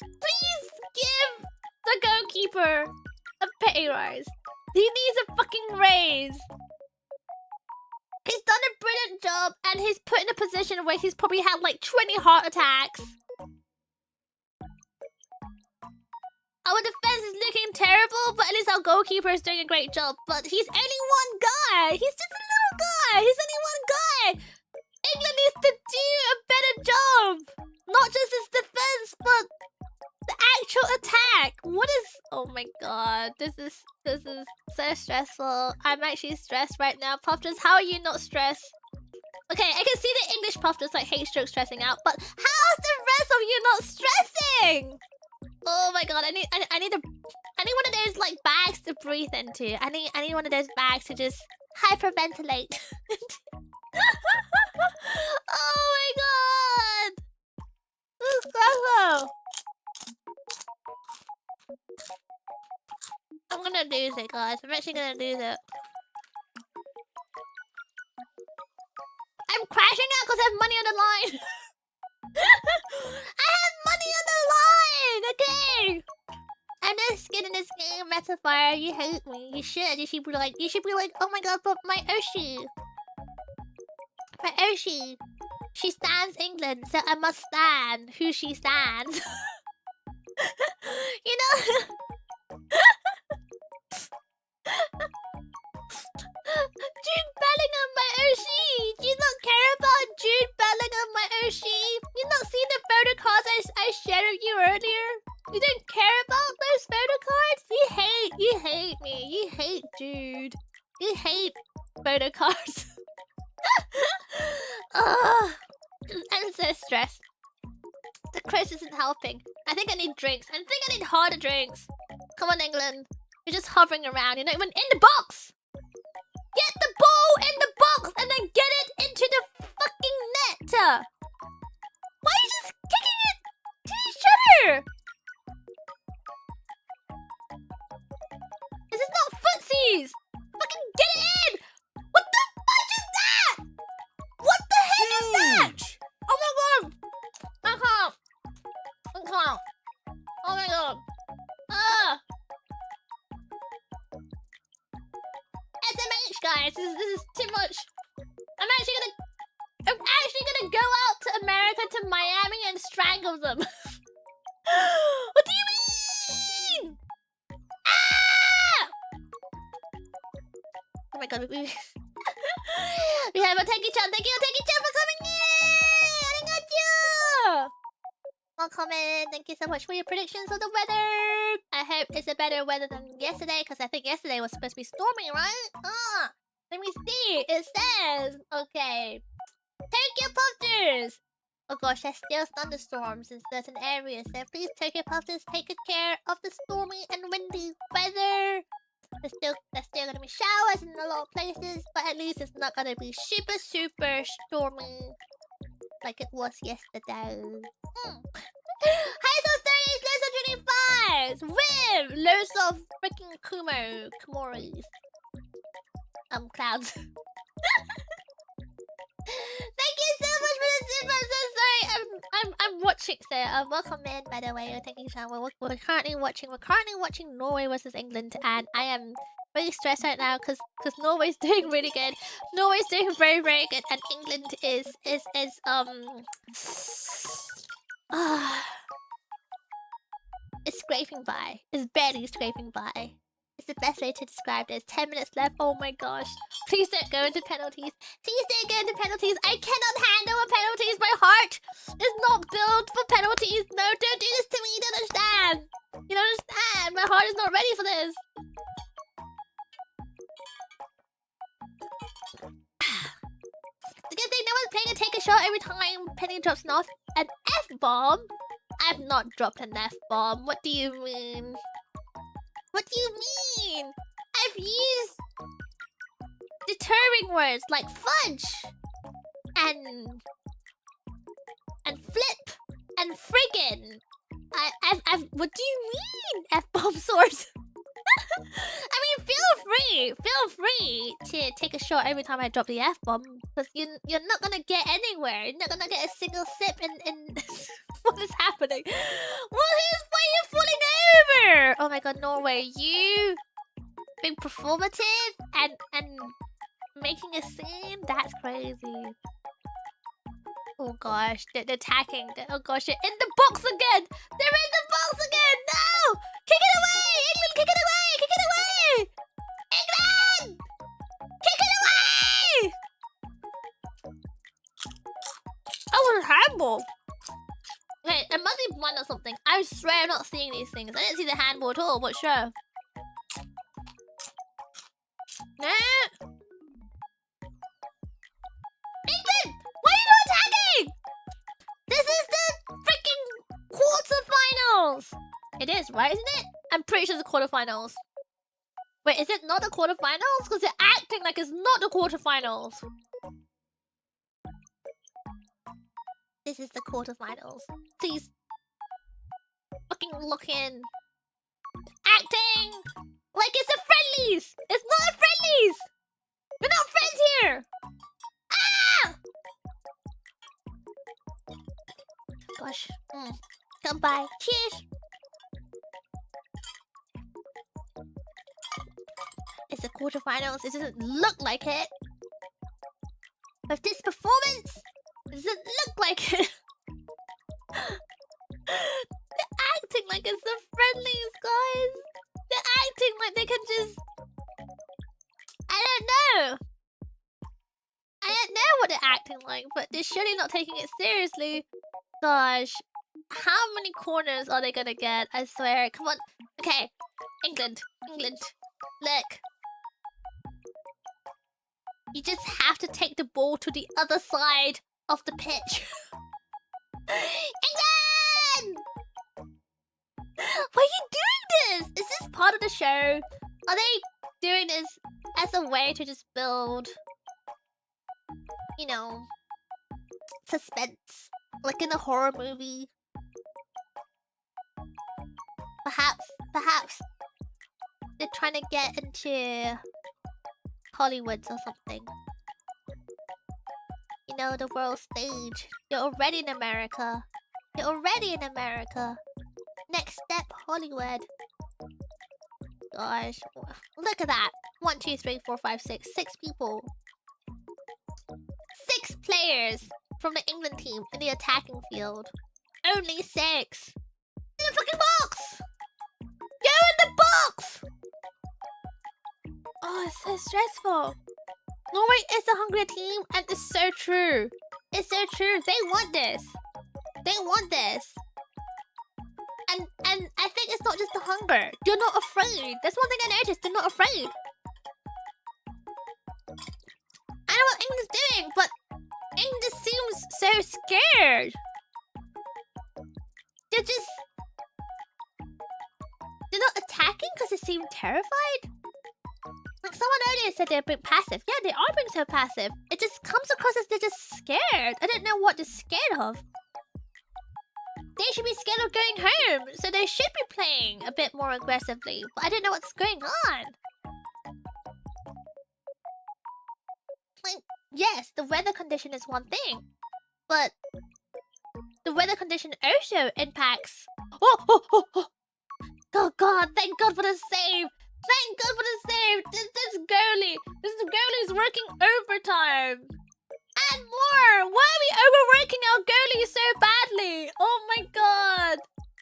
Please give the goalkeeper a pay rise. He needs a fucking raise. He's done a brilliant job, and he's put in a position where he's probably had like 20 heart attacks. Our defense is looking terrible, but at least our goalkeeper is doing a great job. But he's only one guy. He's just a little guy. He's only one guy. England needs to do a better job. Not just his defense, but the actual attack. What is... Oh my god. This is so stressful. I'm actually stressed right now. Puffers, how are you not stressed? Okay, I can see the English puffers like hate stroke stressing out, but how's the rest of you not stressing? Oh my god, I need one of those like bags to breathe into. I need one of those bags to just hyperventilate. Oh my god! This is stressful. I'm gonna lose it, guys. I'm actually gonna lose it. I'm crashing out because I have money on the line. I have money on the line. Okay. I'm just skin in this game, Metaphor. You hate me. You should. You should be like, oh my god, but my Oshi. My Oshi. She stands England, so I must stand who she stands. You know. Jude Bellingham, my Oshi! Do you not care about Jude Bellingham, my Oshi? You not seen the photo cards I shared with you earlier? You don't care about those photo cards? You hate me. You hate Jude. You hate photo cards. Oh, I'm so stressed. The quiz isn't helping. I think I need drinks. I think I need harder drinks. Come on, England. You're just hovering around. You're not even in the box. Get the ball in the box and then get it into the fucking net. Why are you just kicking it to each other? This is not footsies. Fucking get it in. What the fuck is that? What the heck is that? Oh my god. I can't. Oh my god. SMH, guys, this is too much. I'm actually gonna go out to America, to Miami, and strangle them. What do you mean? Ah! Oh my god, we have a Thank-you-chan. Thank you, Thank-you-chan, for coming in. Arigatou. Welcome in. Thank you so much for your predictions of the weather. I hope it's a better weather than yesterday, because I think yesterday was supposed to be stormy, right? Let me see. It says, okay, Tokyo Puffers. Oh gosh, there's still thunderstorms in certain areas, so please, Tokyo Puffers, take good care of the stormy and windy weather. There's still gonna be showers in a lot of places, but at least it's not gonna be super stormy like it was yesterday. Hi, those 38, loads of 25s! With loads of freaking Kumoris. Clouds. Thank you so much for the super. I'm so sorry. I'm watching. So welcome in, by the way. Thank you, Sean. We're currently watching Norway versus England, and I am really stressed right now because Norway's doing really good. Norway's doing very, very good, and England is it's scraping by. It's barely scraping by. It's the best way to describe this. 10 minutes left. Oh my gosh. Please don't go into penalties. Please don't go into penalties. I cannot handle a penalties. My heart is not built for penalties. No, don't do this to me. You don't understand. You don't understand. My heart is not ready for this. The good thing no one's playing a take a shot every time Penny drops an F-bomb. I've not dropped an F-bomb. What do you mean? What do you mean? I've used deterring words like fudge and flip and friggin'. I've what do you mean? F-bomb source. I mean, feel free to take a shot every time I drop the F-bomb, because you're not gonna get anywhere. You're not gonna get a single sip in what is happening? Why are you falling over? Oh my god, Norway, you being performative and making a scene? That's crazy. Oh gosh, they're attacking. Oh gosh, they're in the box again. They're in the box again. No! Kick it away! England, kick it away! Kick it away! England! Kick it away! Oh, a handball. Okay, it must be one or something. I swear I'm not seeing these things. I didn't see the handball at all. What show? No. England! Why are you not attacking? This is the freaking quarterfinals. It is, right? Isn't it? I'm pretty sure it's the quarterfinals. Wait, is it not the quarterfinals? Because they're acting like it's not the quarterfinals. This is the quarterfinals. Please. Fucking look in. Acting like it's the friendlies. It's not the friendlies. We're not friends here. Ah! Gosh. Come by. Cheers. It's the quarterfinals. It doesn't look like it. With this performance, it doesn't look like it. They're acting like it's the friendlies, guys. They're acting like they can just... I don't know. I don't know what they're acting like, but they're surely not taking it seriously. Gosh. How many corners are they gonna get? I swear. Come on. Okay. England. Look. You just have to take the ball to the other side of the pitch. England! Why are you doing this? Is this part of the show? Are they doing this as a way to just build, you know, suspense? Like in a horror movie? Perhaps they're trying to get into Hollywood or something. You know, the world stage. You're already in America. Next step, Hollywood. Gosh. Look at that. 1, 2, 3, 4, 5, 6. 6 people. 6 players from the England team in the attacking field. Only 6. In the fucking box! Go in the box! Oh, it's so stressful. Norway is a hungry team, and it's so true. It's so true. They want this. And I think it's not just the hunger. They're not afraid. That's one thing I noticed. They're not afraid. I know what England's doing, but England just seems so scared. They're not attacking because they seem terrified. Like someone earlier said they're being passive. Yeah, they are being so passive. It just comes across as they're just scared. I don't know what they're scared of. They should be scared of going home, so they should be playing a bit more aggressively. But I don't know what's going on. Like, yes, the weather condition is one thing, but the weather condition also impacts... Oh god, thank god for the save! Thank God for the save. This goalie is working overtime. And more. Why are we overworking our goalie so badly? Oh my God.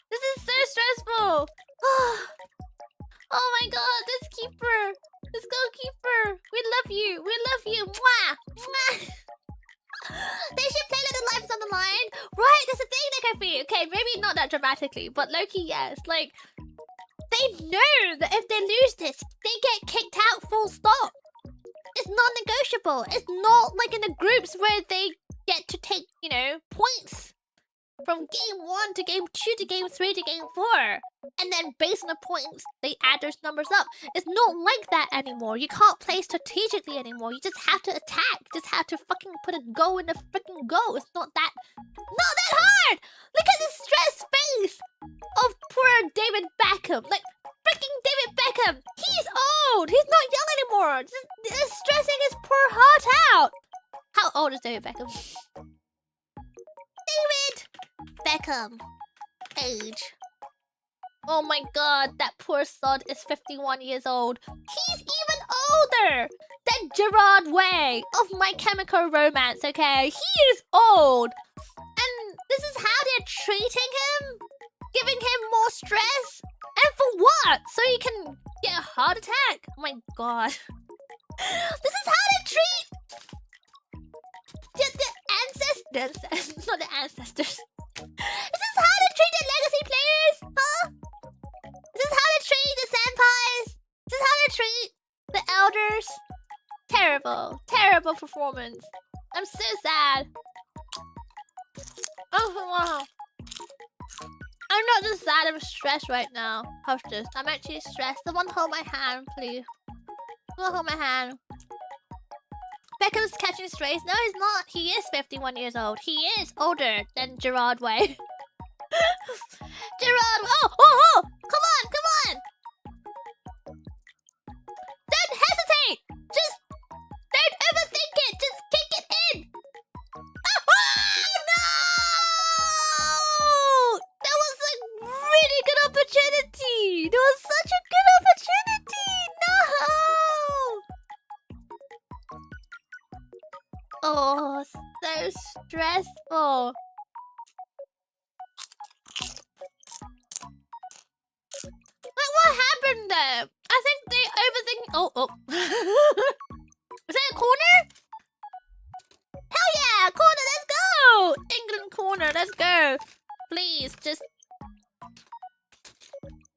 This is so stressful. Oh my God, this goalkeeper. We love you. Mwah. Mwah. They should play Little Lives on the Line. Right, that's the thing, Nicofi. Okay, maybe not that dramatically, but low-key, yes. Like, they know that if they lose this, they get kicked out full stop. It's non-negotiable. It's not like in the groups where they get to take, you know, points from game 1 to game 2 to game 3 to game 4. And then based on the points, they add those numbers up. It's not like that anymore. You can't play strategically anymore. You just have to attack. You just have to fucking put a goal in the freaking goal. It's not that hard! Look at the stressed face of poor David Beckham. Like, freaking David Beckham. He's old. He's not young anymore. Just stressing his poor heart out. How old is David Beckham? David Beckham. Age. Oh my God, that poor sod is 51 years old. He's even older than Gerard Way of My Chemical Romance, okay? He is old. And this is how they're treating him? Giving him more stress? And for what? So he can get a heart attack? Oh my God. This is how they treat the ancestors. Not the ancestors. This is how they treat the legacy players? Huh? This is how they treat the senpais? This is how they treat the elders? Terrible. Terrible performance. I'm so sad. Oh, wow. I'm not just sad, I'm stressed right now. Hostess, I'm actually stressed. Someone hold my hand, please. Someone hold my hand. Beckham's catching strays. No, he's not. He is 51 years old. He is older than Gerard Way. Gerard, oh! Come on! Don't hesitate! Just don't overthink it! Just kick it in! Oh, no! That was a really good opportunity! That was such a good opportunity! No! Oh, so stressful. Like, what happened there? I think they overthink. Oh. Is that a corner? Hell yeah! Corner, let's go! England corner, let's go. Please, just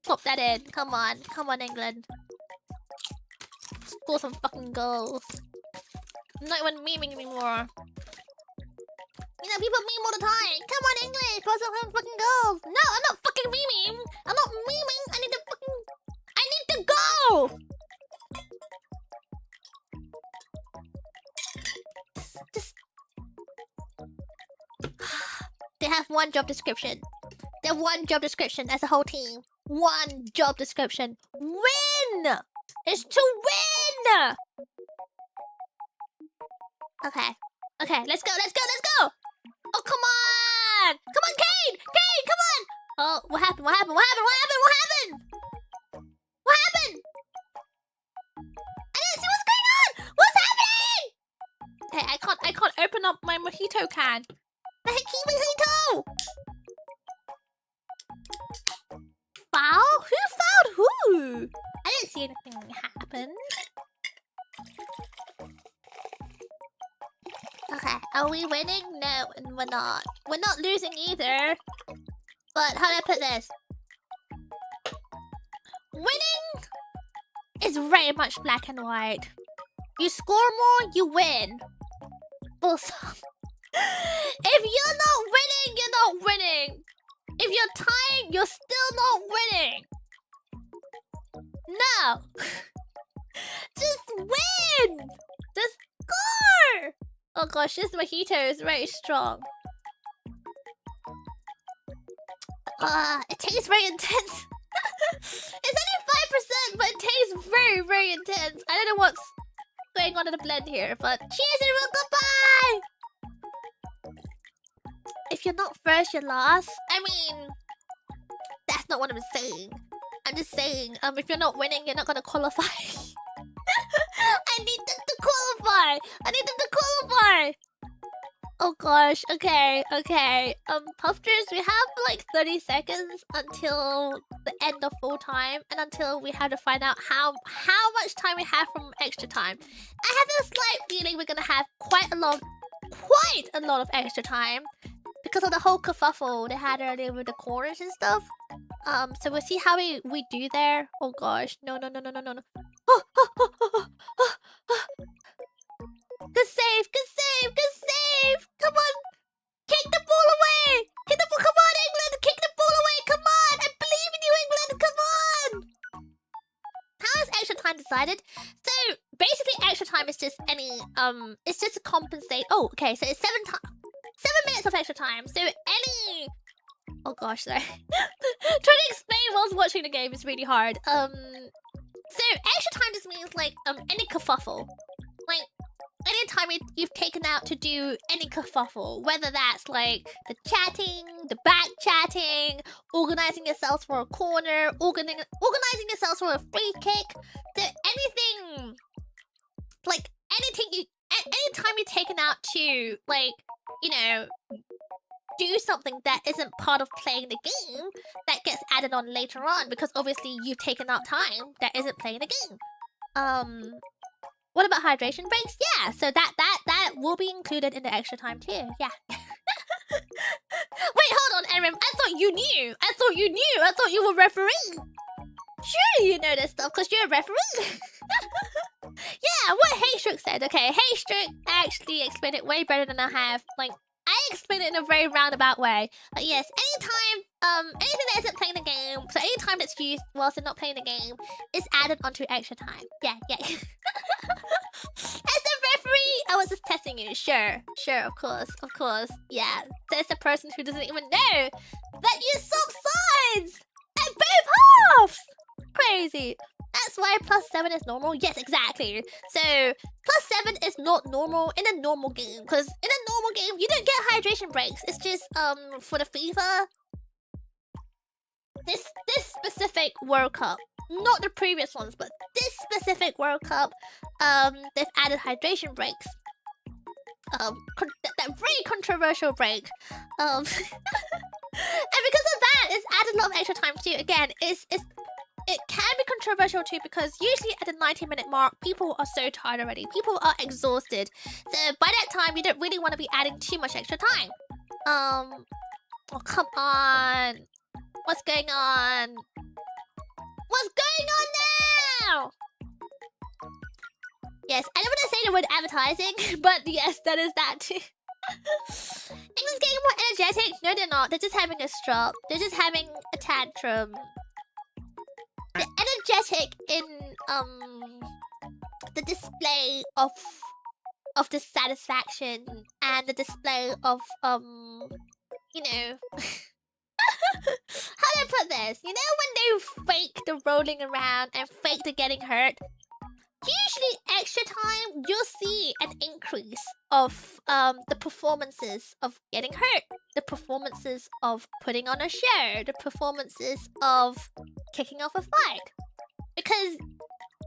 pop that in. Come on, England. Score some fucking goals. I'm not even memeing anymore. You know, people meme all the time. Come on, English, for some fucking goals. No, I'm not fucking memeing. I'm not memeing. I need to go. Just. They have one job description. They have one job description as a whole team. One job description. Win! It's to win! Okay, let's go! Oh, come on! Come on, Kane! Come on! Oh, what happened? What happened? I didn't see what's going on! What's happening? Hey, I can't open up my mojito can. The hecky mojito! Foul? Who fouled who? I didn't see anything happen. Okay, are we winning? No, we're not. We're not losing either. But how do I put this? Winning is very much black and white. You score more, you win. Full stop. If you're not winning, you're not winning. If you're tying, you're still not winning. No. Just win. Just score. Oh gosh, this mojito is very strong. It tastes very intense. It's only 5%, but it tastes very, very intense. I don't know what's going on in the blend here, but cheers everyone, goodbye! If you're not first, you're last. I mean, that's not what I'm saying. I'm just saying, if you're not winning, you're not gonna qualify. I need them to qualify. I need them to qualify. Oh gosh. Okay. Puffers, we have like 30 seconds until the end of full time, and until we have to find out how much time we have from extra time. I have a slight feeling we're gonna have quite a lot of extra time because of the whole kerfuffle they had earlier with the corners and stuff. So we'll see how we do there. Oh gosh, no. Good save. Come on, kick the ball away. Kick the ball. Come on, England, kick the ball away. Come on, I believe in you, England. Come on. How is extra time decided? So basically, extra time is just it's just to compensate. Oh, okay, so it's 7 minutes of extra time. So any. Oh gosh, sorry. Trying to explain whilst watching the game is really hard. So extra time just means like any kerfuffle, like any time you've taken out to do any kerfuffle, whether that's like the chatting, the back chatting, organizing yourselves for a corner, organizing yourselves for a free kick, anything, like anytime you're taken out to, like, you know, do something that isn't part of playing the game, that gets added on later on, because obviously you've taken out time that isn't playing the game. What about hydration breaks? Yeah, so that will be included in the extra time too. Yeah. Wait, hold on, Erin. I thought you knew. I thought you were refereeing. Surely you know this stuff because you're a referee. Yeah, what Haystrook said. Okay, Haystrook actually explained it way better than I have. Like, I explained it in a very roundabout way. But yes, anytime, anything that isn't playing the game, so any time that's used whilst they're not playing the game, is added onto extra time. Yeah. As a referee, I was just testing you. Sure, of course. Yeah, there's a person who doesn't even know that you swap sides at both halves. Crazy. That's why +7 is normal? Yes, exactly. So, +7 is not normal in a normal game. Because in a normal game, you don't get hydration breaks. It's just, for the FIFA... This specific World Cup. Not the previous ones, but this specific World Cup, they've added hydration breaks. That very controversial break. And because of that, it's added a lot of extra time too. Again, it can be controversial too, because usually at the 90-minute mark, people are so tired already. People are exhausted. So by that time, you don't really want to be adding too much extra time. Oh, come on. What's going on? What's going on now? Yes, I don't want to say the word advertising, but yes, that is that too. England's getting more energetic. No, they're not. They're just having a strop. They're just having a tantrum. They're energetic in the display of the satisfaction and the display of you know. How do I put this? You know when they fake the rolling around and fake the getting hurt? Usually extra time, you'll see an increase of the performances of getting hurt, the performances of putting on a show, the performances of kicking off a fight. Because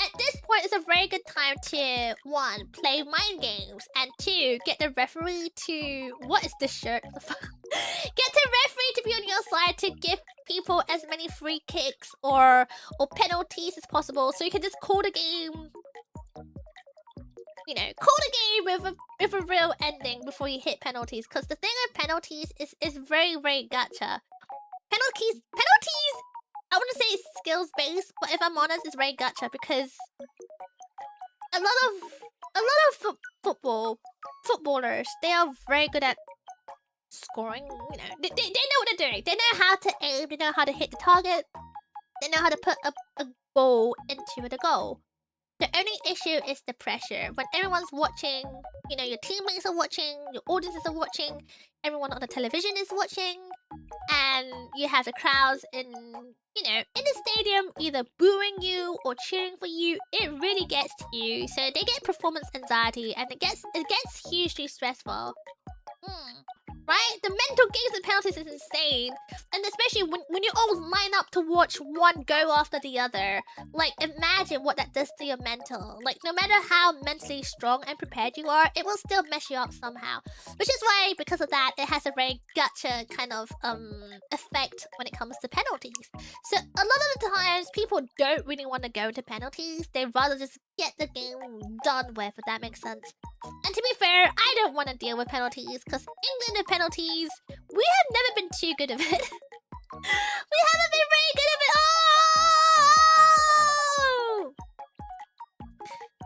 at this point, it's a very good time to, 1, play mind games, and 2, get the referee to... What is this shirt? Get the referee to be on your side to give people as many free kicks or penalties as possible, so you can just call the game... You know, call the game with a real ending before you hit penalties. Because the thing with penalties is very, very gacha. Penalties... I want to say it's skills-based, but if I'm honest, it's very gacha because a lot of footballers, they are very good at scoring. You know, they know what they're doing. They know how to aim. They know how to hit the target. They know how to put a ball into the goal. The only issue is the pressure. When everyone's watching, you know, your teammates are watching, your audiences are watching, everyone on the television is watching, and you have the crowds in, you know, in the stadium either booing you or cheering for you. It really gets to you. So they get performance anxiety, and it gets hugely stressful. right? The mental games and penalties is insane. And especially when you all line up to watch one go after the other. Like, imagine what that does to your mental. Like, no matter how mentally strong and prepared you are, it will still mess you up somehow. Which is why, because of that, it has a very gacha kind of effect when it comes to penalties. So, a lot of the times, people don't really want to go to penalties. They'd rather just get the game done with, if that makes sense. And to be fair, I don't want to deal with penalties, because England and penalties, we have never been too good of it. We haven't been very good of it. Oh!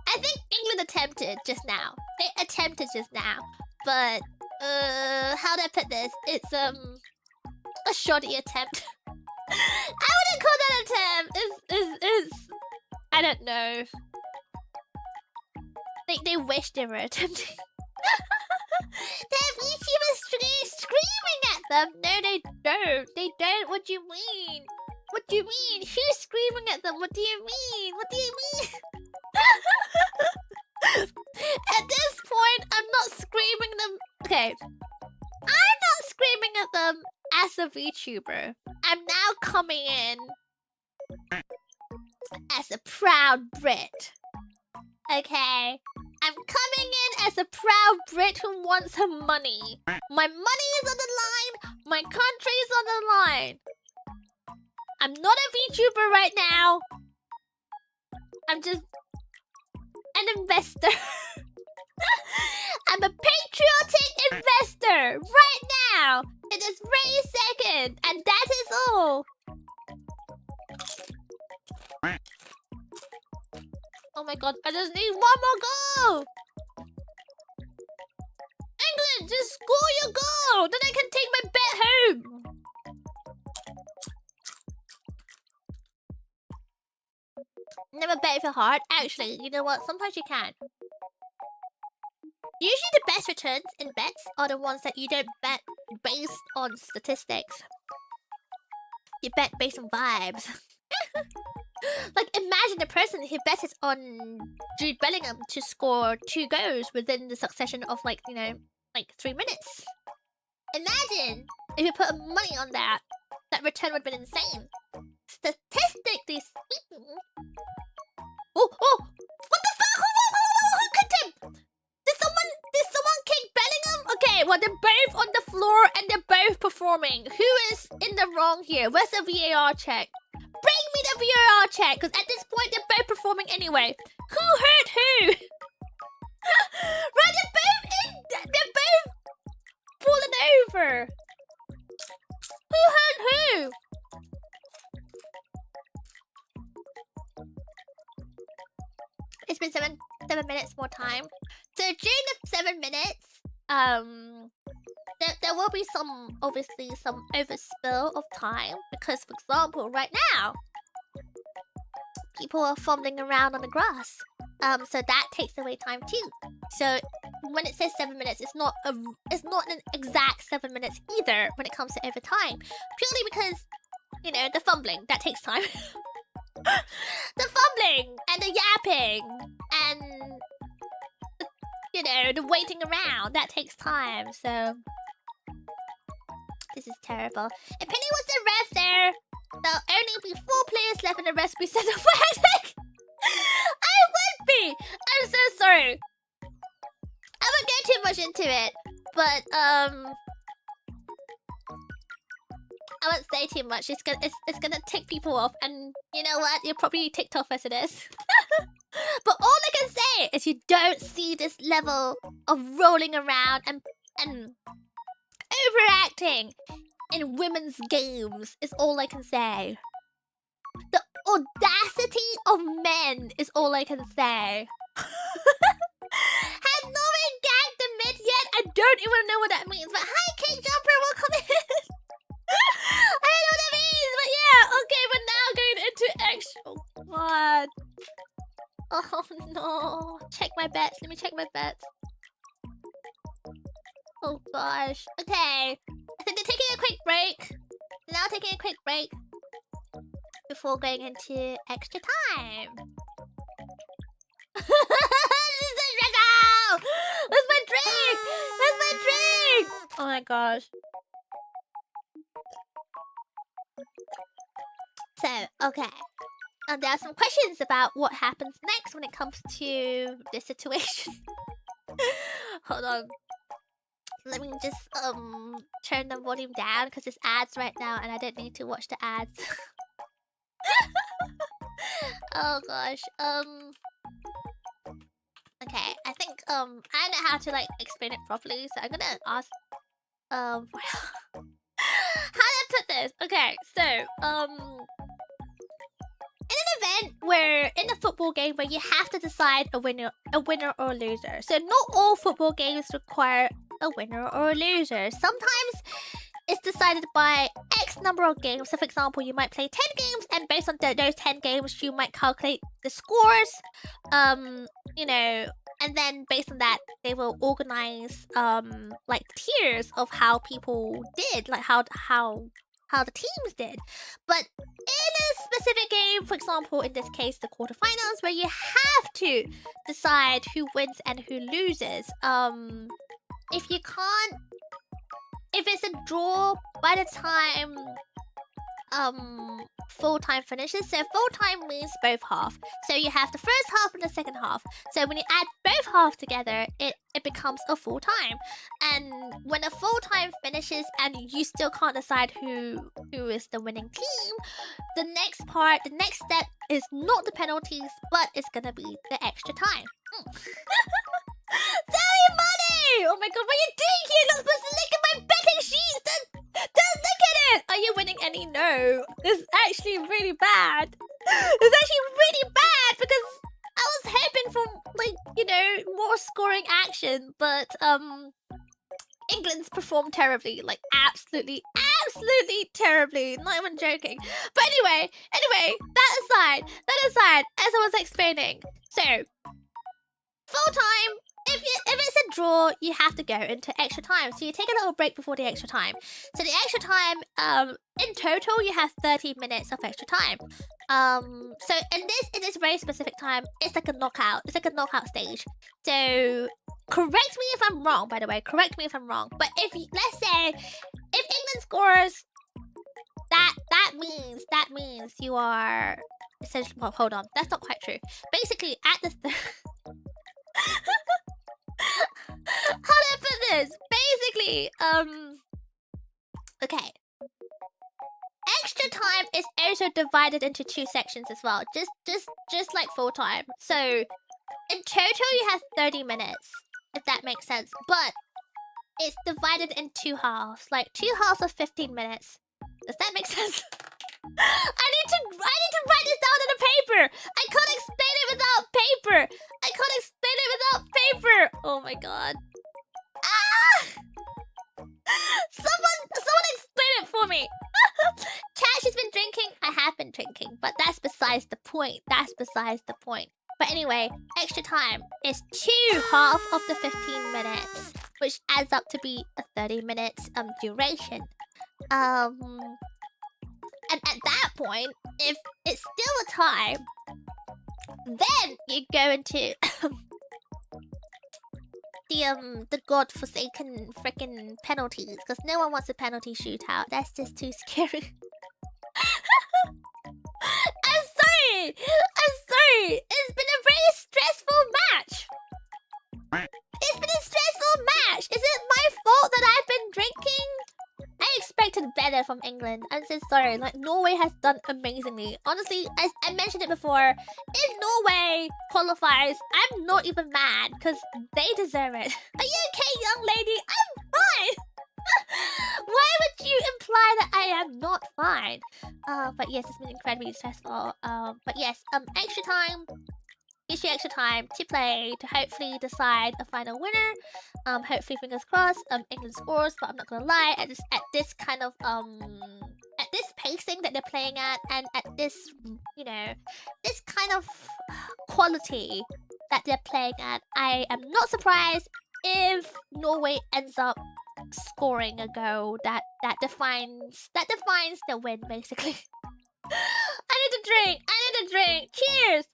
I think England attempted just now. They attempted just now. But, how do I put this? It's, a shoddy attempt. I wouldn't call that an attempt. It's... I don't know. They wish they were attempting. They have VTubers screaming at them. No, they don't. They don't. What do you mean? What do you mean? Who's screaming at them? What do you mean? What do you mean? At this point, I'm not screaming them. Okay. I'm not screaming at them as a VTuber. I'm now coming in as a proud Brit. Okay. I'm coming in as a proud Brit who wants her money. My money is on the line. My country is on the line. I'm not a VTuber right now. I'm just an investor. I'm a patriotic investor right now. In this very second. And that is all. Oh my god, I just need one more goal! England, just score your goal! Then I can take my bet home! Never bet with your heart. Actually, you know what? Sometimes you can. Usually the best returns in bets are the ones that you don't bet based on statistics. You bet based on vibes. Like, imagine a person who betted on Jude Bellingham to score 2 goals within the succession of, like, you know, like 3 minutes. Imagine if you put money on that. That return would have been insane. Statistically speaking... Oh! What the fuck? Who kicked him? Did someone kick Bellingham? Okay, well, they're both on the floor and they're both performing. Who is in the wrong here? Where's the VAR check? Bring me the VAR check, because at this point they're both performing anyway. Who hurt who? Right, they're both falling over. Who hurt who? It's been seven minutes more time. So during the 7 minutes, there will be some, obviously, some overspill of time. Because, for example, right now, people are fumbling around on the grass. So that takes away time too. So when it says 7 minutes, it's not an exact 7 minutes either when it comes to overtime. Purely because, you know, the fumbling, that takes time. The fumbling and the yapping and you know, the waiting around, that takes time. So this is terrible. If Penny was the ref there, there'll only be 4 players left and the rest be sent off for headache. I would be. I'm so sorry. I won't go too much into it, but I won't say too much. It's gonna tick people off, and you know what? You're probably ticked off as it is. But all I can say is you don't see this level of rolling around and overacting in women's games. Is all I can say. The audacity of men is all I can say. Has Norway gagged the mid yet? I don't even know what that means. But hi, King Jumper, welcome in. I don't know what that means, but yeah, okay, we're now going into actual. God. Oh no. Check my bets. Let me check my bets. Oh gosh. Okay. I think they're taking a quick break. Now taking a quick break before going into extra time. This is Where's my drink? Where's my drink? Oh my gosh. So, okay. There are some questions about what happens next when it comes to this situation. Hold on. Let me just turn the volume down because there's ads right now and I don't need to watch the ads. Oh gosh. Okay, I think I don't know how to like explain it properly, so I'm gonna ask how do I put this? Okay, so in an event where in a football game where you have to decide a winner or a loser. So not all football games require a winner or a loser. Sometimes it's decided by X number of games. So for example, you might play 10 games and based on those 10 games, you might calculate the scores. You know, and then based on that, they will organize like tiers of how people did, like how the teams did. But in a specific game, for example, in this case, the quarterfinals, where you have to decide who wins and who loses. If it's a draw by the time full time finishes, so full time means both half. So you have the first half and the second half. So when you add both halves together, it becomes a full time. And when a full time finishes and you still can't decide who is the winning team, the next step is not the penalties, but it's gonna be the extra time. Sorry, money! Oh my god, what are you doing here? You're not supposed to look at my betting sheets! Don't look at it! Are you winning any? No. This is actually really bad. It's actually really bad because I was hoping for, like, you know, more scoring action, but, England's performed terribly. Like, absolutely terribly. Not even joking. But anyway, that aside, as I was explaining. So, full time, if it's a draw, you have to go into extra time. So you take a little break before the extra time. So the extra time, in total, you have 30 minutes of extra time. So in this very specific time, it's like a knockout. It's like a knockout stage. So correct me if I'm wrong, by the way. Correct me if I'm wrong. But let's say if England scores, that means you are essentially. Well, hold on, that's not quite true. Basically, at the how do I put this? Basically, okay. Extra time is also divided into 2 sections as well. Just like full time. So in total you have 30 minutes, if that makes sense. But it's divided in 2 halves. Like 2 halves of 15 minutes. Does that make sense? I need to write this down on a paper. I can't explain it without paper. I can't explain it without paper. Oh my god. Ah! Someone explain it for me. Chat, she's been drinking. I have been drinking, but that's besides the point. But anyway, extra time is 2 half of the 15 minutes, which adds up to be a 30 minutes duration. And at that point, if it's still a tie, then you go into the godforsaken freaking penalties, because no one wants a penalty shootout. That's just too scary. I'm sorry. It's been a very stressful match. Is it my fault that I've been drinking? I expected better from England. I'm so sorry. Like, Norway has done amazingly. Honestly, as I mentioned it before, if Norway qualifies, I'm not even mad because they deserve it. Are you okay, young lady? I'm fine. Why would you imply that I am not fine? But yes, it's been incredibly stressful. But yes, extra time. Issue extra time to play to hopefully decide a final winner. Hopefully, fingers crossed, England scores. But I'm not gonna lie, at this kind of at this pacing that they're playing at, and at this, you know, this kind of quality that they're playing at, I am not surprised if Norway ends up scoring a goal that defines the win, basically. I need a drink. Cheers.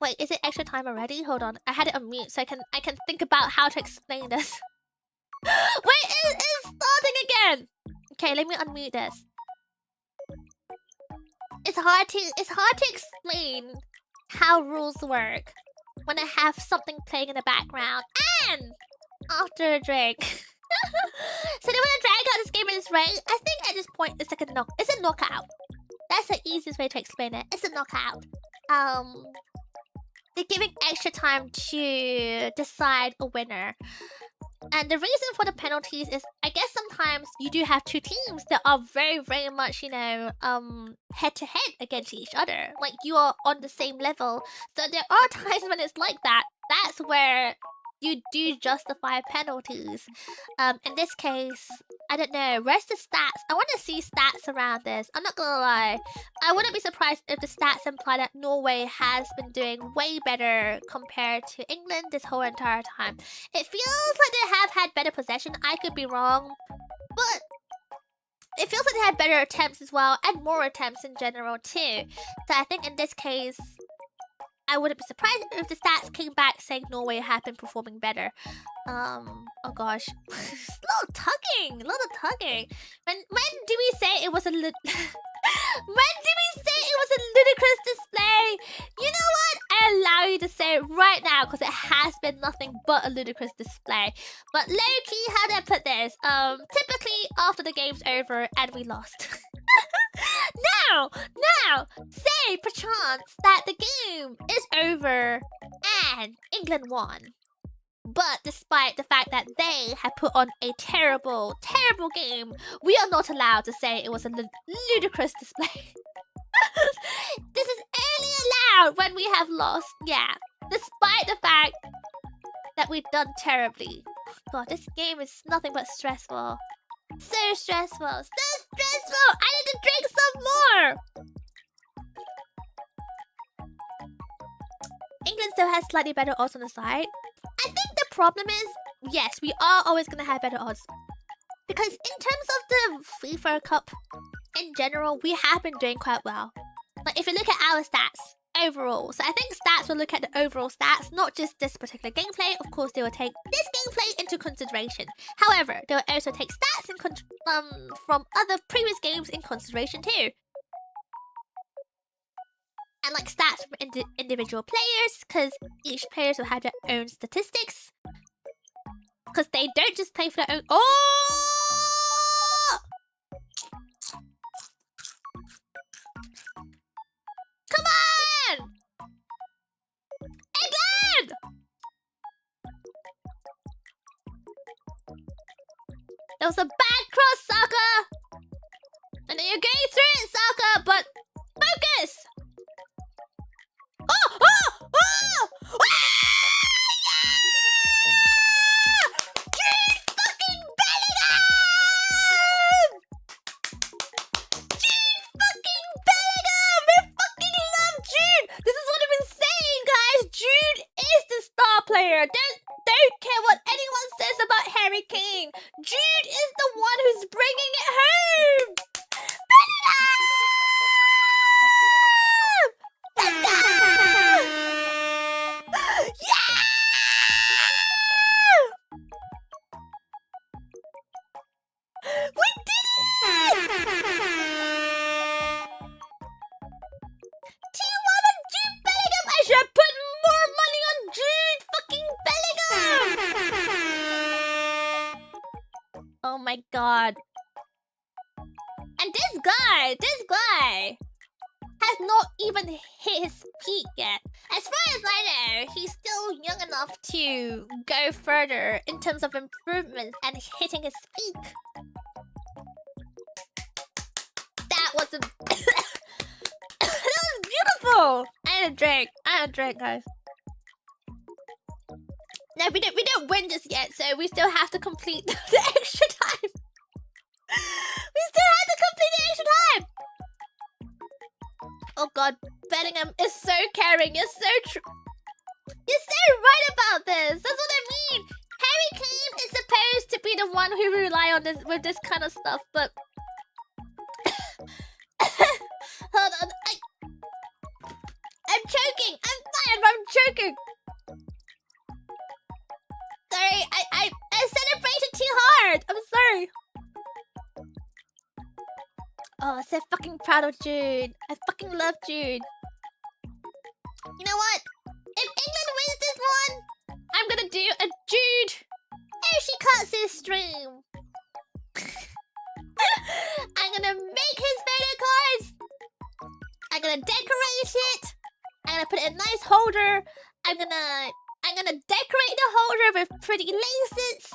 Wait, is it extra time already? Hold on. I had it on mute so I can think about how to explain this. Wait, it's starting again. Okay, let me unmute this. It's hard to explain how rules work when I have something playing in the background and after a drink. So then when I drag out this game in this rank, I think at this point it's like it's a knockout. That's the easiest way to explain it. It's a knockout. They're giving extra time to decide a winner. And the reason for the penalties is, I guess sometimes you do have two teams that are very, very much, you know, head-to-head against each other. Like, you are on the same level. So there are times when it's like that. That's where you do justify penalties. In this case, I don't know. Where's the stats? I want to see stats around this. I'm not gonna lie. I wouldn't be surprised if the stats imply that Norway has been doing way better compared to England this whole entire time. It feels like they have had better possession. I could be wrong. But it feels like they had better attempts as well. And more attempts in general too. So I think in this case, I wouldn't be surprised if the stats came back saying Norway had been performing better. Oh gosh. A little tugging. When do we say it was a when did we say it was a ludicrous display? You know what? I allow you to say it right now because it has been nothing but a ludicrous display. But low-key, how do I put this? Typically after the game's over and we lost. Now, say perchance that the game is over and England won. But despite the fact that they have put on a terrible, terrible game, we are not allowed to say it was a ludicrous display. This is only allowed when we have lost, yeah. Despite the fact that we've done terribly. God, this game is nothing but stressful. So stressful, so stressful! I need to drink some more! England still has slightly better odds on the side. I think the problem is, yes, we are always going to have better odds. Because in terms of the FIFA Cup, in general, we have been doing quite well. Like, if you look at our stats, overall. So I think stats will look at the overall stats, not just this particular gameplay. Of course, they will take this gameplay into consideration. However, they will also take stats from other previous games in consideration too. And like stats from individual players, because each player will have their own statistics. Because they don't just play for their own... Oh! Come on! England! That was a bad cross, Saka! And then you're going through it, Saka, but focus! Oh! Oh! Oh! Ah! Jude fucking Bellingham! Jude fucking Bellingham! We fucking love Jude! This is what I've been saying, guys! Jude is the star player. Don't care what anyone says about Harry Kane. Jude is the one who's bringing it home! Bellingham! Let's go! Yeah! We did it! T1 on Jude Bellingham! I should have put more money on Jude fucking Bellingham! Oh my god. And this guy has not even hit his peak yet. As far as I know, he's still young enough to go further in terms of improvements and hitting his peak. That was a... That was beautiful! I had a drink, guys. No, we don't win just yet, so we still have to complete the extra time. We still have to complete the extra time! Oh god, Bellingham is so caring. You're so true. You're so right about this. That's what I mean. Harry Kane is supposed to be the one who we rely on with this kind of stuff, but... Hold on. I'm choking. I'm choking. Sorry, I celebrated too Oh, so fucking proud of Jude. I fucking love Jude. You know what? If England wins this one, I'm gonna do a Jude if she cuts his stream. I'm gonna make his photo cards. I'm gonna decorate it. I'm gonna put it in a nice holder. I'm gonna decorate the holder with pretty laces.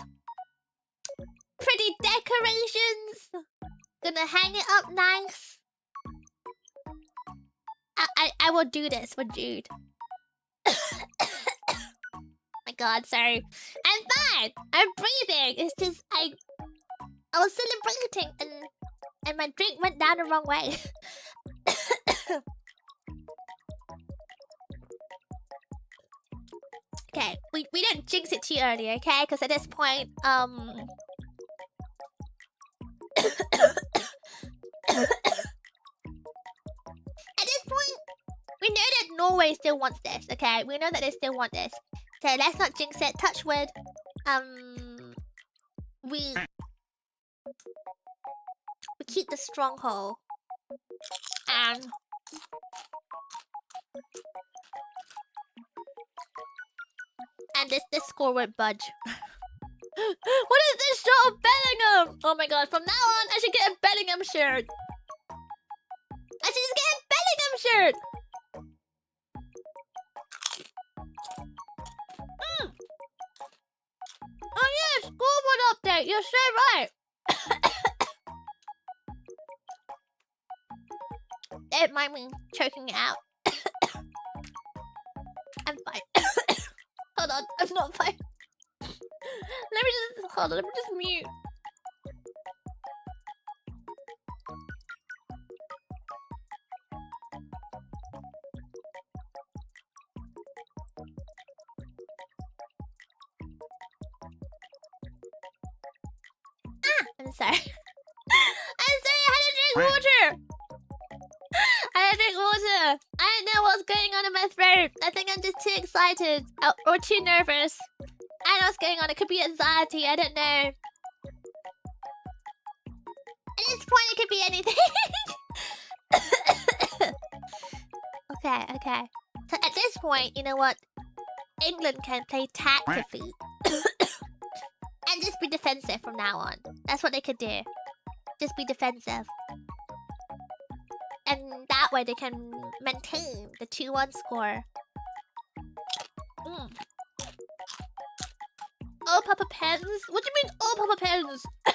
Pretty decorations. Gonna hang it up nice. I will do this for Jude. My god, sorry. I'm fine. I'm breathing. It's just I was celebrating and my drink went down the wrong way. Okay, we don't jinx it too early, okay? Because at this point, at this point, we know that Norway still wants this, okay? We know that they still want this. So let's not jinx it. Touch wood. We keep the stronghold. And this score won't budge. What is this shot of Bellingham? Oh my god, from now on, I should get a Bellingham shirt. I should just get a Bellingham shirt. Oh yeah, scoreboard update. You're so right. Don't mind me choking it out. I'm fine. Hold on, I'm not fine. Let me just mute. I'm sorry. I'm sorry, I had to drink water. I had to drink water. I don't know what's going on in my throat. I think I'm just too excited or too nervous. I don't know what's going on. It could be anxiety. I don't know. At this point, it could be anything. Okay. So at this point, you know what? England can play tactically. And just be defensive from now on. That's what they could do. Just be defensive. And that way they can maintain the 2-1 score. Oh, Papa Pens? What do you mean, oh, Papa Pens? I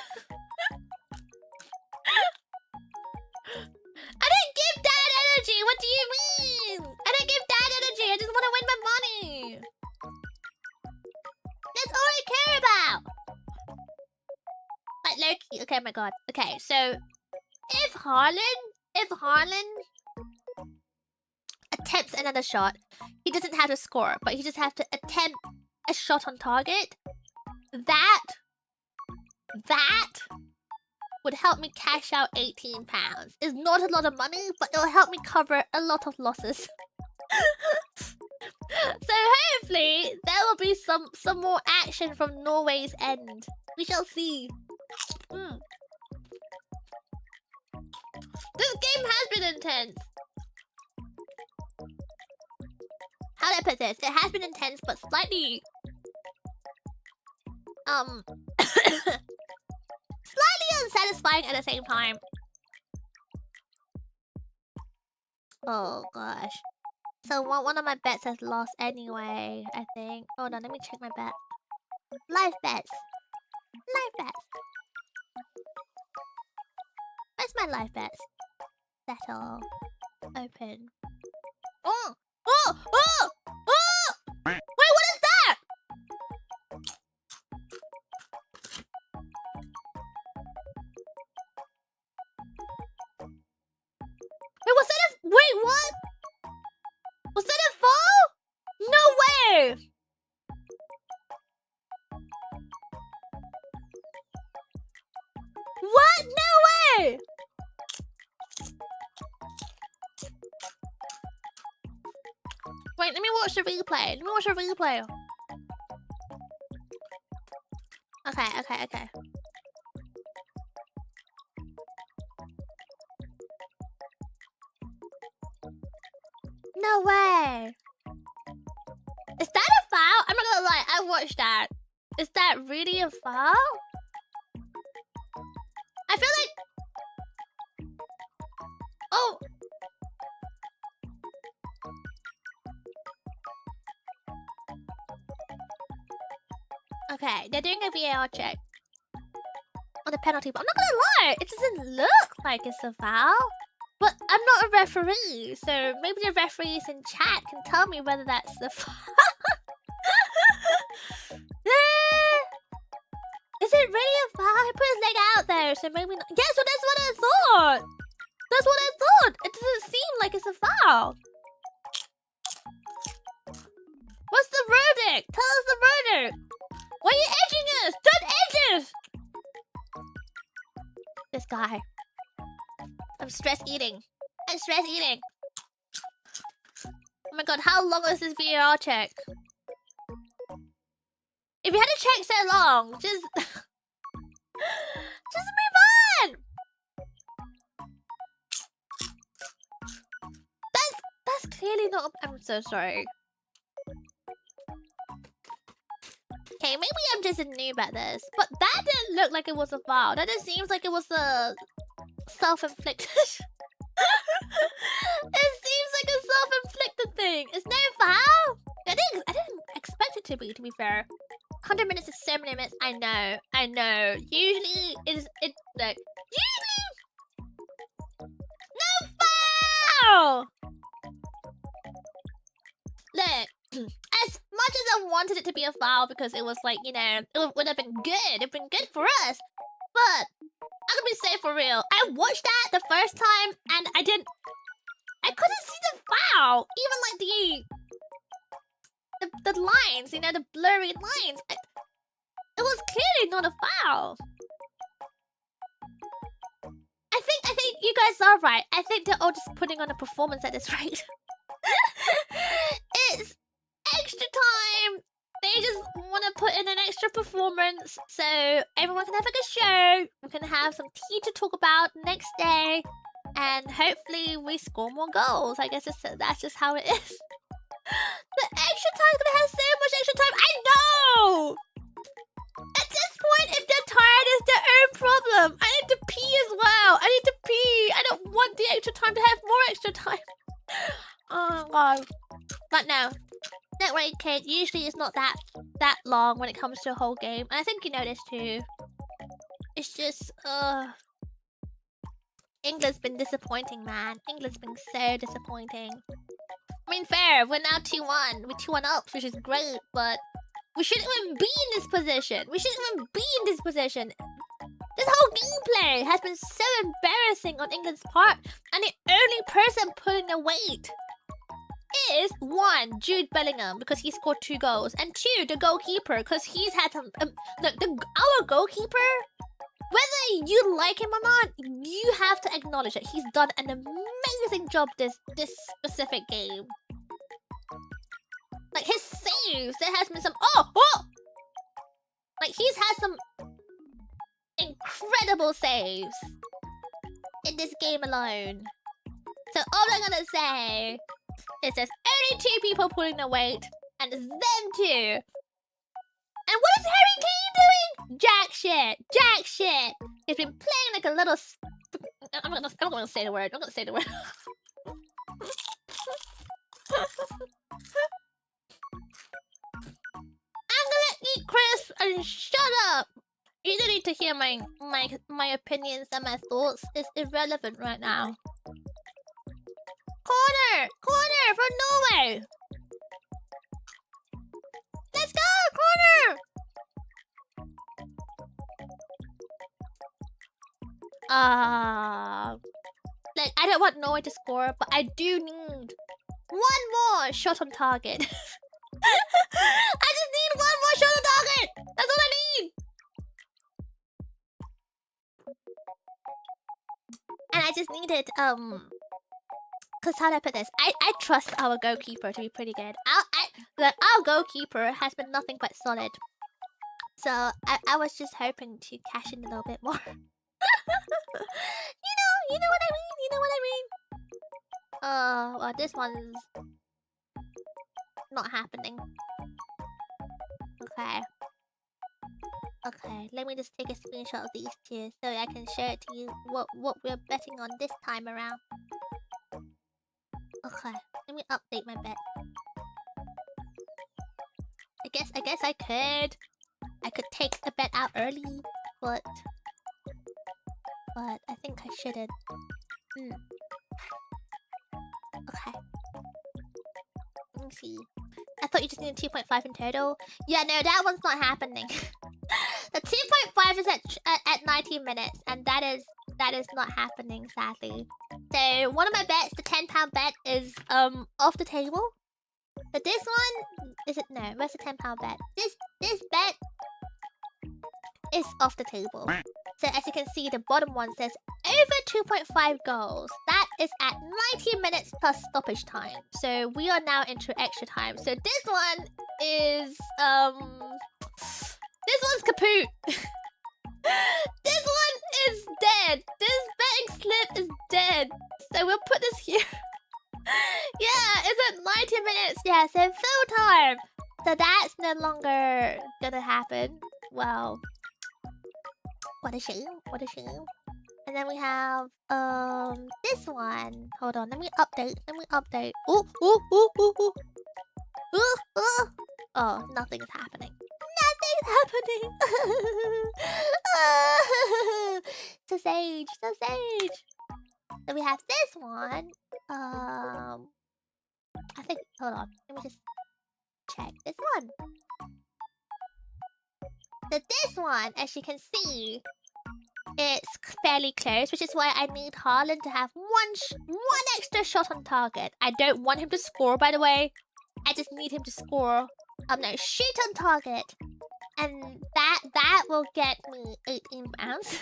didn't give Dad energy! What do you mean? I didn't give Dad energy! I just want to win my money! That's all I care about! Like, Loki. Okay, my god. Okay, so... If Haaland attempts another shot, he doesn't have to score, but he just has to attempt a shot on target. That would help me cash out £18. It's not a lot of money, but it'll help me cover a lot of losses. So hopefully there will be some more action from Norway's end. We shall see. This game has been intense. How do I put this? It has been intense, but slightly... slightly unsatisfying at the same time. Oh, gosh. So one of my bets has lost anyway, I think. Hold on, let me check my bet. Live bets. Live bets. Where's my live bets? Settle. Open. Oh! Oh! Oh! Oh! Wait, what is that? Wait, was that a... Wait, what? Was that a fall? No way! What? No way! Wait, let me watch the replay. Let me watch the replay. Okay. No way. Is that a foul? I'm not gonna lie, I watched that. Is that really a foul? I feel like... Oh! Okay, they're doing a VAR check on the penalty, but I'm not gonna lie, it doesn't look like it's a foul. But I'm not a referee, so maybe the referees in chat can tell me whether that's the foul. Is it really a foul? He put his leg out there, so maybe not. Yeah, so that's what I thought. That's what I thought. It doesn't seem like it's a foul. What's the verdict? Tell us the verdict. Why are you edging us? Don't edge us! This guy. I'm stress eating. I'm stress eating. Oh my god, how long is this VAR check? If you had to check so long, just... just move on! That's clearly not... I'm so sorry. Okay, maybe I'm just a noob at this. But that didn't look like it was a foul. That just seems like it was a... self-inflicted. It seems like a self-inflicted thing. Is there a foul? I didn't expect it to be fair. 100 minutes is 7 minutes. I know. Usually it like usually no foul. Look, as much as I wanted it to be a foul because it was like, you know, it would have been good. It'd been good for us. But I'm gonna be safe for real. I watched that the first time and I couldn't see the foul. Even like the lines, you know, the blurry lines. It was clearly not a foul. I think you guys are right. I think they're all just putting on a performance at this rate. It's extra time. They just want to put in an extra performance so everyone can have a good show. We can have some tea to talk about next day. And hopefully we score more goals. I guess that's just how it is. The extra time is going to have so much extra time. I know! At this point, if they're tired, it's their own problem. I need to pee as well. I need to pee. I don't want the extra time to have more extra time. Oh, God. But no. Don't worry, Kate. Usually it's not that long when it comes to a whole game. And I think you know this too. It's just, England's been disappointing, man. England's been so disappointing. I mean, fair. We're now 2-1. We're 2-1 up, which is great. But we shouldn't even be in this position. We shouldn't even be in this position. This whole gameplay has been so embarrassing on England's part. And the only person pulling the weight is 1, Jude Bellingham, because he scored 2 goals, and 2, the goalkeeper, because he's had some. Look, our goalkeeper, whether you like him or not, you have to acknowledge that he's done an amazing job this specific game. Like his saves, there has been some. Like he's had some incredible saves in this game alone. So all I'm gonna say. It says only 2 people pulling the weight, and it's them 2. And what is Harry Kane doing? Jack shit. Jack shit. He's been playing like a little... I'm not gonna say the word. I'm gonna say the word. I'm gonna eat crisp and shut up. You don't need to hear my opinions and my thoughts. It's irrelevant right now. Corner from Norway. Let's go, corner. Like I don't want Norway to score, but I do need 1 more shot on target. I just need 1 more shot on target. That's all I need. And I just needed because how do I put this? I trust our goalkeeper to be pretty good. Our goalkeeper has been nothing but solid. So I was just hoping to cash in a little bit more. You know what I mean? Well, this one's not happening. Okay. Okay, let me just take a screenshot of these two so I can show it to you what we're betting on this time around. Okay, let me update my bet. I guess I could take a bet out early, but I think I shouldn't. Okay. Let me see. I thought you just needed 2.5 in total. Yeah, no, that one's not happening. The 2.5 is at 19 minutes, and that is not happening, sadly. So one of my bets, the £10 bet, is off the table. But this one is it? No, where's the £10 bet? This bet is off the table. So as you can see, the bottom one says over 2.5 goals. That is at 90 minutes plus stoppage time. So we are now into extra time. So this one is this one's kaput. This one is dead. This betting slip is dead. So we'll put this here. Yeah, it's at 90 minutes. Yeah, so full time. So that's no longer gonna happen. Well, what a shame. What a shame. And then we have this one. Hold on, let me update. Ooh. Oh, nothing's happening. Nothing's happening. So sage. So we have this one. I think, hold on, let me just check this one. So this one, as you can see, it's fairly close, which is why I need Haaland to have one extra shot on target. I don't want him to score, by the way. I just need him to score. No, shoot on target, and that will get me 18 pounds.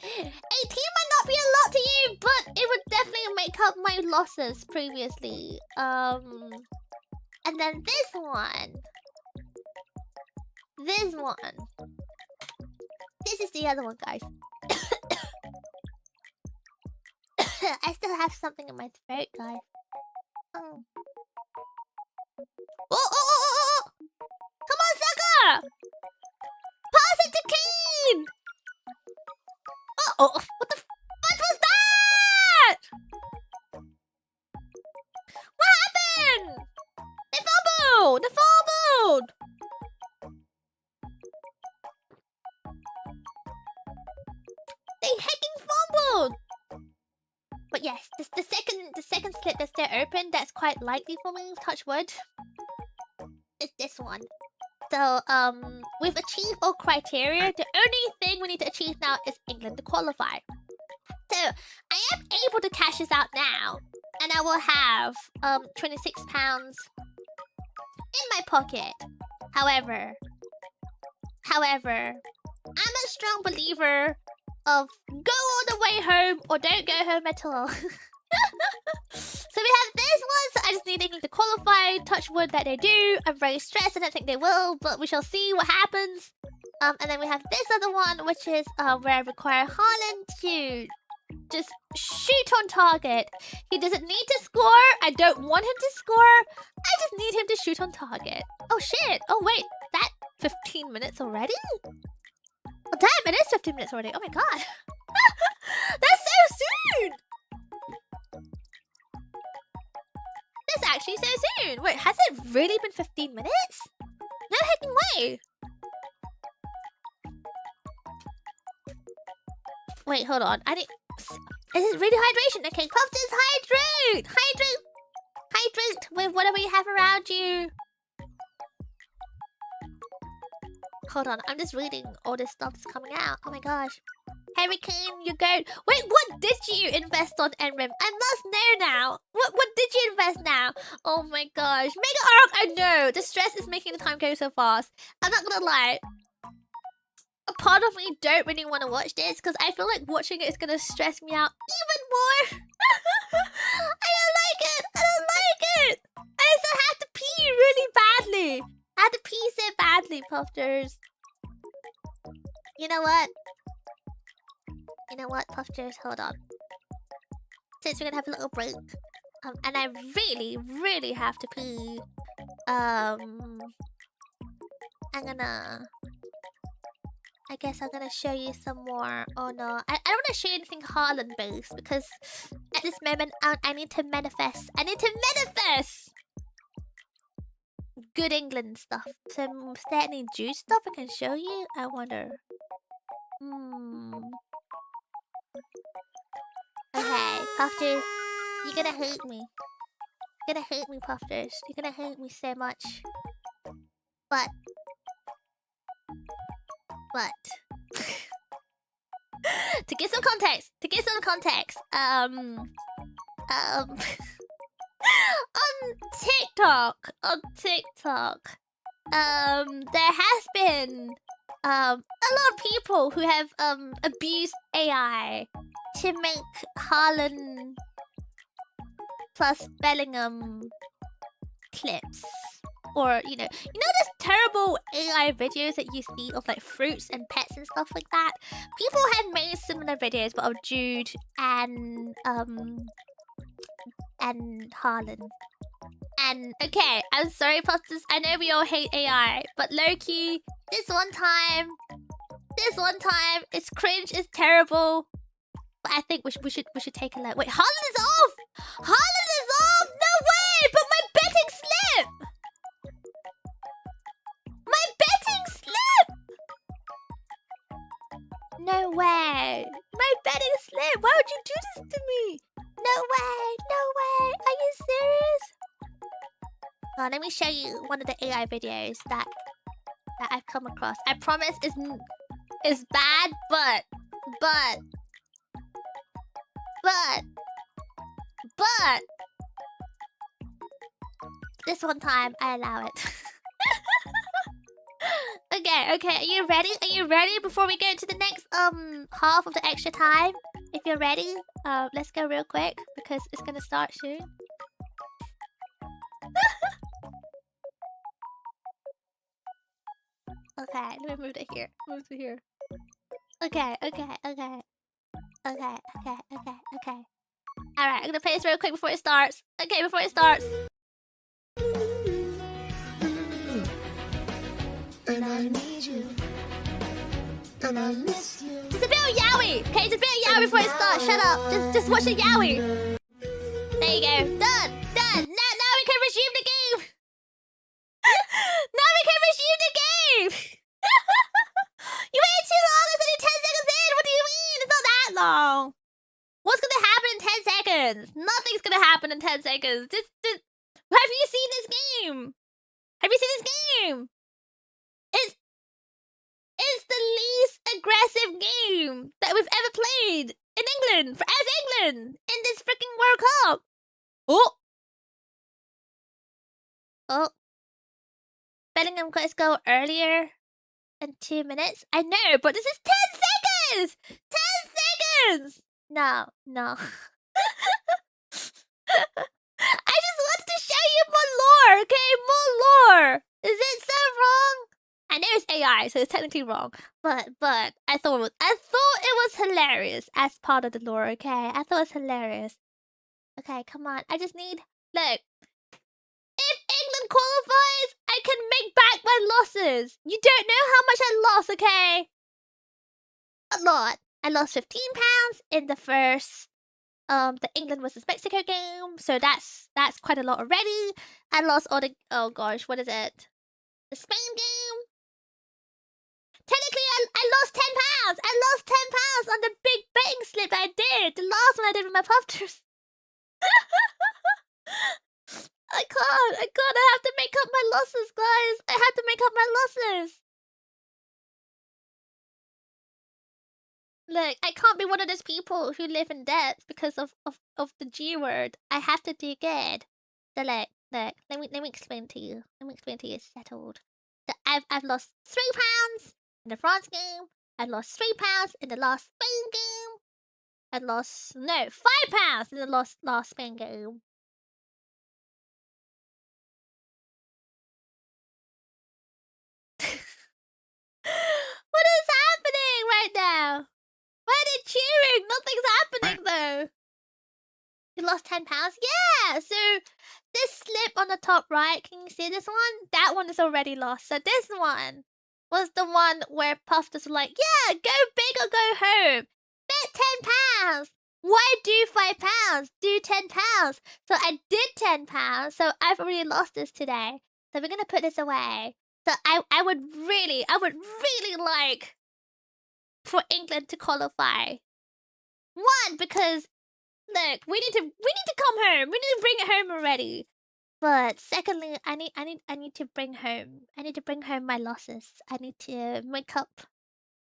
18 might not be a lot to you, but it would definitely make up my losses previously. And then this one. This is the other one, guys. I still have something in my throat, guys. Oh. Come on, Saka! Pass it to Kane! What the fuck was that? What happened? They fumbled! They hecking fumbled! But yes, the second slip that's still open, that's quite likely for me, touch wood. It's this one. So, we've achieved all criteria. The only thing we need to achieve now is England to qualify. So, I am able to cash this out now. And I will have, £26 in my pocket. However, I'm a strong believer of go all the way home or don't go home at all. So we have this one, so I just need England to qualify. Touch wood that they do. I'm very stressed, I don't think they will, but we shall see what happens. And then we have this other one, which is where I require Haaland to just shoot on target. He doesn't need to score. I don't want him to score. I just need him to shoot on target. Oh shit. Oh wait, that 15 minutes already? Oh damn, it is 15 minutes already. Oh my god. That's so soon. That's actually so soon. Wait, has it really been 15 minutes? No hecking way. Wait, hold on. I need... Is it really hydration? Okay, Puffball, hydrate! Hydrate with whatever you have around you. Hold on, I'm just reading all this stuff that's coming out. Oh my gosh. Hurricane, you go. Wait, what did you invest on NRIM? I must know now. What did you invest now? Oh my gosh. Mega Arc, I know. The stress is making the time go so fast. I'm not gonna lie. A part of me don't really want to watch this because I feel like watching it is gonna stress me out even more. I don't like it. I still have to pee really badly. I have to pee so badly, Puffball. You know what? Puffball, hold on. Since we're gonna have a little break, And I really, really have to pee. I guess I'm gonna show you some more. Oh no, I don't want to show you anything Haaland based because at this moment I need to manifest. I need to manifest good England stuff. So is there any juice stuff I can show you? I wonder. Okay, Puffers, you're gonna hate me. You're gonna hate me, Puffers. You're gonna hate me so much. But to give some context, on TikTok, there has been a lot of people who have abused AI to make Haaland plus Bellingham clips. Or, you know those terrible AI videos that you see of like fruits and pets and stuff like that? People have made similar videos but of Jude and Haaland. And okay, I'm sorry, Posters, I know we all hate AI, but low-key, this one time, it's cringe, it's terrible. But I think we should take a look. Wait, Haaland is off! Haaland is off! No way! But my betting slip! My betting slip! No way! My betting slip! Why would you do this to me? No way! No way! Are you serious? Oh, let me show you one of the AI videos that I've come across. I promise is bad, but this one time I allow it. Okay, are you ready? Are you ready before we go to the next half of the extra time? If you're ready, let's go real quick because it's gonna start soon. Okay, let me move to here. Move to here. Okay. Alright, I'm gonna play this real quick before it starts. Okay, before it starts. And I need you. And I miss you. Just a bit of yaoi! Okay, just a bit of yaoi before it starts. Shut up. Just watch the yaoi. There you go. Done! Now we can resume the game! Now we can resume the game! You waited too long! It's only 10 seconds in! What do you mean? It's not that long! What's gonna happen in 10 seconds? Nothing's gonna happen in 10 seconds. Have you seen this game? Have you seen this game? It's the least aggressive game that we've ever played in England as England in this freaking World Cup. Oh. Bellingham got his goal earlier in 2 minutes. I know, but this is 10 seconds! 10 seconds! No. I just wanted to show you more lore, okay? More lore! Is it so wrong? I know it's AI, so it's technically wrong. But I thought it was hilarious as part of the lore, okay? I thought it was hilarious. Okay, come on. I just need... Look. If England qualifies, I can make back my losses. You don't know how much I lost, okay? A lot. I lost £15 in the first... the England versus Mexico game. So that's quite a lot already. I lost all the... Oh gosh, what is it? The Spain game. Technically, I lost £10. I lost £10 on the big betting slip I did. The last one I did with my Puffers. I can't. I have to make up my losses, guys. I have to make up my losses. Look, I can't be one of those people who live in debt because of the G word. I have to do good. So look. Let me explain to you. It's settled. So I've lost £3 in the France game. I lost £3 in the last Spain game. I lost £5 in the last Spain game. What is happening right now? Why are they cheering? Nothing's happening though. You lost £10? Yeah! So, this slip on the top right, can you see this one? That one is already lost. So, this one was the one where Puff was like, yeah, go big or go home. Bet £10. Why do £5? Do £10. So, I did £10. So, I've already lost this today. So, we're going to put this away. So, I would really like for England to qualify. One, because look, we need to come home. We need to bring it home already. But secondly, I need to bring home. I need to bring home my losses. I need to make up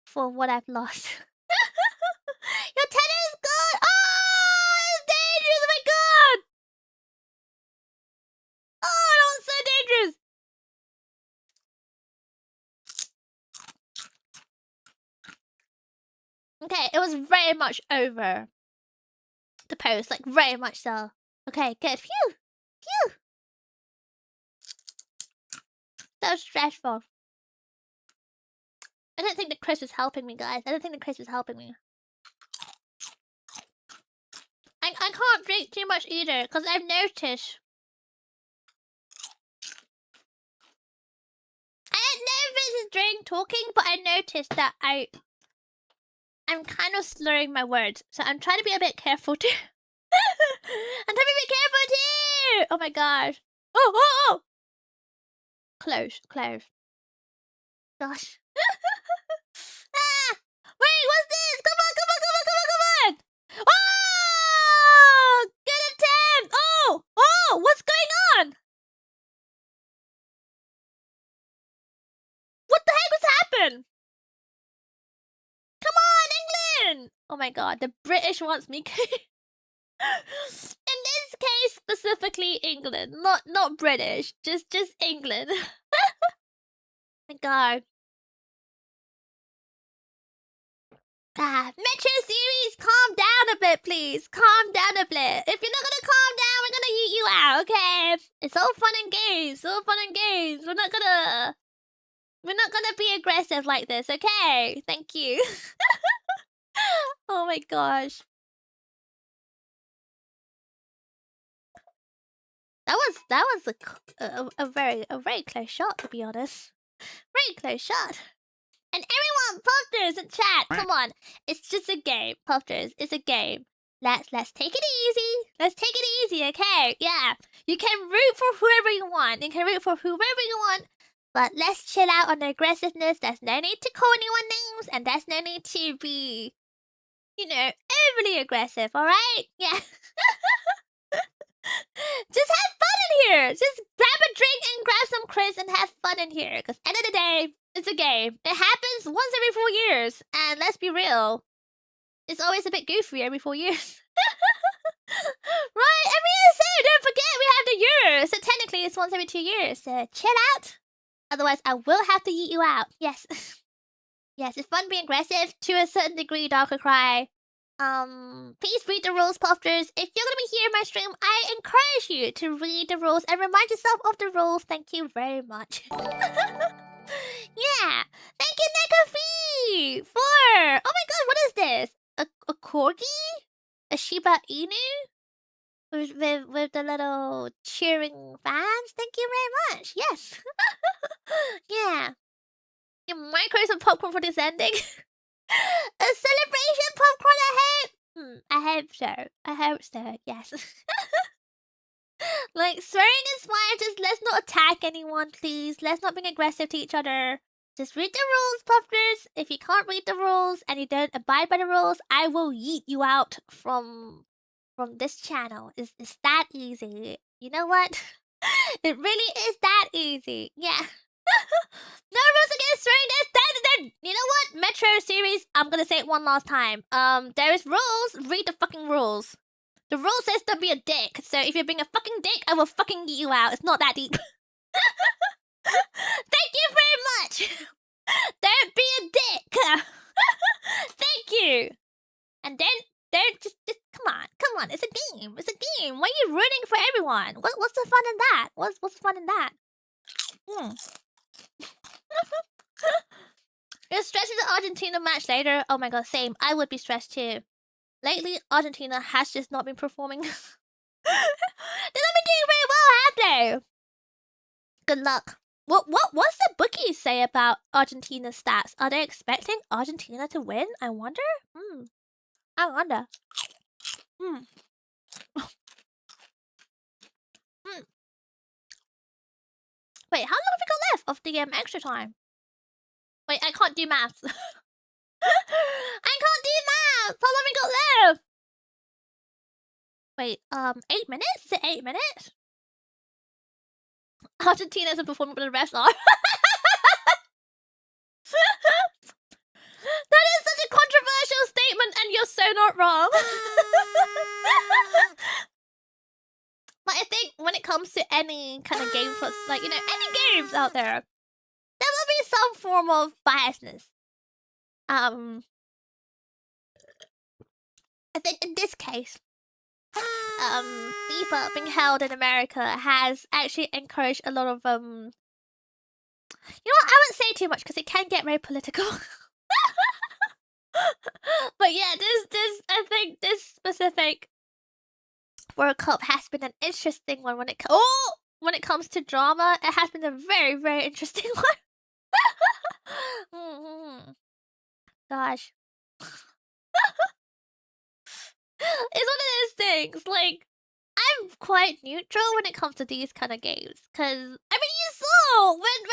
for what I've lost. Your tenor is gone. Oh, it's dangerous. Oh my god. Oh, that was so dangerous. Okay, it was very much over the post, like very much so. Okay, good. Phew! Phew! So stressful. I don't think the Chris is helping me, guys. I don't think the Chris is helping me. I can't drink too much either, because I've noticed. I don't know if it's drink talking, but I noticed that I'm kind of slurring my words, so I'm trying to be a bit careful too. I'm trying to be a bit careful too! Oh my gosh. Oh! Close. Gosh. Ah! Wait, what's this? Come on! Oh! Get a 10! Oh! What's going on? What the heck has happened? Come on, England! Oh my god, the British wants me. In this case, specifically England, not British, just England. My god. Metro series, calm down a bit, please. Calm down a bit. If you're not gonna calm down, we're gonna yeet you out, okay? It's all fun and games. We're not gonna be aggressive like this, okay? Thank you. Oh my gosh. That was a very close shot, to be honest. Very close shot. And everyone, Puffers in chat, come on. It's just a game, Puffers. It's a game. Let's take it easy. Let's take it easy, okay? Yeah. You can root for whoever you want. But let's chill out on the aggressiveness. There's no need to call anyone names, and there's no need to be, overly aggressive, alright? Yeah. Just have fun in here. Just grab a drink and grab some Chris and have fun in here. Because end of the day, it's a game. It happens once every 4 years. And let's be real, it's always a bit goofy every 4 years. Right? Don't forget we have the Euros. So technically it's once every 2 years. So chill out. Otherwise I will have to yeet you out. Yes. Yes, it's fun being aggressive to a certain degree, Darker Cry. Please read the rules, Puffers. If you're gonna be here in my stream, I encourage you to read the rules and remind yourself of the rules. Thank you very much. Yeah. Thank you, Nekafi, for... Oh my god, what is this? A corgi? A Shiba Inu? With the little cheering fans? Thank you very much. Yes. Yeah. Your micros and popcorn for this ending. A celebration popcorn, I hope so, yes. Like, swearing is fine, just let's not attack anyone, please. Let's not be aggressive to each other. Just read the rules, Puffers. If you can't read the rules and you don't abide by the rules, I will yeet you out from this channel. It's that easy. You know what? It really is that easy. Yeah. No rules against swearing. You know what? Metro series, I'm gonna say it one last time. There is rules. Read the fucking rules. The rule says don't be a dick. So if you're being a fucking dick, I will fucking get you out. It's not that deep. Thank you very much. Don't be a dick. Thank you. And then just come on. It's a game. Why are you rooting for everyone? What's the fun in that? What's the fun in that? You're stressed in the Argentina match later. Oh my god, same. I would be stressed too. lately Argentina has just not been performing. They've not been doing very well, have they? Good luck. What's the bookies say about Argentina's stats? Are they expecting Argentina to win? I wonder. I wonder. Wait, how long have we got left of the extra time? Wait, I can't do maths. I can't do maths. How long have we got left? Wait, 8 minutes? Is it 8 minutes? Argentina isn't performing, but the rest are. That is such a controversial statement, and you're so not wrong. Like, I think when it comes to any kind of game, like, you know, any games out there, there will be some form of biasness. I think in this case, FIFA being held in America has actually encouraged a lot of you know what, I won't say too much because it can get very political. But yeah, this I think this specific World Cup has been an interesting one when it comes to drama. It has been a very, very interesting one. Gosh. It's one of those things, like, I'm quite neutral when it comes to these kind of games. Because, I mean, you saw when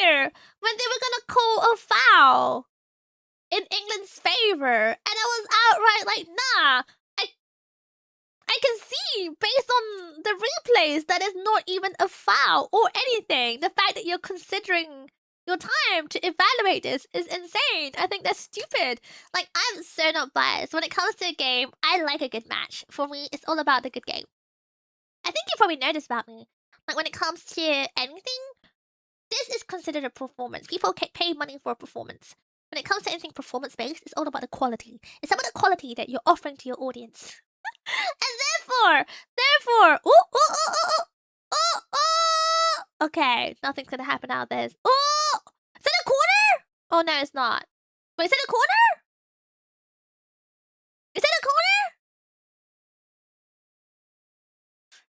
earlier, when they were gonna call a foul in England's favour, and I was outright like, nah, I can see, based on the replays, that is not even a foul or anything. The fact that you're considering your time to evaluate this is insane. I think that's stupid. Like, I'm so not biased. When it comes to a game, I like a good match. For me, it's all about the good game. I think you probably know this about me. Like, when it comes to anything, this is considered a performance. People pay money for a performance. When it comes to anything performance-based, it's all about the quality. It's about the quality that you're offering to your audience. And therefore, okay, nothing's gonna happen out of this. Oh, is it a corner? Oh no, it's not. Wait, is it a corner? Is it a corner?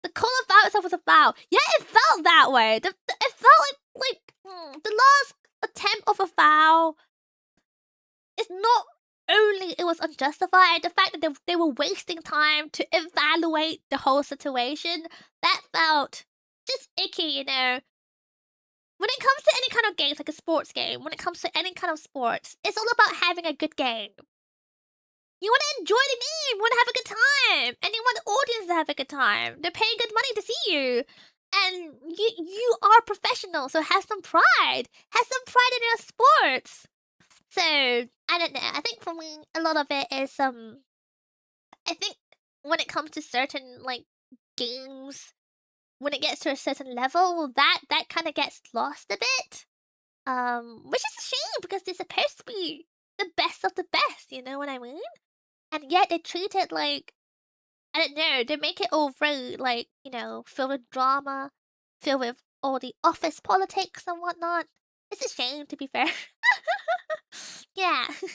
The call about itself was a foul. Yeah, it felt that way. It felt like the last attempt of a foul. It's not only it was unjustified, the fact that they were wasting time to evaluate the whole situation, that felt just icky, you know. When it comes to any kind of games, like a sports game, when it comes to any kind of sports, it's all about having a good game. You want to enjoy the game, you want to have a good time, and you want the audience to have a good time. They're paying good money to see you. And you are professional, so have some pride. Have some pride in your sports. So, I don't know. I think for me, a lot of it is, I think when it comes to certain, like, games, when it gets to a certain level, that kind of gets lost a bit. Which is a shame, because they're supposed to be the best of the best, you know what I mean? And yet they treat it like, I don't know, they make it all very, like, you know, filled with drama, filled with all the office politics and whatnot. It's a shame, to be fair. Yeah. Is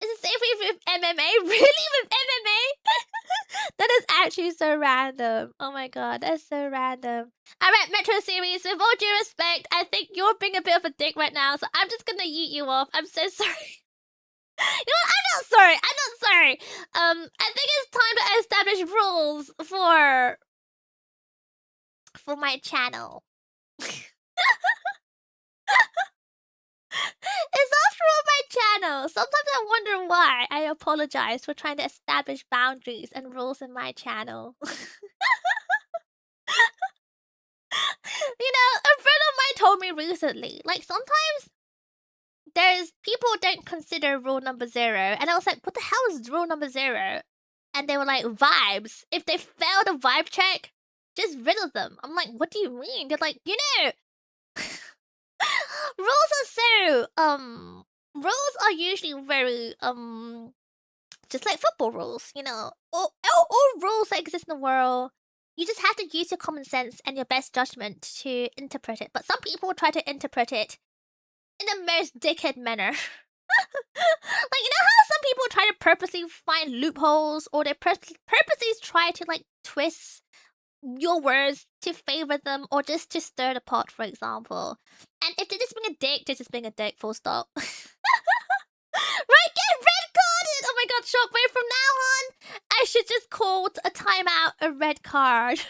it safe with MMA? Really? With MMA? That is actually so random. Oh my god, that's so random. Alright, Metro Series, with all due respect, I think you're being a bit of a dick right now, so I'm just gonna yeet you off. I'm so sorry. You know what? I'm not sorry. I think it's time to establish rules for my channel. It's after all my channel. Sometimes I wonder why. I apologize for trying to establish boundaries and rules in my channel. You know, a friend of mine told me recently, like, sometimes there's people don't consider rule number 0, and I was like, what the hell is rule number 0? And they were like, vibes. If they fail the vibe check, just riddle them. I'm like, what do you mean? They're like, you know, rules are usually very just like football rules, you know. All rules that exist in the world, you just have to use your common sense and your best judgment to interpret it. But some people try to interpret it in the most dickhead manner. Like, you know how some people try to purposely find loopholes, or they purposely try to like twist your words to favor them, or just to stir the pot, for example. And if they're just being a dick, they're just being a dick, full stop. Right, get red carded! Oh my god, Shockwave, from now on, I should just call a timeout a red card.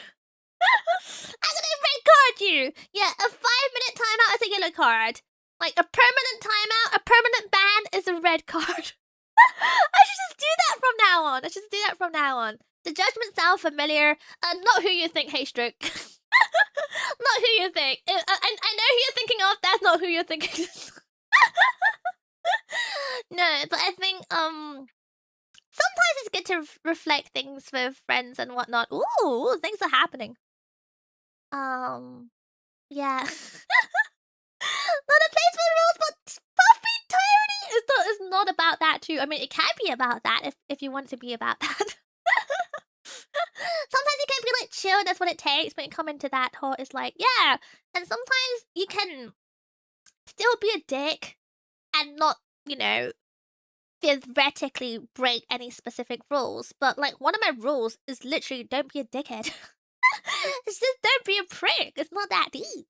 I'm gonna red card you! Yeah, a 5-minute timeout is a yellow card. Like, a permanent timeout, a permanent ban is a red card. I should just do that from now on. The judgment's now familiar. Not who you think, Hey Stroke. Not who you think. I know who you're thinking of, that's not who you're thinking. No, but I think, sometimes it's good to reflect things with friends and whatnot. Ooh, things are happening. Yeah. Not a place for rules, but Puffy tyranny is not about that too. I mean, it can be about that if you want to be about that. Sometimes you can be like chill, that's what it takes. When you come into that whole, it's like, yeah. And sometimes you can still be a dick and not, you know, theoretically break any specific rules. But like, one of my rules is literally don't be a dickhead. It's just don't be a prick. It's not that deep.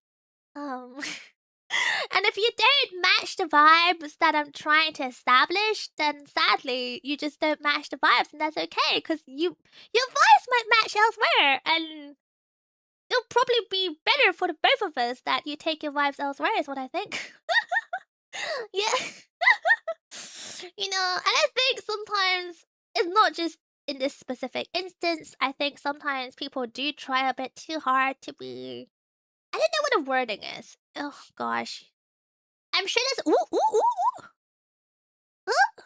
And if you don't match the vibes that I'm trying to establish, then sadly, you just don't match the vibes, and that's okay, because your vibes might match elsewhere, and it'll probably be better for the both of us that you take your vibes elsewhere, is what I think. Yeah. You know, and I think sometimes it's not just in this specific instance. I think sometimes people do try a bit too hard to be... I don't know what the wording is. Oh, gosh. I'm sure there's... Ooh. Huh?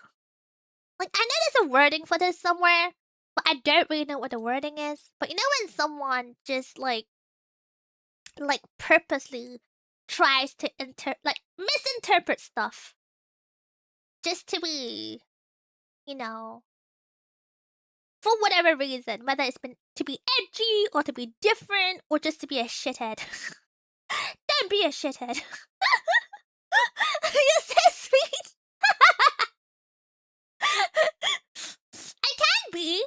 Like, I know there's a wording for this somewhere, but I don't really know what the wording is. But you know when someone just, like purposely tries to misinterpret stuff just to be, you know, for whatever reason, whether it's been to be edgy or to be different or just to be a shithead. Don't be a shithead. You're so sweet. I can be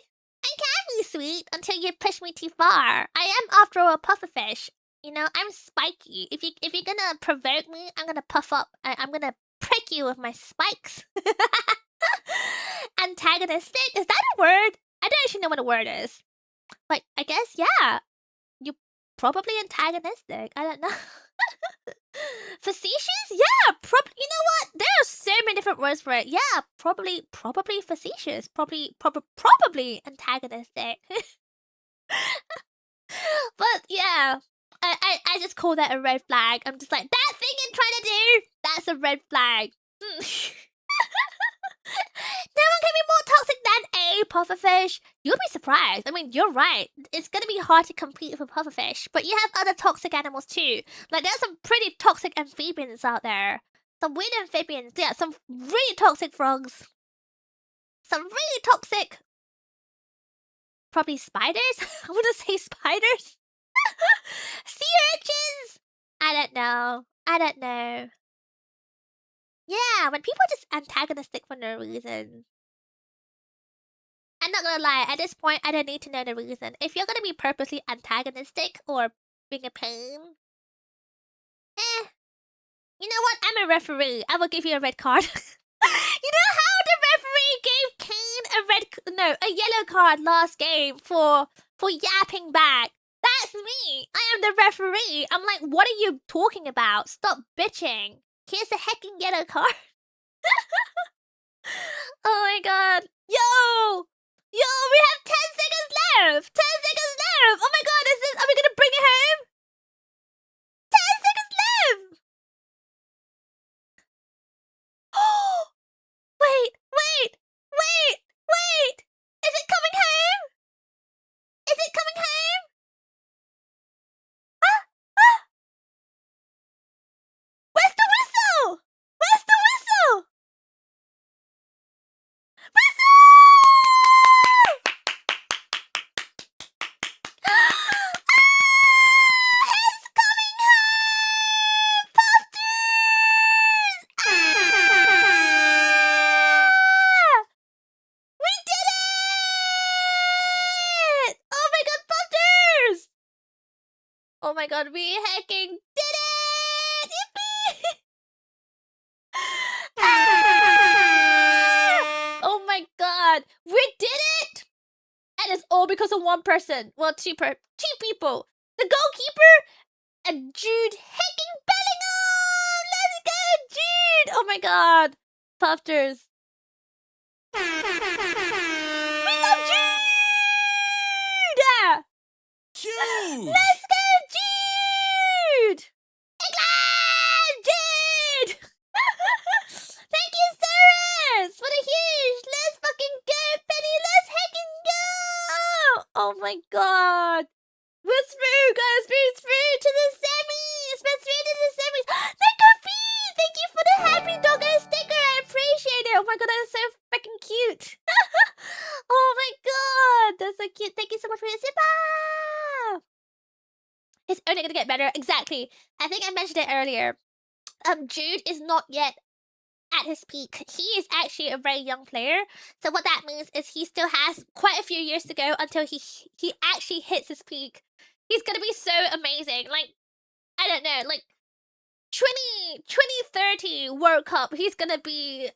sweet until you push me too far. I am, after all, a pufferfish. You know, I'm spiky. If you're gonna provoke me, I'm gonna puff up. I'm gonna prick you with my spikes. Antagonistic? Is that a word? I don't actually know what a word is. But I guess, yeah. You're probably antagonistic. I don't know. Facetious? Yeah, you know what? There are so many different words for it. Yeah, probably facetious. Probably antagonistic. But yeah, I just call that a red flag. I'm just like, that thing you're trying to do, that's a red flag. No one can be more toxic than a pufferfish. You'll be surprised. I mean, you're right. It's gonna be hard to compete with a pufferfish, but you have other toxic animals too. Like, there's some pretty toxic amphibians out there. Some weird amphibians. Yeah, some really toxic frogs. Some really toxic... probably spiders? I want to say spiders. Sea urchins? I don't know. Yeah, when people are just antagonistic for no reason. I'm not gonna lie, at this point, I don't need to know the reason. If you're gonna be purposely antagonistic or being a pain... You know what? I'm a referee. I will give you a red card. You know how the referee gave Kane a yellow card last game for yapping back? That's me. I am the referee. I'm like, what are you talking about? Stop bitching. Here's a hecking yellow card. Oh my god. Yo, we have 10 seconds left. 10 seconds left. Oh my god, are we gonna bring it home? 10 seconds left. Oh, wait. Is it coming home? Ah. Where's the whistle? Whistle! my god, we hecking did it! Yippee! Ah! Oh my god, we did it! And it's all because of one person. Well, two people. The goalkeeper and Jude hecking Bellingham! Let's go, Jude! Oh my god. Puffers. We love Jude! Huge! Let's go, Jude! England! Jude! Thank you, Cyrus, for the huge. Let's fucking go, Penny. Let's hecking go! Oh my god. We're through, guys. We're through to the semis. We're through to the semis. Nico B, thank you for the happy doggo sticker. I appreciate it. Oh my god, that is so freaking cute. Oh my god, that's so cute. Thank you so much for your super. It's only gonna get better. Exactly. I think I mentioned it earlier. Jude is not yet at his peak. He is actually a very young player. So what that means is he still has quite a few years to go until he actually hits his peak. He's gonna be so amazing. Like, I don't know, like 2030 World Cup, he's gonna be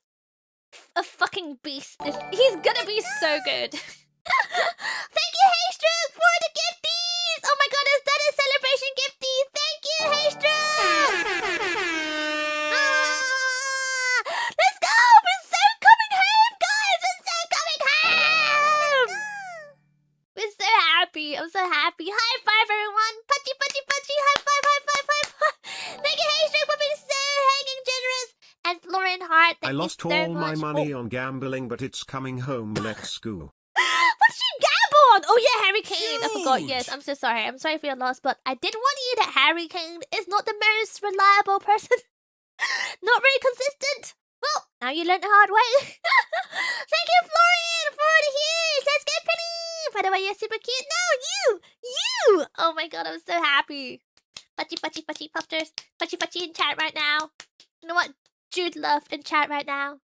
a fucking beast. He's gonna be so good. Thank you, Haystroke, for the gifties! Oh my god, is that a celebration gifty? Thank you, Haystroke! Let's go! We're so coming home, guys! We're so coming home! We're so happy. I'm so happy. High five, everyone! Putchy, putchy, putchy! High five, high five, high five! Thank you, Haystroke, for being so hanging generous! And Florian Hart, thank I lost you so all my much. money on gambling, but it's coming home. Let's go. What did you gamble on? Oh yeah, Harry Kane. I forgot. Huge. Yes, I'm so sorry. I'm sorry for your loss, but I did warn you that Harry Kane is not the most reliable person. Not very consistent. Well, now you learned the hard way. Thank you, Florian, for the huge. Let's get Penny. By the way, you're super cute. No, you. Oh my god, I'm so happy. Putchy, putchy, putchy, puffers. Putchy, putchy in chat right now. You know what? Jude Love in chat right now.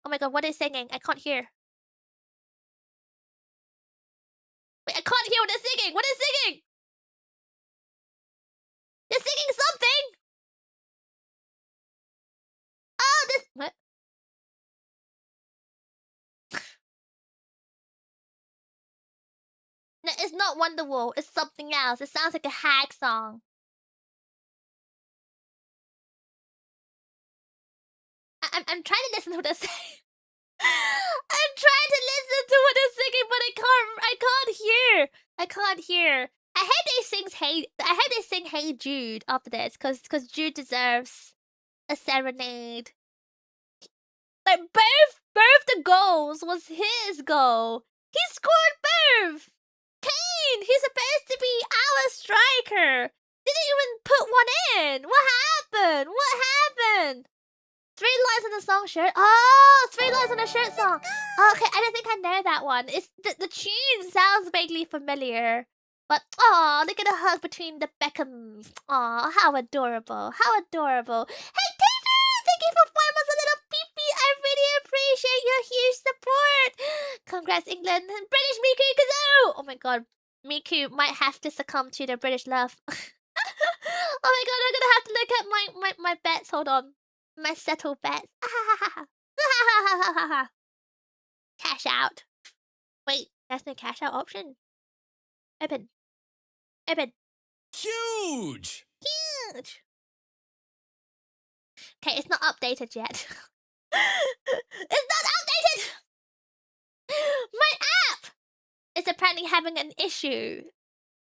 Oh my god, what is singing? I can't hear. Wait, I can't hear what they're singing. What is singing? They're singing something. Oh, this. What? No, it's not Wonderwall. It's something else. It sounds like a hag song. I'm trying to listen to what they're saying. I'm trying to listen to what they're singing, but I can't hear. I hope they sing Hey Jude after this, because Jude deserves a serenade. Like both the goals was his goal. He scored both. Kane, he's supposed to be our striker. Didn't even put one in. What happened? What happened? 3 lines on the song shirt. Oh, 3 lines on a shirt song. Okay, I don't think I know that one. It's the tune sounds vaguely familiar. But oh, look at the hug between the Beckhams. Oh, how adorable. How adorable. Hey Tater, thank you for 5 months a little peepee. I really appreciate your huge support. Congrats, England. British Miku Kazoo. Oh my god. Miku might have to succumb to the British love. Oh my god, I'm gonna have to look at my bets. Hold on. My settled bets. Cash out. Wait, there's no cash out option. Open. Open. Huge! Huge. Okay, it's not updated yet. It's not updated! My app is apparently having an issue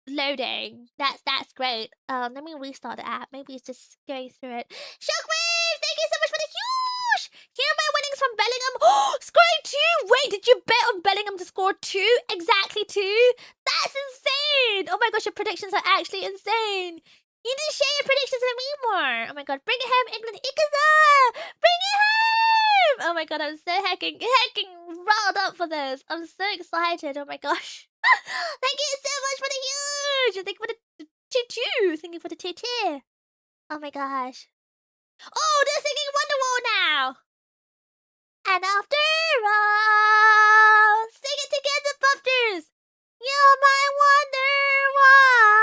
loading. That's great. Let me restart the app. Maybe it's just going through it. Shockwave, thank you so much for the huge. Here are my winnings from Bellingham. Oh, scoring 2. Wait, did you bet on Bellingham to score 2? Exactly 2? That's insane. Oh my gosh, your predictions are actually insane. You need to share your predictions with me more. Oh my god, bring it home, England. Ikaza! Bring it home! Oh my god, I'm so hecking riled up for this. I'm so excited. Oh my gosh. Thank you so much for the huge. Thank you for the two. Thank you for the two. Oh my gosh. Oh, they're singing Wonderwall now. And after all, sing it together, Puffers. You're my Wonderwall.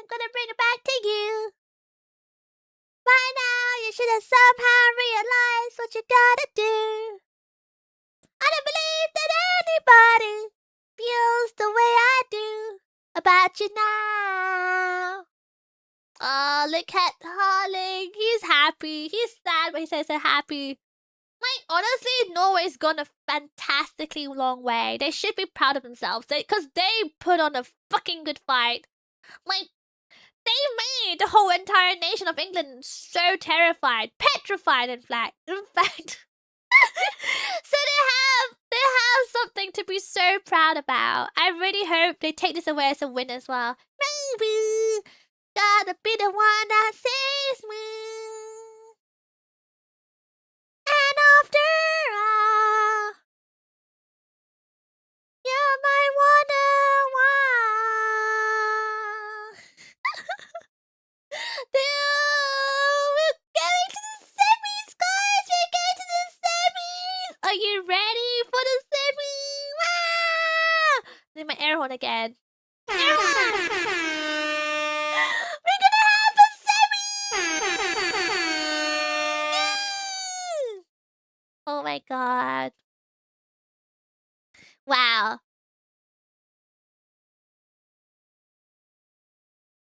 gonna bring it back to you. By now, you should have somehow realized what you gotta do. I don't believe that anybody feels the way I do about you now. Oh, look at Haaland. He's happy. He's sad, but he says so happy. Like, honestly, Norway's gone a fantastically long way. They should be proud of themselves. Because they put on a fucking good fight. Like, they made the whole entire nation of England so terrified. Petrified, in fact. So they have something to be so proud about. I really hope they take this away as a win as well. Maybe gotta be the one that saves me. And after all, you might wonder why. We're going to the semis, guys! We're going to the semis! Are you ready for the semis? Wow! Need my air horn again. Air horn! We're gonna have a semi! Yay! Oh my god. Wow.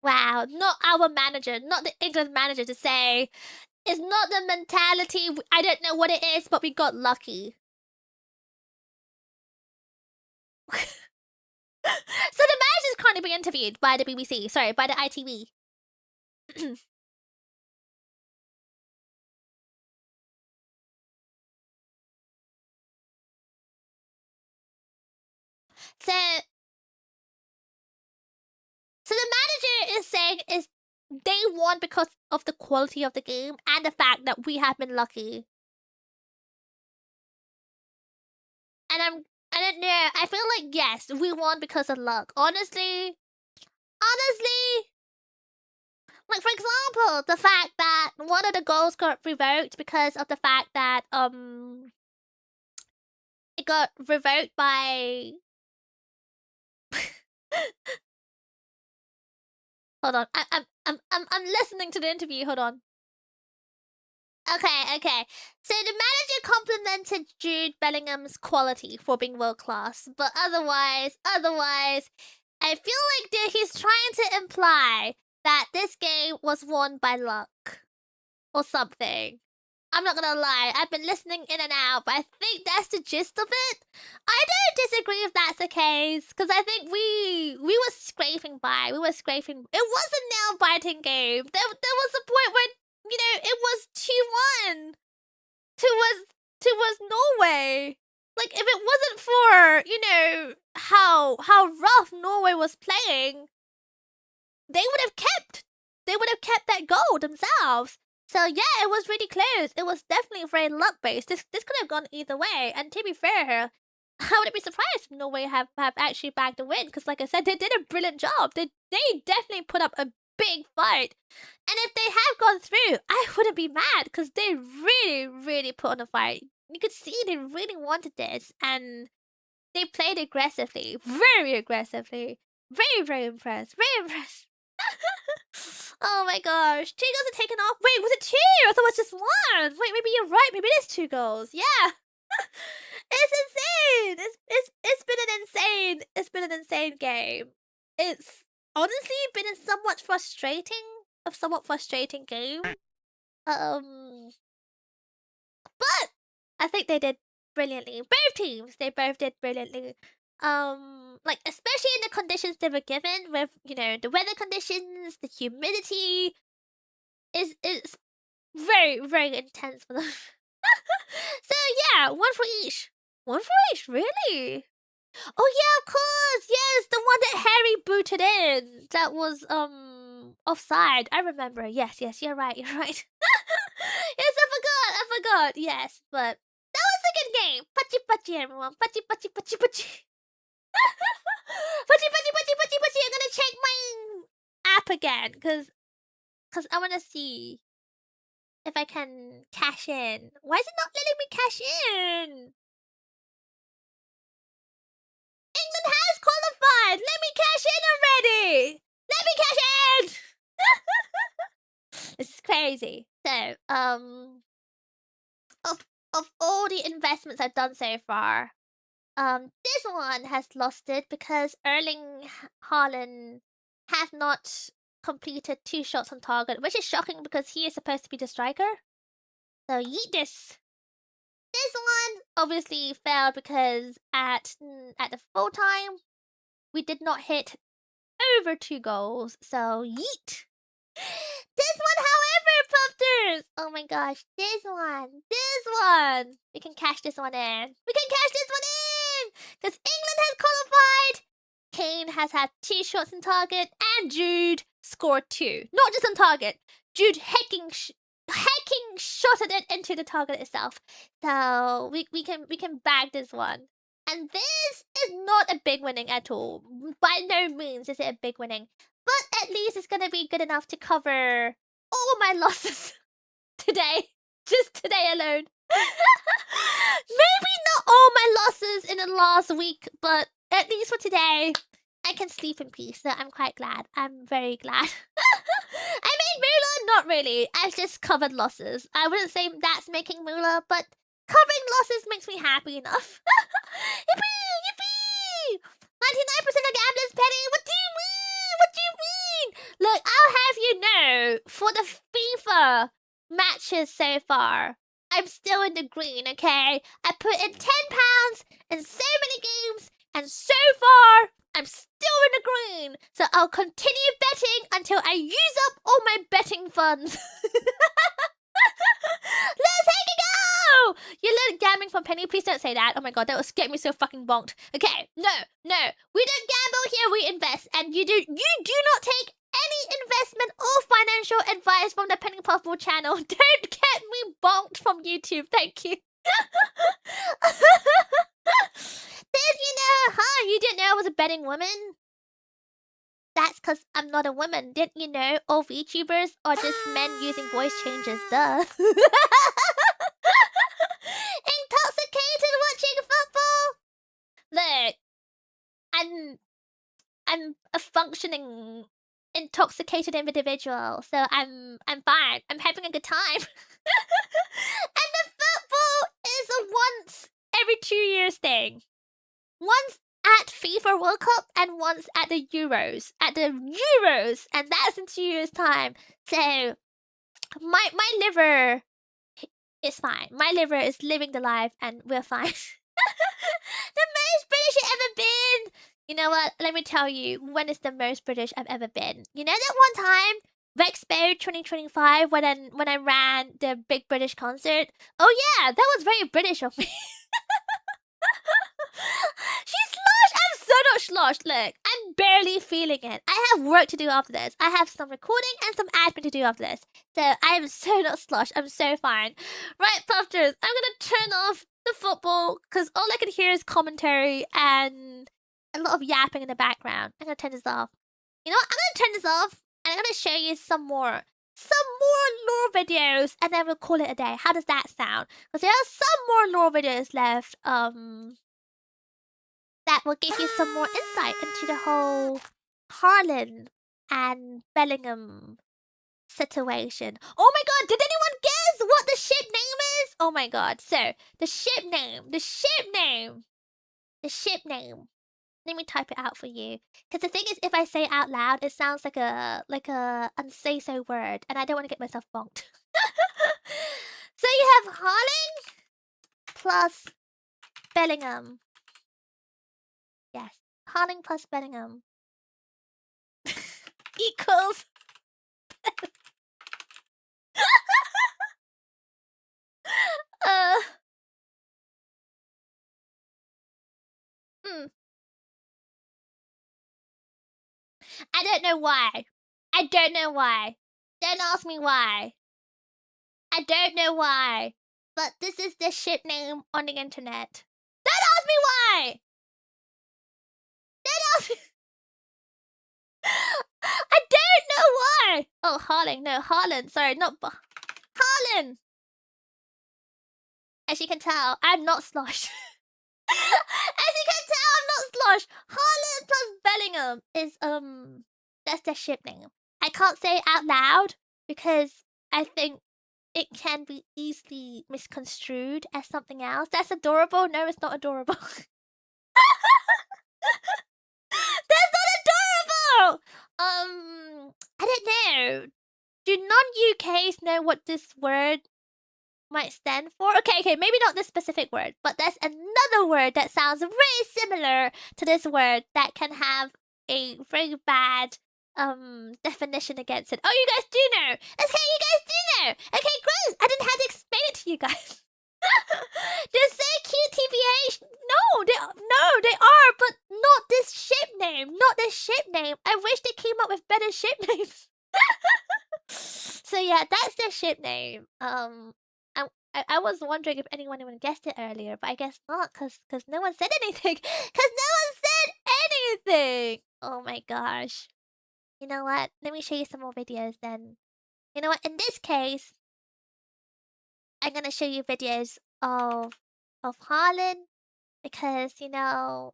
Wow, not our manager, not the England manager to say, it's not the mentality, I don't know what it is, but we got lucky. So the manager's currently being interviewed by the BBC, sorry, by the ITV. So the manager is saying they won because of the quality of the game and the fact that we have been lucky. And I don't know, I feel like yes, we won because of luck. Honestly, like for example, the fact that one of the goals got revoked because of the fact that it got revoked by Hold on. I'm listening to the interview. Hold on. Okay. So the manager complimented Jude Bellingham's quality for being world class, but otherwise, I feel like he's trying to imply that this game was won by luck or something. I'm not gonna lie, I've been listening in and out, but I think that's the gist of it. I don't disagree if that's the case, because I think we were scraping by. It was a nail-biting game. There was a point where, you know, it was 2-1 towards Norway. Like, if it wasn't for, you know, how rough Norway was playing, they would have kept that goal themselves. So yeah, it was really close. It was definitely very luck-based. This could have gone either way. And to be fair, I wouldn't be surprised if Norway have actually bagged the win. Because like I said, they did a brilliant job. They definitely put up a big fight. And if they have gone through, I wouldn't be mad. Because they really, really put on a fight. You could see they really wanted this. And they played aggressively. Very aggressively. Very, very impressed. Very impressed. Oh my gosh. 2 goals are taken off. Wait, was it 2? I thought it was just 1. Wait, maybe you're right. Maybe it is 2 goals. Yeah. It's insane. It's been an insane game. It's honestly been a somewhat frustrating game. But I think they did brilliantly. Both teams, they both did brilliantly. Like especially in the conditions they were given with, you know, the weather conditions, the humidity is very, very intense for them. So yeah, 1 for each. 1 for each, really? Oh yeah, of course. Yes, the one that Harry booted in. That was offside. I remember. Yes, you're right. Yes, I forgot. Yes, but that was a good game. Pachi, everyone. Pachi. Pachi. I'm gonna check my app again, cause I wanna see if I can cash in. Why is it not letting me cash in? England has qualified. Let me cash in already. Let me cash in. crazy. So, of all the investments I've done so far, this one has lost it because Erling Haaland have not completed 2 shots on target, which is shocking because he is supposed to be the striker. So yeet this. This one obviously failed because at the full time we did not hit over 2 goals. So yeet. This one, however, Puffers! Oh my gosh, this one! We can cash this one in. Because England has qualified. Kane has had 2 shots on target, and Jude scored 2. Not just on target. Jude hacking shotted it into the target itself. So we can bag this one. And this is not a big winning at all. By no means is it a big winning. But at least it's gonna be good enough to cover all my losses today. Just today alone. Maybe not all my losses in the last week, but at least for today, I can sleep in peace. So I'm quite glad. I'm very glad. I made moolah? Not really. I've just covered losses. I wouldn't say that's making moolah, but covering losses makes me happy enough. Yippee! Yippee! 99% of gamblers penny. What do you mean? What do you mean? Look, I'll have you know, for the FIFA matches so far, I'm still in the green, okay? I put in £10 in so many games, and so far, I'm still in the green. So I'll continue betting until I use up all my betting funds. Let's take a go! You little gambling from Penny, please don't say that. Oh my god, that will get me so fucking bonked. Okay, no. We don't gamble here, we invest. And you do not take any investment or financial advice from the Penny Puffball channel. Don't get me bonked from YouTube, thank you. Did you know, huh? You didn't know I was a betting woman? That's because I'm not a woman. Didn't you know all VTubers are just men using voice changes, duh. Intoxicated watching football? Look, I'm a functioning intoxicated individual, so I'm fine. I'm having a good time. And the football is a once every 2 years thing. Once at FIFA World Cup and once at the Euros. And that's in 2 years' time. So my liver is fine. My liver is living the life and we're fine. The most British I've ever been. You know what? Let me tell you, when is the most British I've ever been? You know that one time, Vexpo 2025, when I ran the Big British concert? Oh yeah, that was very British of me. She's sloshed! I'm so not sloshed, look. I'm barely feeling it. I have work to do after this. I have some recording and some admin to do after this. So I am so not sloshed. I'm so fine. Right, Puffers, I'm gonna turn off the football because all I can hear is commentary and a lot of yapping in the background. I'm gonna turn this off. You know what? I'm gonna turn this off and I'm gonna show you some more lore videos and then we'll call it a day. How does that sound? Because there are some more lore videos left. That will give you some more insight into the whole Haaland and Bellingham situation. Oh my god, did anyone guess what the ship name is? Oh my god, so the ship name. Let me type it out for you. Because the thing is, if I say it out loud, it sounds like a unsay-so word, and I don't want to get myself bonked. So you have Haaland plus Bellingham. Yes, Haaland plus Bellingham equals. I don't know why. Don't ask me why. I don't know why. But this is the ship name on the internet. Don't ask me why! I don't know why! Oh, Haaland. No, Haaland. Sorry, not Haaland! As you can tell, I'm not sloshed. As you can tell, I'm not sloshed. Haaland plus Bellingham is, that's their ship name. I can't say it out loud because I think it can be easily misconstrued as something else. That's adorable. No, it's not adorable. That's not adorable. I don't know. Do non-UKs know what this word might stand for? Okay, maybe not this specific word, but there's another word that sounds very similar to this word that can have a very bad definition against it. Oh, you guys do know. Okay, you guys do know. Okay, great. I didn't have to explain it to you guys. Just say cute TBH. No, they are, but not this ship name. Not this ship name. I wish they came up with better ship names. So yeah, that's their ship name. I was wondering if anyone even guessed it earlier, but I guess not, cause no one said anything. Cause no one said anything. Oh my gosh. You know what? Let me show you some more videos then. You know what? In this case, I'm gonna show you videos of Haaland because, you know,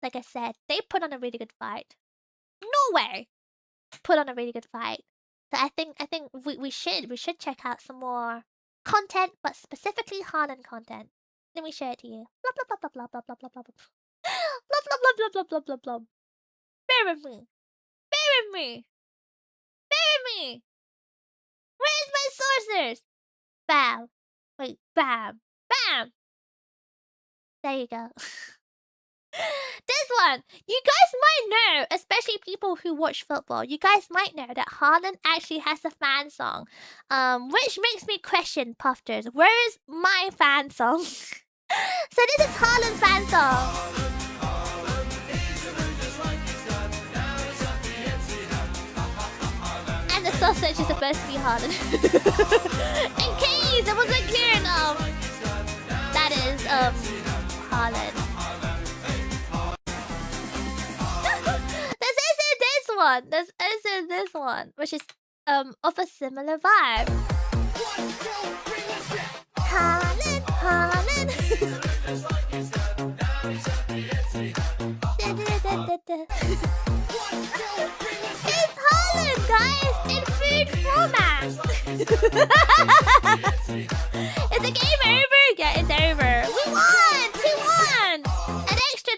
like I said, they put on a really good fight. Norway put on a really good fight. So I think we should check out some more content, but specifically Haaland content. Let me show it to you. Blah blah blah blah blah blah blah blah blah blah blah blah blah blah blah blah blah. Bear with me. Bear with me. Bear with me. Where's my sources? Bam. Wait, bam. Bam. There you go. This one, you guys might know, especially people who watch football, you guys might know that Haaland actually has a fan song. Which makes me question, Puffers, where is my fan song? So this is Haaland's fan song. And the sausage is supposed to be Haaland. In case it wasn't clear enough. That is, Haaland. There's also this one, which is of a similar vibe. Haaland, Haaland. It's Haaland, guys, in food format. Is the game over? Yeah, it's over. We won! 2-1! An extra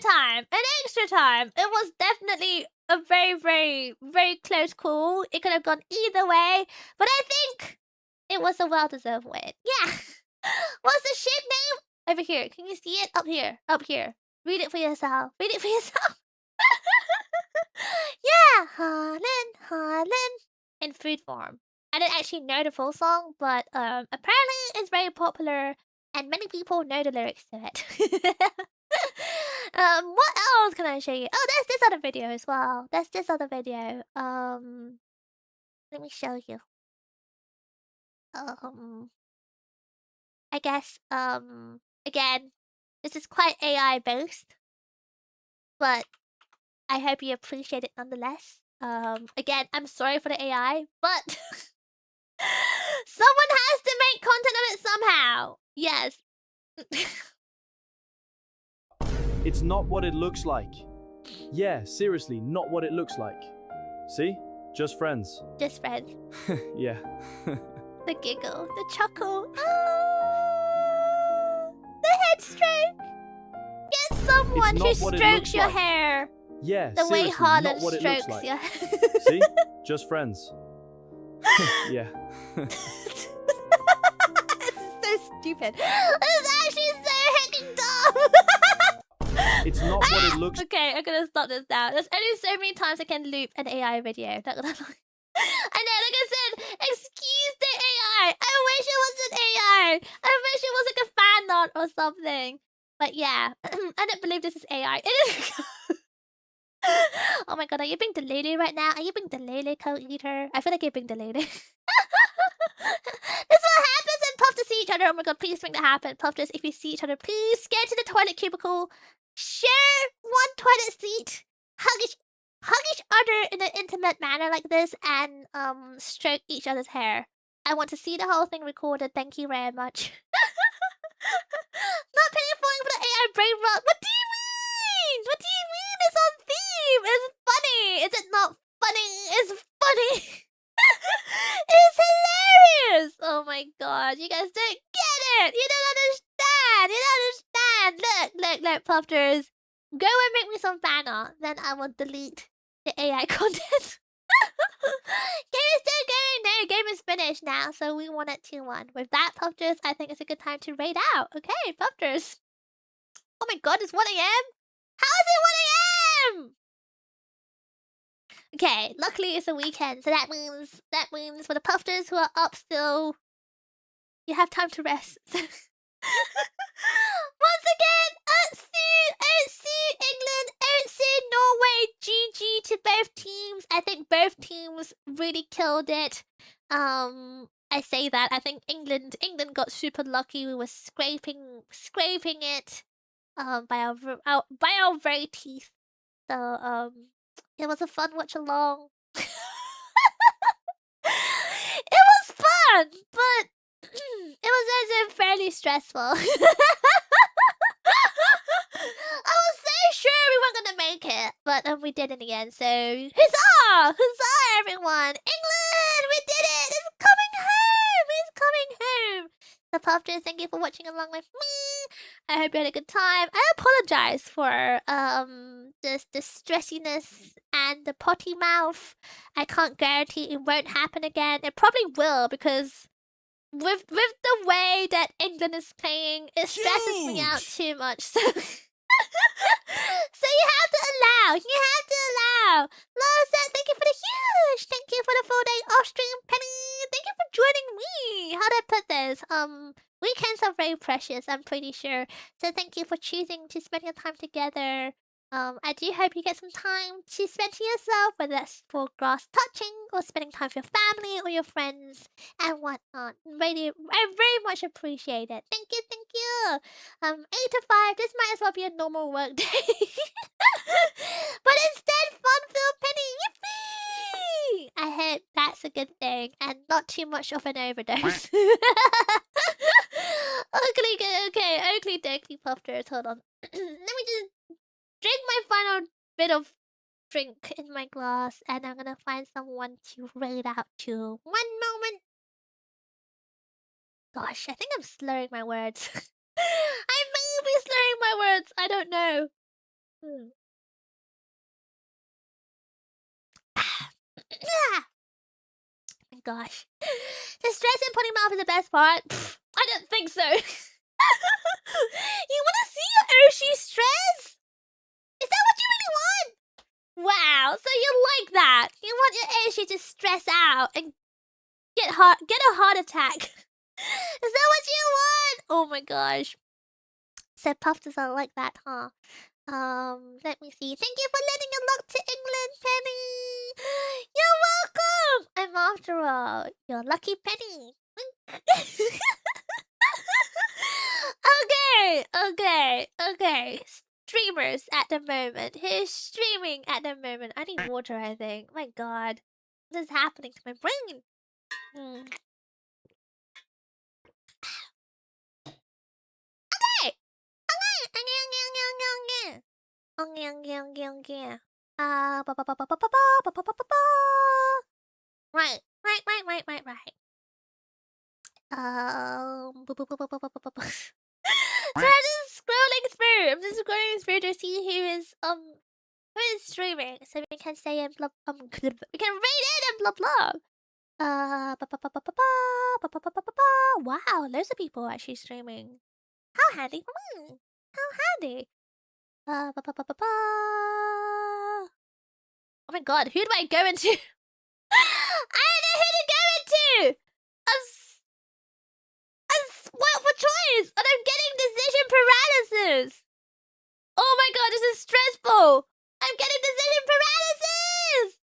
time. It was definitely a very, very, very close call. It could have gone either way, but I think it was a well-deserved win. Yeah. What's the ship name? Over here. Can you see it? Up here. Up here. Read it for yourself. Read it for yourself. Yeah. Haaland, Haaland. In food form. I didn't actually know the full song, but apparently it's very popular and many people know the lyrics to it. What else can I show you? Oh, there's this other video as well. There's this other video. Let me show you. I guess, again, this is quite AI based, but I hope you appreciate it nonetheless. Again, I'm sorry for the AI, but someone has to make content of it somehow. Yes. It's not what it looks like. Yeah, seriously, not what it looks like. See? Just friends. Just friends. Yeah. The giggle, the chuckle. The head stroke. Get someone who strokes your hair. Yeah, the way Haaland strokes like. your hair. See? Just friends. Yeah. It's so stupid. It's actually so heckin' dumb. It's not what it looks. Okay, I'm gonna stop this now. There's only so many times I can loop an AI video. Not gonna lie. I know, like I said, excuse the AI. I wish it wasn't AI. I wish it was like a fan art or something. But yeah, I don't believe this is AI. It is. Oh my god, are you being delulu right now? Are you being delulu, co-eater? I feel like you're being delulu. This is what happens when Puffs see each other. Oh my god, please make that happen. Puffs, if you see each other, please get to the toilet cubicle. Share one toilet seat. Hug each other in an intimate manner like this and stroke each other's hair. I want to see the whole thing recorded. Thank you very much. Not paying for the AI brain rot. What do you mean? What do you mean? It's on theme. It's funny. Is it not funny? It's funny. It's hilarious. Puffers. Go and make me some fan art. Then I will delete the AI content. Game is still going. No, game is finished now. So we won at 2-1. With that, Puffers, I think it's a good time to raid out. Okay, Puffers. Oh my god, it's 1 a.m.? How is it 1 a.m.? Okay, luckily it's a weekend, so that means for the Puffers who are up still, you have time to rest. Once again, Otsu, England, Otsu, Norway, GG to both teams. I think both teams really killed it. I say that. I think England got super lucky. We were scraping it by our very teeth. So it was a fun watch along. It was fun, but it was also fairly stressful. I was so sure we weren't gonna make it, but we did in the end. So huzzah! Huzzah, everyone! England, we did it! It's coming home! It's coming home! So Puffers, thank you for watching along with me. I hope you had a good time. I apologize for the stressiness and the potty mouth. I can't guarantee it won't happen again. It probably will, because with the way that England is playing, it stresses me out too much. So so you have to allow. You have to allow. Loza, thank you for the huge. Thank you for the 4-day off stream, Penny. Thank you for joining me. How do I put this? Weekends are very precious, I'm pretty sure. So thank you for choosing to spend your time together. I do hope you get some time to spend to yourself, whether that's for grass touching or spending time with your family or your friends and whatnot. Really, I very much appreciate it. Thank you, thank you. 8 to 5. This might as well be a normal work day, but instead, fun-filled Penny. Yippee! I hope that's a good thing and not too much of an overdose. Okay, Oakley Doakley Puffers. Hold on. Let me just drink my final bit of drink in my glass, and I'm gonna find someone to raid out to. 1 moment. Gosh, I think I'm slurring my words. I may be slurring my words. I don't know. My gosh. The stress in putting mouth is the best part. I don't think so. You want to see your Urshi stress? Is that what you really want? Wow, so you like that. You want your Urshi to stress out and get a heart attack. Is that what you want? Oh my gosh. So Puff doesn't like that, huh? Let me see. Thank you for letting your luck to England, Penny. You're welcome. I'm after all your lucky Penny. Okay. Streamers at the moment. Who's streaming at the moment? I need water, I think. My god. What is happening to my brain? Okay. Right. So I'm just scrolling through to see who is streaming, so we can say and we can rate it and blah blah. Wow, loads of people actually streaming. How handy for me. How handy. Oh my god, who do I go into? I don't know who to go into! I'm spoiled for choice! And I'm getting decision paralysis! Oh my god, this is stressful! I'm getting decision paralysis!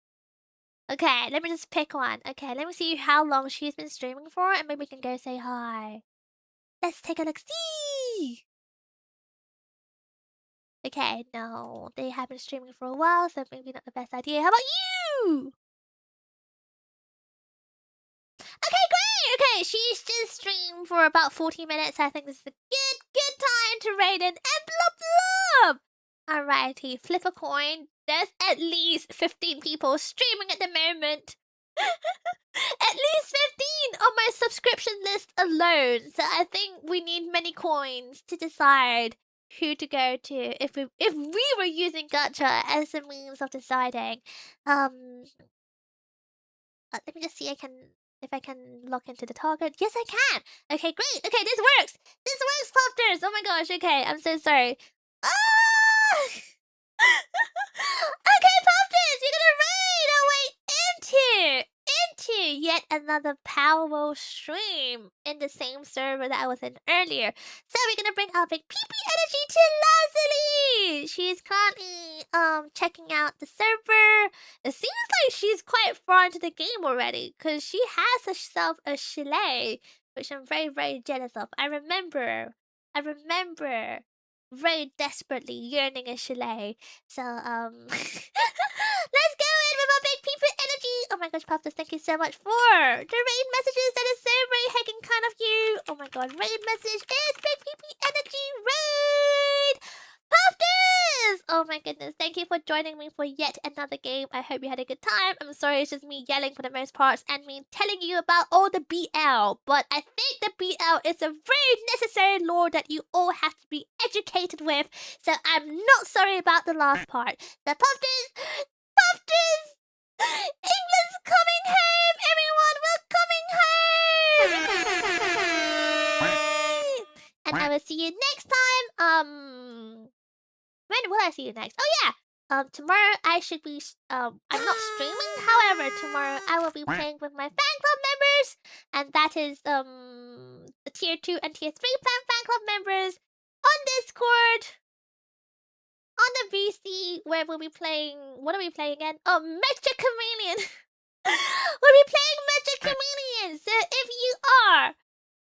Okay, let me just pick one. Okay, let me see how long she's been streaming for, and maybe we can go say hi. Let's take a look-see! Okay, no, they have been streaming for a while, so maybe not the best idea. How about you? Okay, great! Okay, she's just streamed for about 40 minutes. I think this is a good time to raid in and blah blah! Alrighty, flip a coin. There's at least 15 people streaming at the moment. At least 15 on my subscription list alone. So I think we need many coins to decide who to go to if we were using gacha as a means of deciding. Let me just see if I can log into the target. Yes, I can. Okay, great. Okay, this works. This works, Pofters. Oh my gosh. Okay, I'm so sorry. Ah! Okay, Pofters, you're gonna raid our way into yet another Powerball stream in the same server that I was in earlier. So we're gonna bring our big PP energy to Lazuli. She's currently checking out the server. It seems like she's quite far into the game already, because she has herself a chalet, which I'm very, very jealous of. I remember very desperately yearning a chalet. So, let's go in with our big people energy. Oh my gosh, Puffers, thank you so much for the raid messages. That is so very heckin' kind of you. Oh my god, raid message is big PP energy raid. Puffers! Oh my goodness, thank you for joining me for yet another game. I hope you had a good time. I'm sorry it's just me yelling for the most parts and me telling you about all the BL. But I think the BL is a very necessary lore that you all have to be educated with. So I'm not sorry about the last part. The Puffers! England's coming home! Everyone, we're coming home! And I will see you next time. When will I see you next? Oh yeah! Tomorrow I should be I'm not streaming. However, tomorrow I will be playing with my fan club members, and that is the tier 2 and tier 3 fan club members on Discord. On the VC, where we'll be playing. What are we playing again? Oh, Mecha Chameleon! We'll be playing Mecha Chameleon! So if you are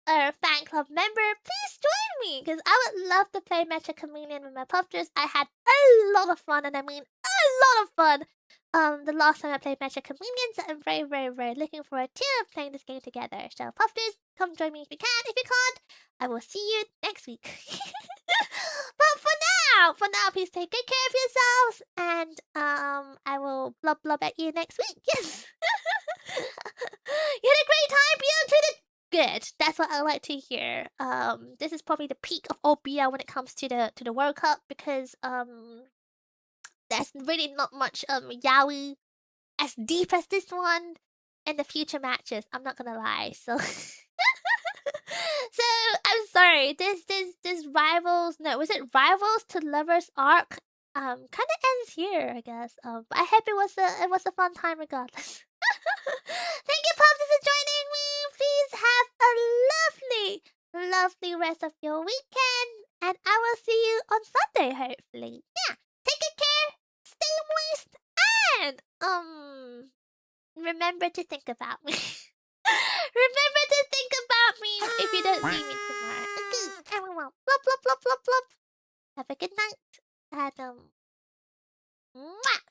a fan club member, please join me, because I would love to play Mecha Chameleon with my Puffers. I had a lot of fun, and I mean a lot of fun the last time I played Mecha Chameleon, so I'm very, very, very looking forward to playing this game together. So Puffers, come join me if you can. If you can't, I will see you next week. But for now, please take good care of yourselves, and I will blub at you next week. Yes. You had a great time, beyond treated good. That's what I like to hear. This is probably the peak of OBL when it comes to the World Cup, because there's really not much yaoi as deep as this one in the future matches. I'm not gonna lie. So so I'm sorry. This rivals, no, was it rivals to lovers arc? Kind of ends here, I guess. But I hope it was a fun time regardless. Thank you, Pops, for joining me. Please have a lovely rest of your weekend, and I will see you on Sunday, hopefully. Yeah, take good care, stay moist, and remember to think about me. Remember to think about me if you don't see me tomorrow. Okay, everyone, plop plop plop plop plop. Have a good night, and mwah.